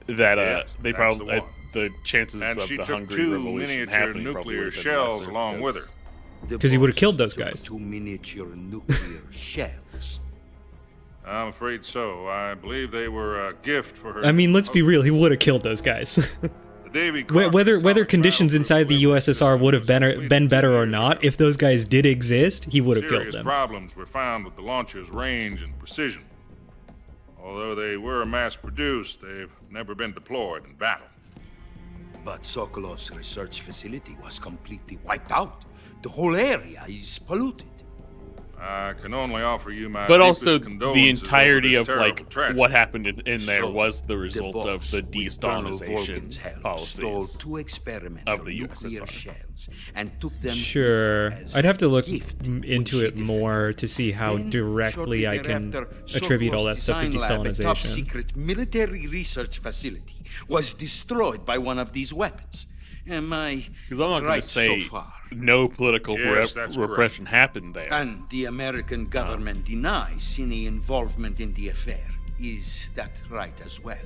that they probably. The chances and of she the took Hungary 2 Revolution miniature happening nuclear shells along with her. Because he would have killed those guys. 2 miniature nuclear shells. I'm afraid so. I believe they were a gift for her. I mean, let's be real. He would have killed those guys. Whether conditions inside the USSR would have been better or not, if those guys did exist, he would have killed them. Serious problems were found with the launcher's range and precision. Although they were mass-produced, they've never been deployed in battle. But Sokolov's research facility was completely wiped out. The whole area is polluted. I can only offer you my But also, deepest the entirety of condolences over this like terrible what happened in there So, was the result of the Volgin's de-Stalinization help, policies stole 2 experimental of the nuclear USSR. shells and took them Sure. as I'd have to look gift, into it more to see how Then, directly I shortly can thereafter, attribute all that Sokolov's stuff to design lab, a top de-Stalinization. secret military research facility was destroyed by one of these weapons. Am I Because I'm not going right to say so far? no political Yes, that's repression happened there. And the American government denies any involvement in the affair. Is that right as well?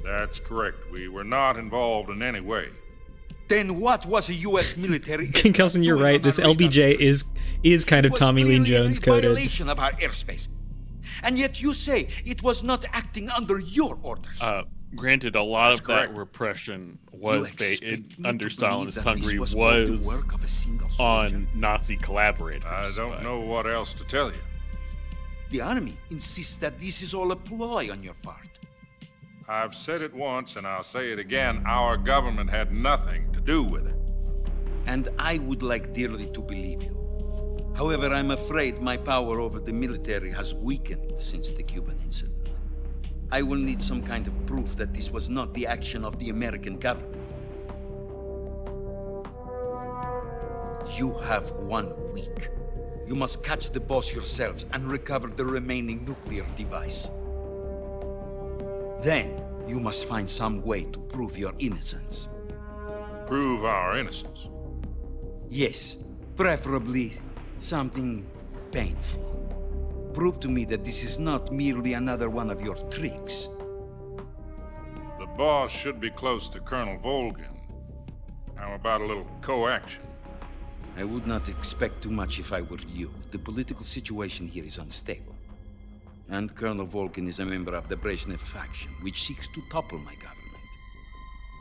That's correct. We were not involved in any way. Then what was a U.S. military? King Kelson, you're right. This LBJ is kind of Tommy Lee Jones coded. Violation of our airspace. And yet you say it was not acting under your orders. Granted, a lot of that repression was under Stalinist Hungary was on Nazi collaborators. I don't know what else to tell you. The army insists that this is all a ploy on your part. I've said it once and I'll say it again. Our government had nothing to do with it. And I would like dearly to believe you. However, I'm afraid my power over the military has weakened since the Cuban incident. I will need some kind of proof that this was not the action of the American government. You have 1 week. You must catch the boss yourselves and recover the remaining nuclear device. Then, you must find some way to prove your innocence. Prove our innocence? Yes, preferably something painful. Prove to me that this is not merely another one of your tricks. The boss should be close to Colonel Volgin. How about a little co-action? I would not expect too much if I were you. The political situation here is unstable. And Colonel Volgin is a member of the Brezhnev faction, which seeks to topple my government.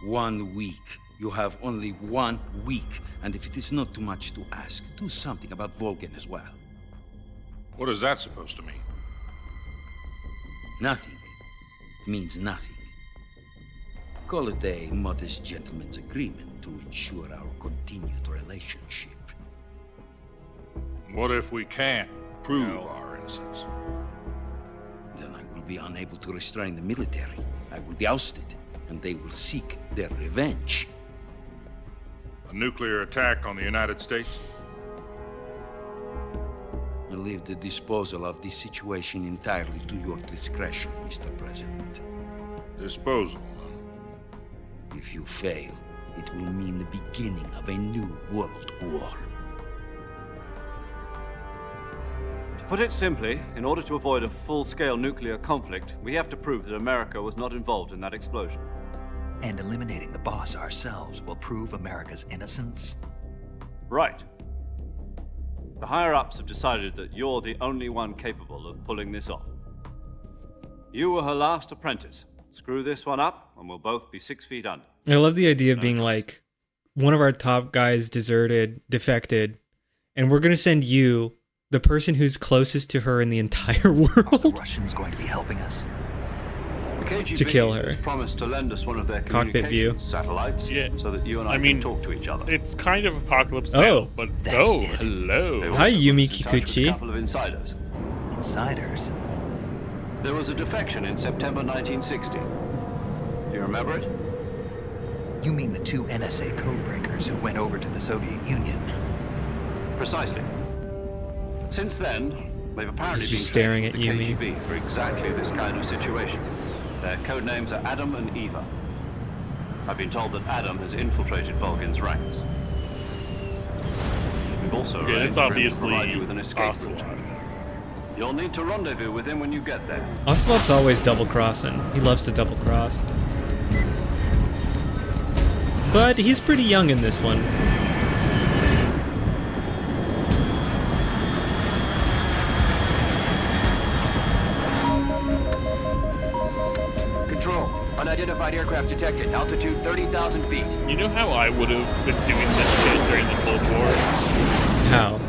1 week. You have only 1 week. And if it is not too much to ask, do something about Volgin as well. What is that supposed to mean? Nothing. It means nothing. Call it a modest gentleman's agreement to ensure our continued relationship. What if we can't prove our innocence? Then I will be unable to restrain the military. I will be ousted, and they will seek their revenge. A nuclear attack on the United States? I leave the disposal of this situation entirely to your discretion, Mr. President. Disposal? If you fail, it will mean the beginning of a new world war. To put it simply, in order to avoid a full-scale nuclear conflict, we have to prove that America was not involved in that explosion. And eliminating the boss ourselves will prove America's innocence? Right. The higher-ups have decided that you're the only one capable of pulling this off. You were her last apprentice. Screw this one up, and we'll both be 6 feet under. I love the idea of being like, one of our top guys defected, and we're gonna send you, the person who's closest to her in the entire world. Are the Russians going to be helping us? The KGB to kill her. has promised to lend us one of their Cockpit view. satellites, so that you and I can talk to each other. It's kind of Apocalypse Now, but hello. Hi, Yumi A Kikuchi. couple of insiders. Insiders? There was a defection in September 1960. Do you remember it? You mean the 2 NSA codebreakers who went over to the Soviet Union? Precisely. Since then, they've apparently She's been staring at training Yumi. the KGB for exactly this kind of situation. Their code names are Adam and Eva. I've been told that Adam has infiltrated Vulcan's ranks. We've also arranged it's for him to obviously provide you with an escape Ocelot. route. You'll need to rendezvous with him when you get there. Ocelot's always double-crossing. He loves to double-cross. But he's pretty young in this one. Control. Unidentified aircraft detected. Altitude 30,000 feet. You know how I would have been doing this shit during the Cold War? How?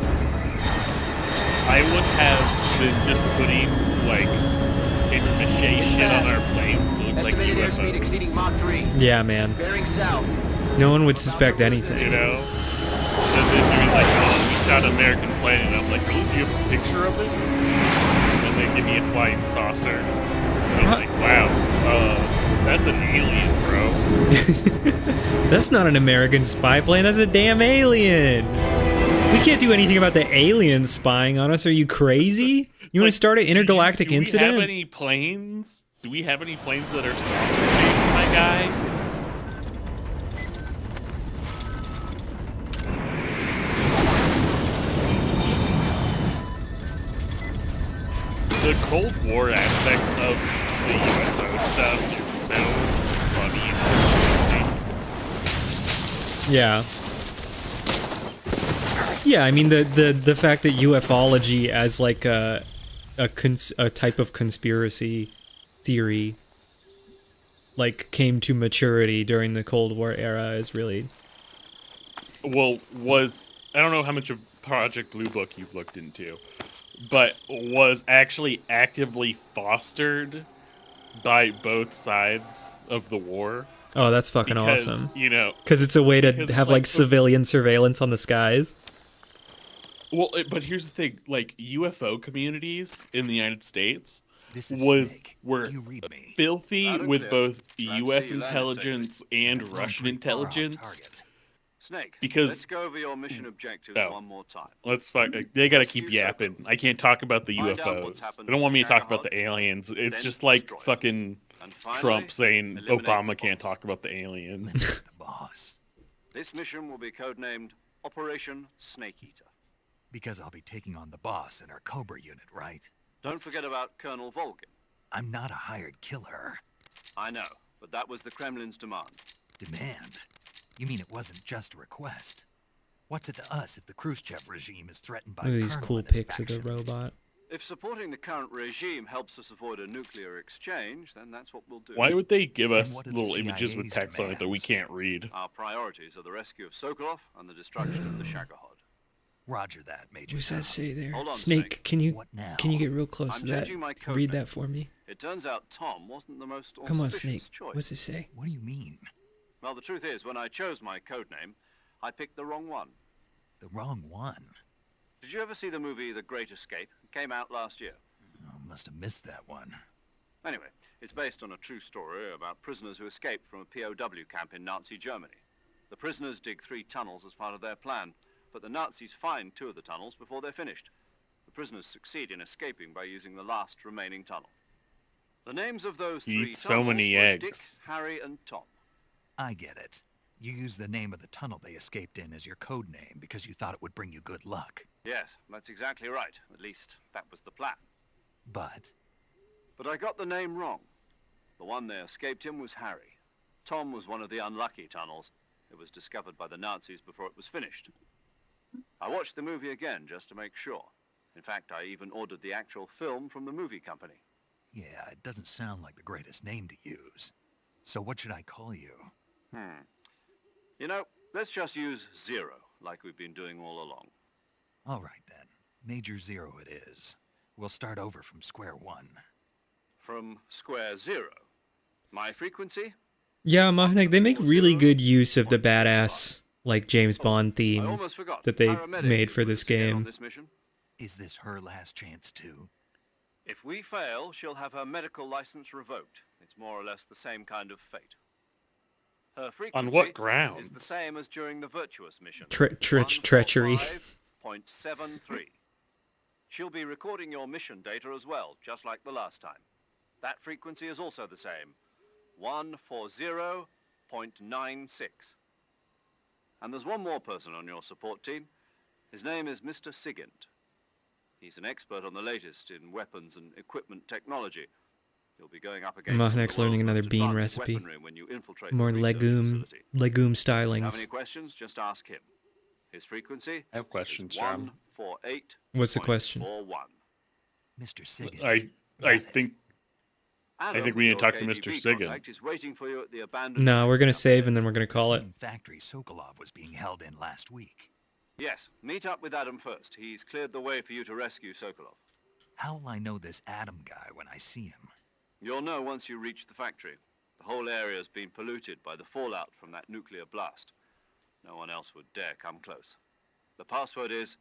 I would have been just putting, like, papier-mâché shit on our planes to look Estimated like airspeed UFOs. exceeding Mach 3. Yeah, man. Bearing south. No one would suspect anything. You know? And then doing like, oh, we shot an American plane, and I'm like, oh, do you have a picture of it? And they give me a flying saucer. And I'm like, wow, that's an alien, bro. That's not an American spy plane, that's a damn alien! We can't do anything about the aliens spying on us, are you crazy? You want to start an intergalactic Do we incident? have any planes? Do we have any planes that are saucer-shaped, my guy? The Cold War aspect of the UFO stuff is so funny and Yeah. Yeah, I mean the fact that ufology as like a type of conspiracy theory like came to maturity during the Cold War era is really well, I don't know how much of Project Blue Book you've looked into, but was actually actively fostered by both sides of the war. Oh, that's fucking because, awesome. You know, because it's a way to because have it's like civilian surveillance on the skies. Well, but here's the thing: like UFO communities in the United States were filthy with both U.S. intelligence and Russian intelligence. Snake, Because let's go over your mission objectives one more time. They gotta keep yapping. I can't talk about the UFOs. They don't want me to talk about the aliens. It's just like fucking Trump saying Obama can't talk about the aliens. Boss. This mission will be codenamed Operation Snake Eater. Because I'll be taking on the boss in our Cobra unit, right? Don't forget about Colonel Volgin. I'm not a hired killer. I know, but that was the Kremlin's demand. Demand? You mean it wasn't just a request? What's it to us if the Khrushchev regime is threatened by Look at these Colonel cool and his pics of the faction? robot. If supporting the current regime helps us avoid a nuclear exchange, then that's what we'll do. Why would they give us what are the little images with CIA's text on it that we can't read? Our priorities are the rescue of Sokolov and the destruction of the Shagohod. Roger that, Major. What does that say there? Hold on, Snake, can you What now? get real close I'm to that? changing my code Read name. that for me. It turns out Tom wasn't the most Come on, auspicious Snake. choice. What's it say? What do you mean? Well, the truth is, when I chose my code name, I picked the wrong one. The wrong one? Did you ever see the movie The Great Escape? It came out last year. Oh, must have missed that one. Anyway, it's based on a true story about prisoners who escaped from a POW camp in Nazi Germany. The prisoners dig 3 tunnels as part of their plan, but the Nazis find 2 of the tunnels before they're finished. The prisoners succeed in escaping by using the last remaining tunnel. The names of those 3 Eat tunnels so many were eggs. Dick, Harry, and Tom. I get it. You used the name of the tunnel they escaped in as your code name because you thought it would bring you good luck. Yes, that's exactly right. At least, that was the plan. But But I got the name wrong. The one they escaped in was Harry. Tom was one of the unlucky tunnels. It was discovered by the Nazis before it was finished. I watched the movie again just to make sure. In fact, I even ordered the actual film from the movie company. yeah, it doesn't sound like the greatest name to use. So what should I call you? You know, let's just use Zero, like we've been doing all along. All right then. Major Zero it is. We'll start over from square one. From square 0. My frequency? Yeah, Mahnek, they make really good use of the badass, like, James Bond theme almost forgot. that they Paramedic made for this is again on game. this mission. Is this her last chance too? If we fail, she'll have her medical license revoked. It's more or less the same kind of fate. Her frequency what grounds? is the same as during the Virtuous mission. Treachery. 145.73. She'll be recording your mission data as well, just like the last time. That frequency is also the same. 140.96. And there's one more person on your support team. His name is Mr. Sigint. He's an expert on the latest in weapons and equipment technology. He'll be going up against Mahnek's learning another bean advanced recipe. weaponry when you infiltrate More the research legume facility. legume If you have stylings. any questions, just ask him. His frequency I have questions, is John. 148.41. What's the question? Mr. Sigint. I think we need to talk to your Mr. KGB Sigint. contact is waiting for you at the abandoned No, we're gonna save and then we're gonna call it. Same factory Sokolov was being held in last week. Yes, meet up with Adam first. He's cleared the way for you to rescue Sokolov. How'll I know this Adam guy when I see him? You'll know once you reach the factory. The whole area's been polluted by the fallout from that nuclear blast. No one else would dare come close. The password is,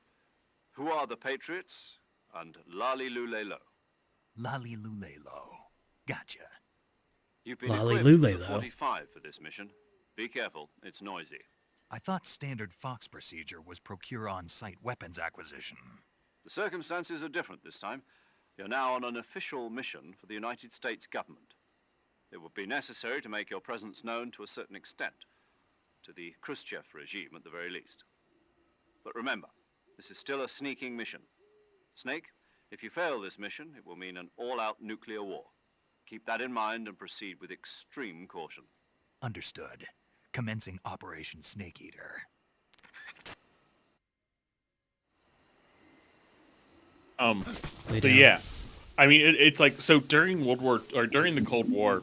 "Who are the Patriots?" and "Lali Lulelo." Lali Lulelo. Gotcha. You've been Lali equipped with Lulelo. a 45 for this mission. Be careful, it's noisy. I thought standard Fox procedure was procure on-site weapons acquisition. The circumstances are different this time. You're now on an official mission for the United States government. It would be necessary to make your presence known to a certain extent, to the Khrushchev regime at the very least. But remember, this is still a sneaking mission. Snake, if you fail this mission, it will mean an all-out nuclear war. Keep that in mind and proceed with extreme caution. Understood. Commencing Operation Snake Eater. Lay So down. yeah, I mean it's like so during during the Cold War,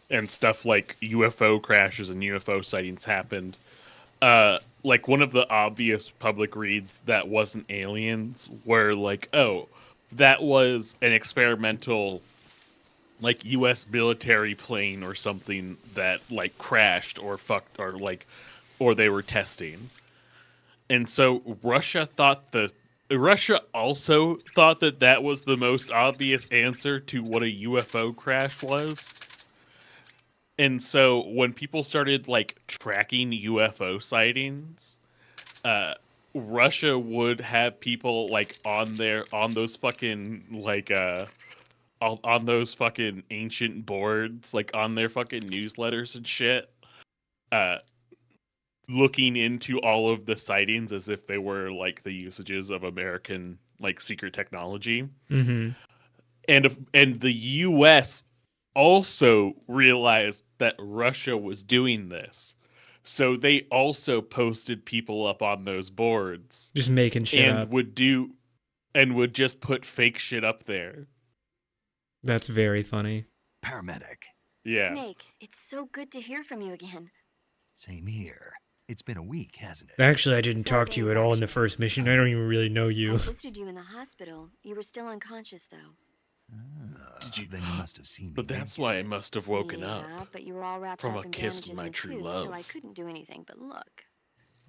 and stuff like UFO crashes and UFO sightings happened. Like one of the obvious public reads that wasn't aliens were like, oh, that was an experimental, like U.S. military plane or something that like crashed or fucked or they were testing, and so Russia also thought that that was the most obvious answer to what a UFO crash was. And so when people started like tracking UFO sightings, Russia would have people like on those fucking like on those fucking ancient boards, like on their fucking newsletters and shit, looking into all of the sightings as if they were like the usages of American like secret technology. Mm-hmm. And the US also realized that Russia was doing this. So they also posted people up on those boards. Just making shit and up. would just put fake shit up there. That's very funny. Paramedic. Yeah. Snake, it's so good to hear from you again. Same here. It's been a week, hasn't it? Actually, I didn't talk to you at all in the first mission. I don't even really know I you. visited you in the hospital. You were still unconscious, though. Did you? Then you must have seen me. But that's why I must have woken yeah, up. but you were all wrapped from up a in kiss from bandages my and true tubes, love. so I couldn't do anything but look.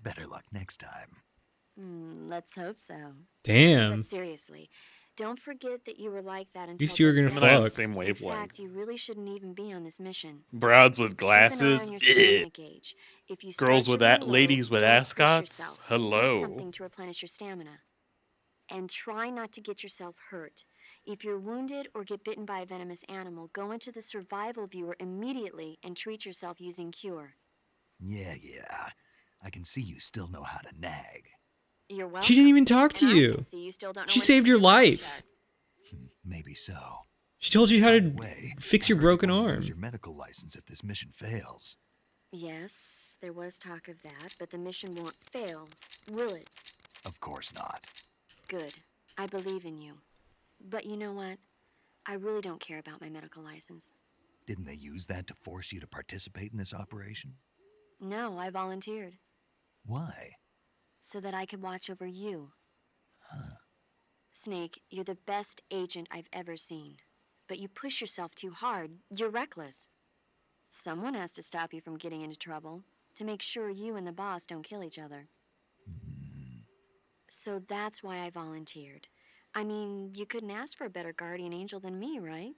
Better luck next time. Let's hope so. Damn. But seriously, don't forget that you were like that until. least you were gonna just Him and I have fuck. the same In wavelength. fact, you really shouldn't even be on this mission. Broads with Keep an eye on glasses. your stamina gauge. If you start Girls to with run that, low, ladies with don't push ascots. yourself. Eat Hello. something to replenish your stamina. And try not to get yourself hurt. If you're wounded or get bitten by a venomous animal, go into the survival viewer immediately and treat yourself using Cure. Yeah. I can see you still know how to nag. You're welcome. She didn't even talk to And I you. can see you still don't know She when to saved put your your mouth life. shut. Maybe so. She told you how By to the way, fix I your heard broken you're gonna arm. lose your medical license if this mission fails. Yes, there was talk of that, but the mission won't fail, will it? Of course not. Good. I believe in you. But you know what? I really don't care about my medical license. Didn't they use that to force you to participate in this operation? No, I volunteered. Why? So that I could watch over you. Huh. Snake, you're the best agent I've ever seen. But you push yourself too hard. You're reckless. Someone has to stop you from getting into trouble, to make sure you and the boss don't kill each other. So that's why I volunteered. I mean, you couldn't ask for a better guardian angel than me, right?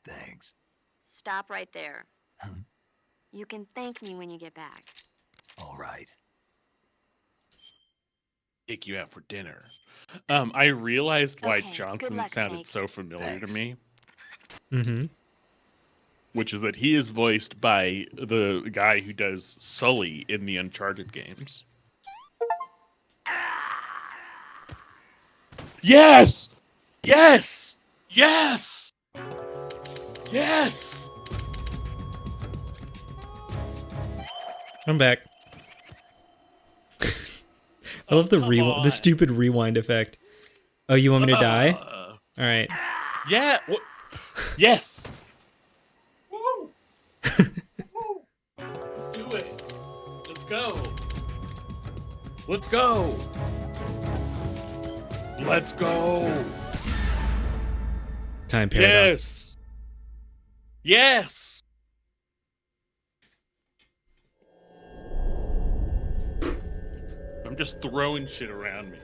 Thanks. Stop right there. Huh? You can thank me when you get back. All right. Take you out for dinner. I realized why Okay, good Johnson luck, sounded Snake. so familiar Thanks. to me, Mm-hmm. which is that he is voiced by the guy who does Sully in the Uncharted games. Yes! Yes! Yes! Yes! I'm back. I love the come the stupid rewind effect. Oh, you want me to die? All right. Yeah. Yes. Woo. Woo. Let's do it. Let's go. Let's go. Let's go. Time paradox. Yes. Yes. I'm just throwing shit around me.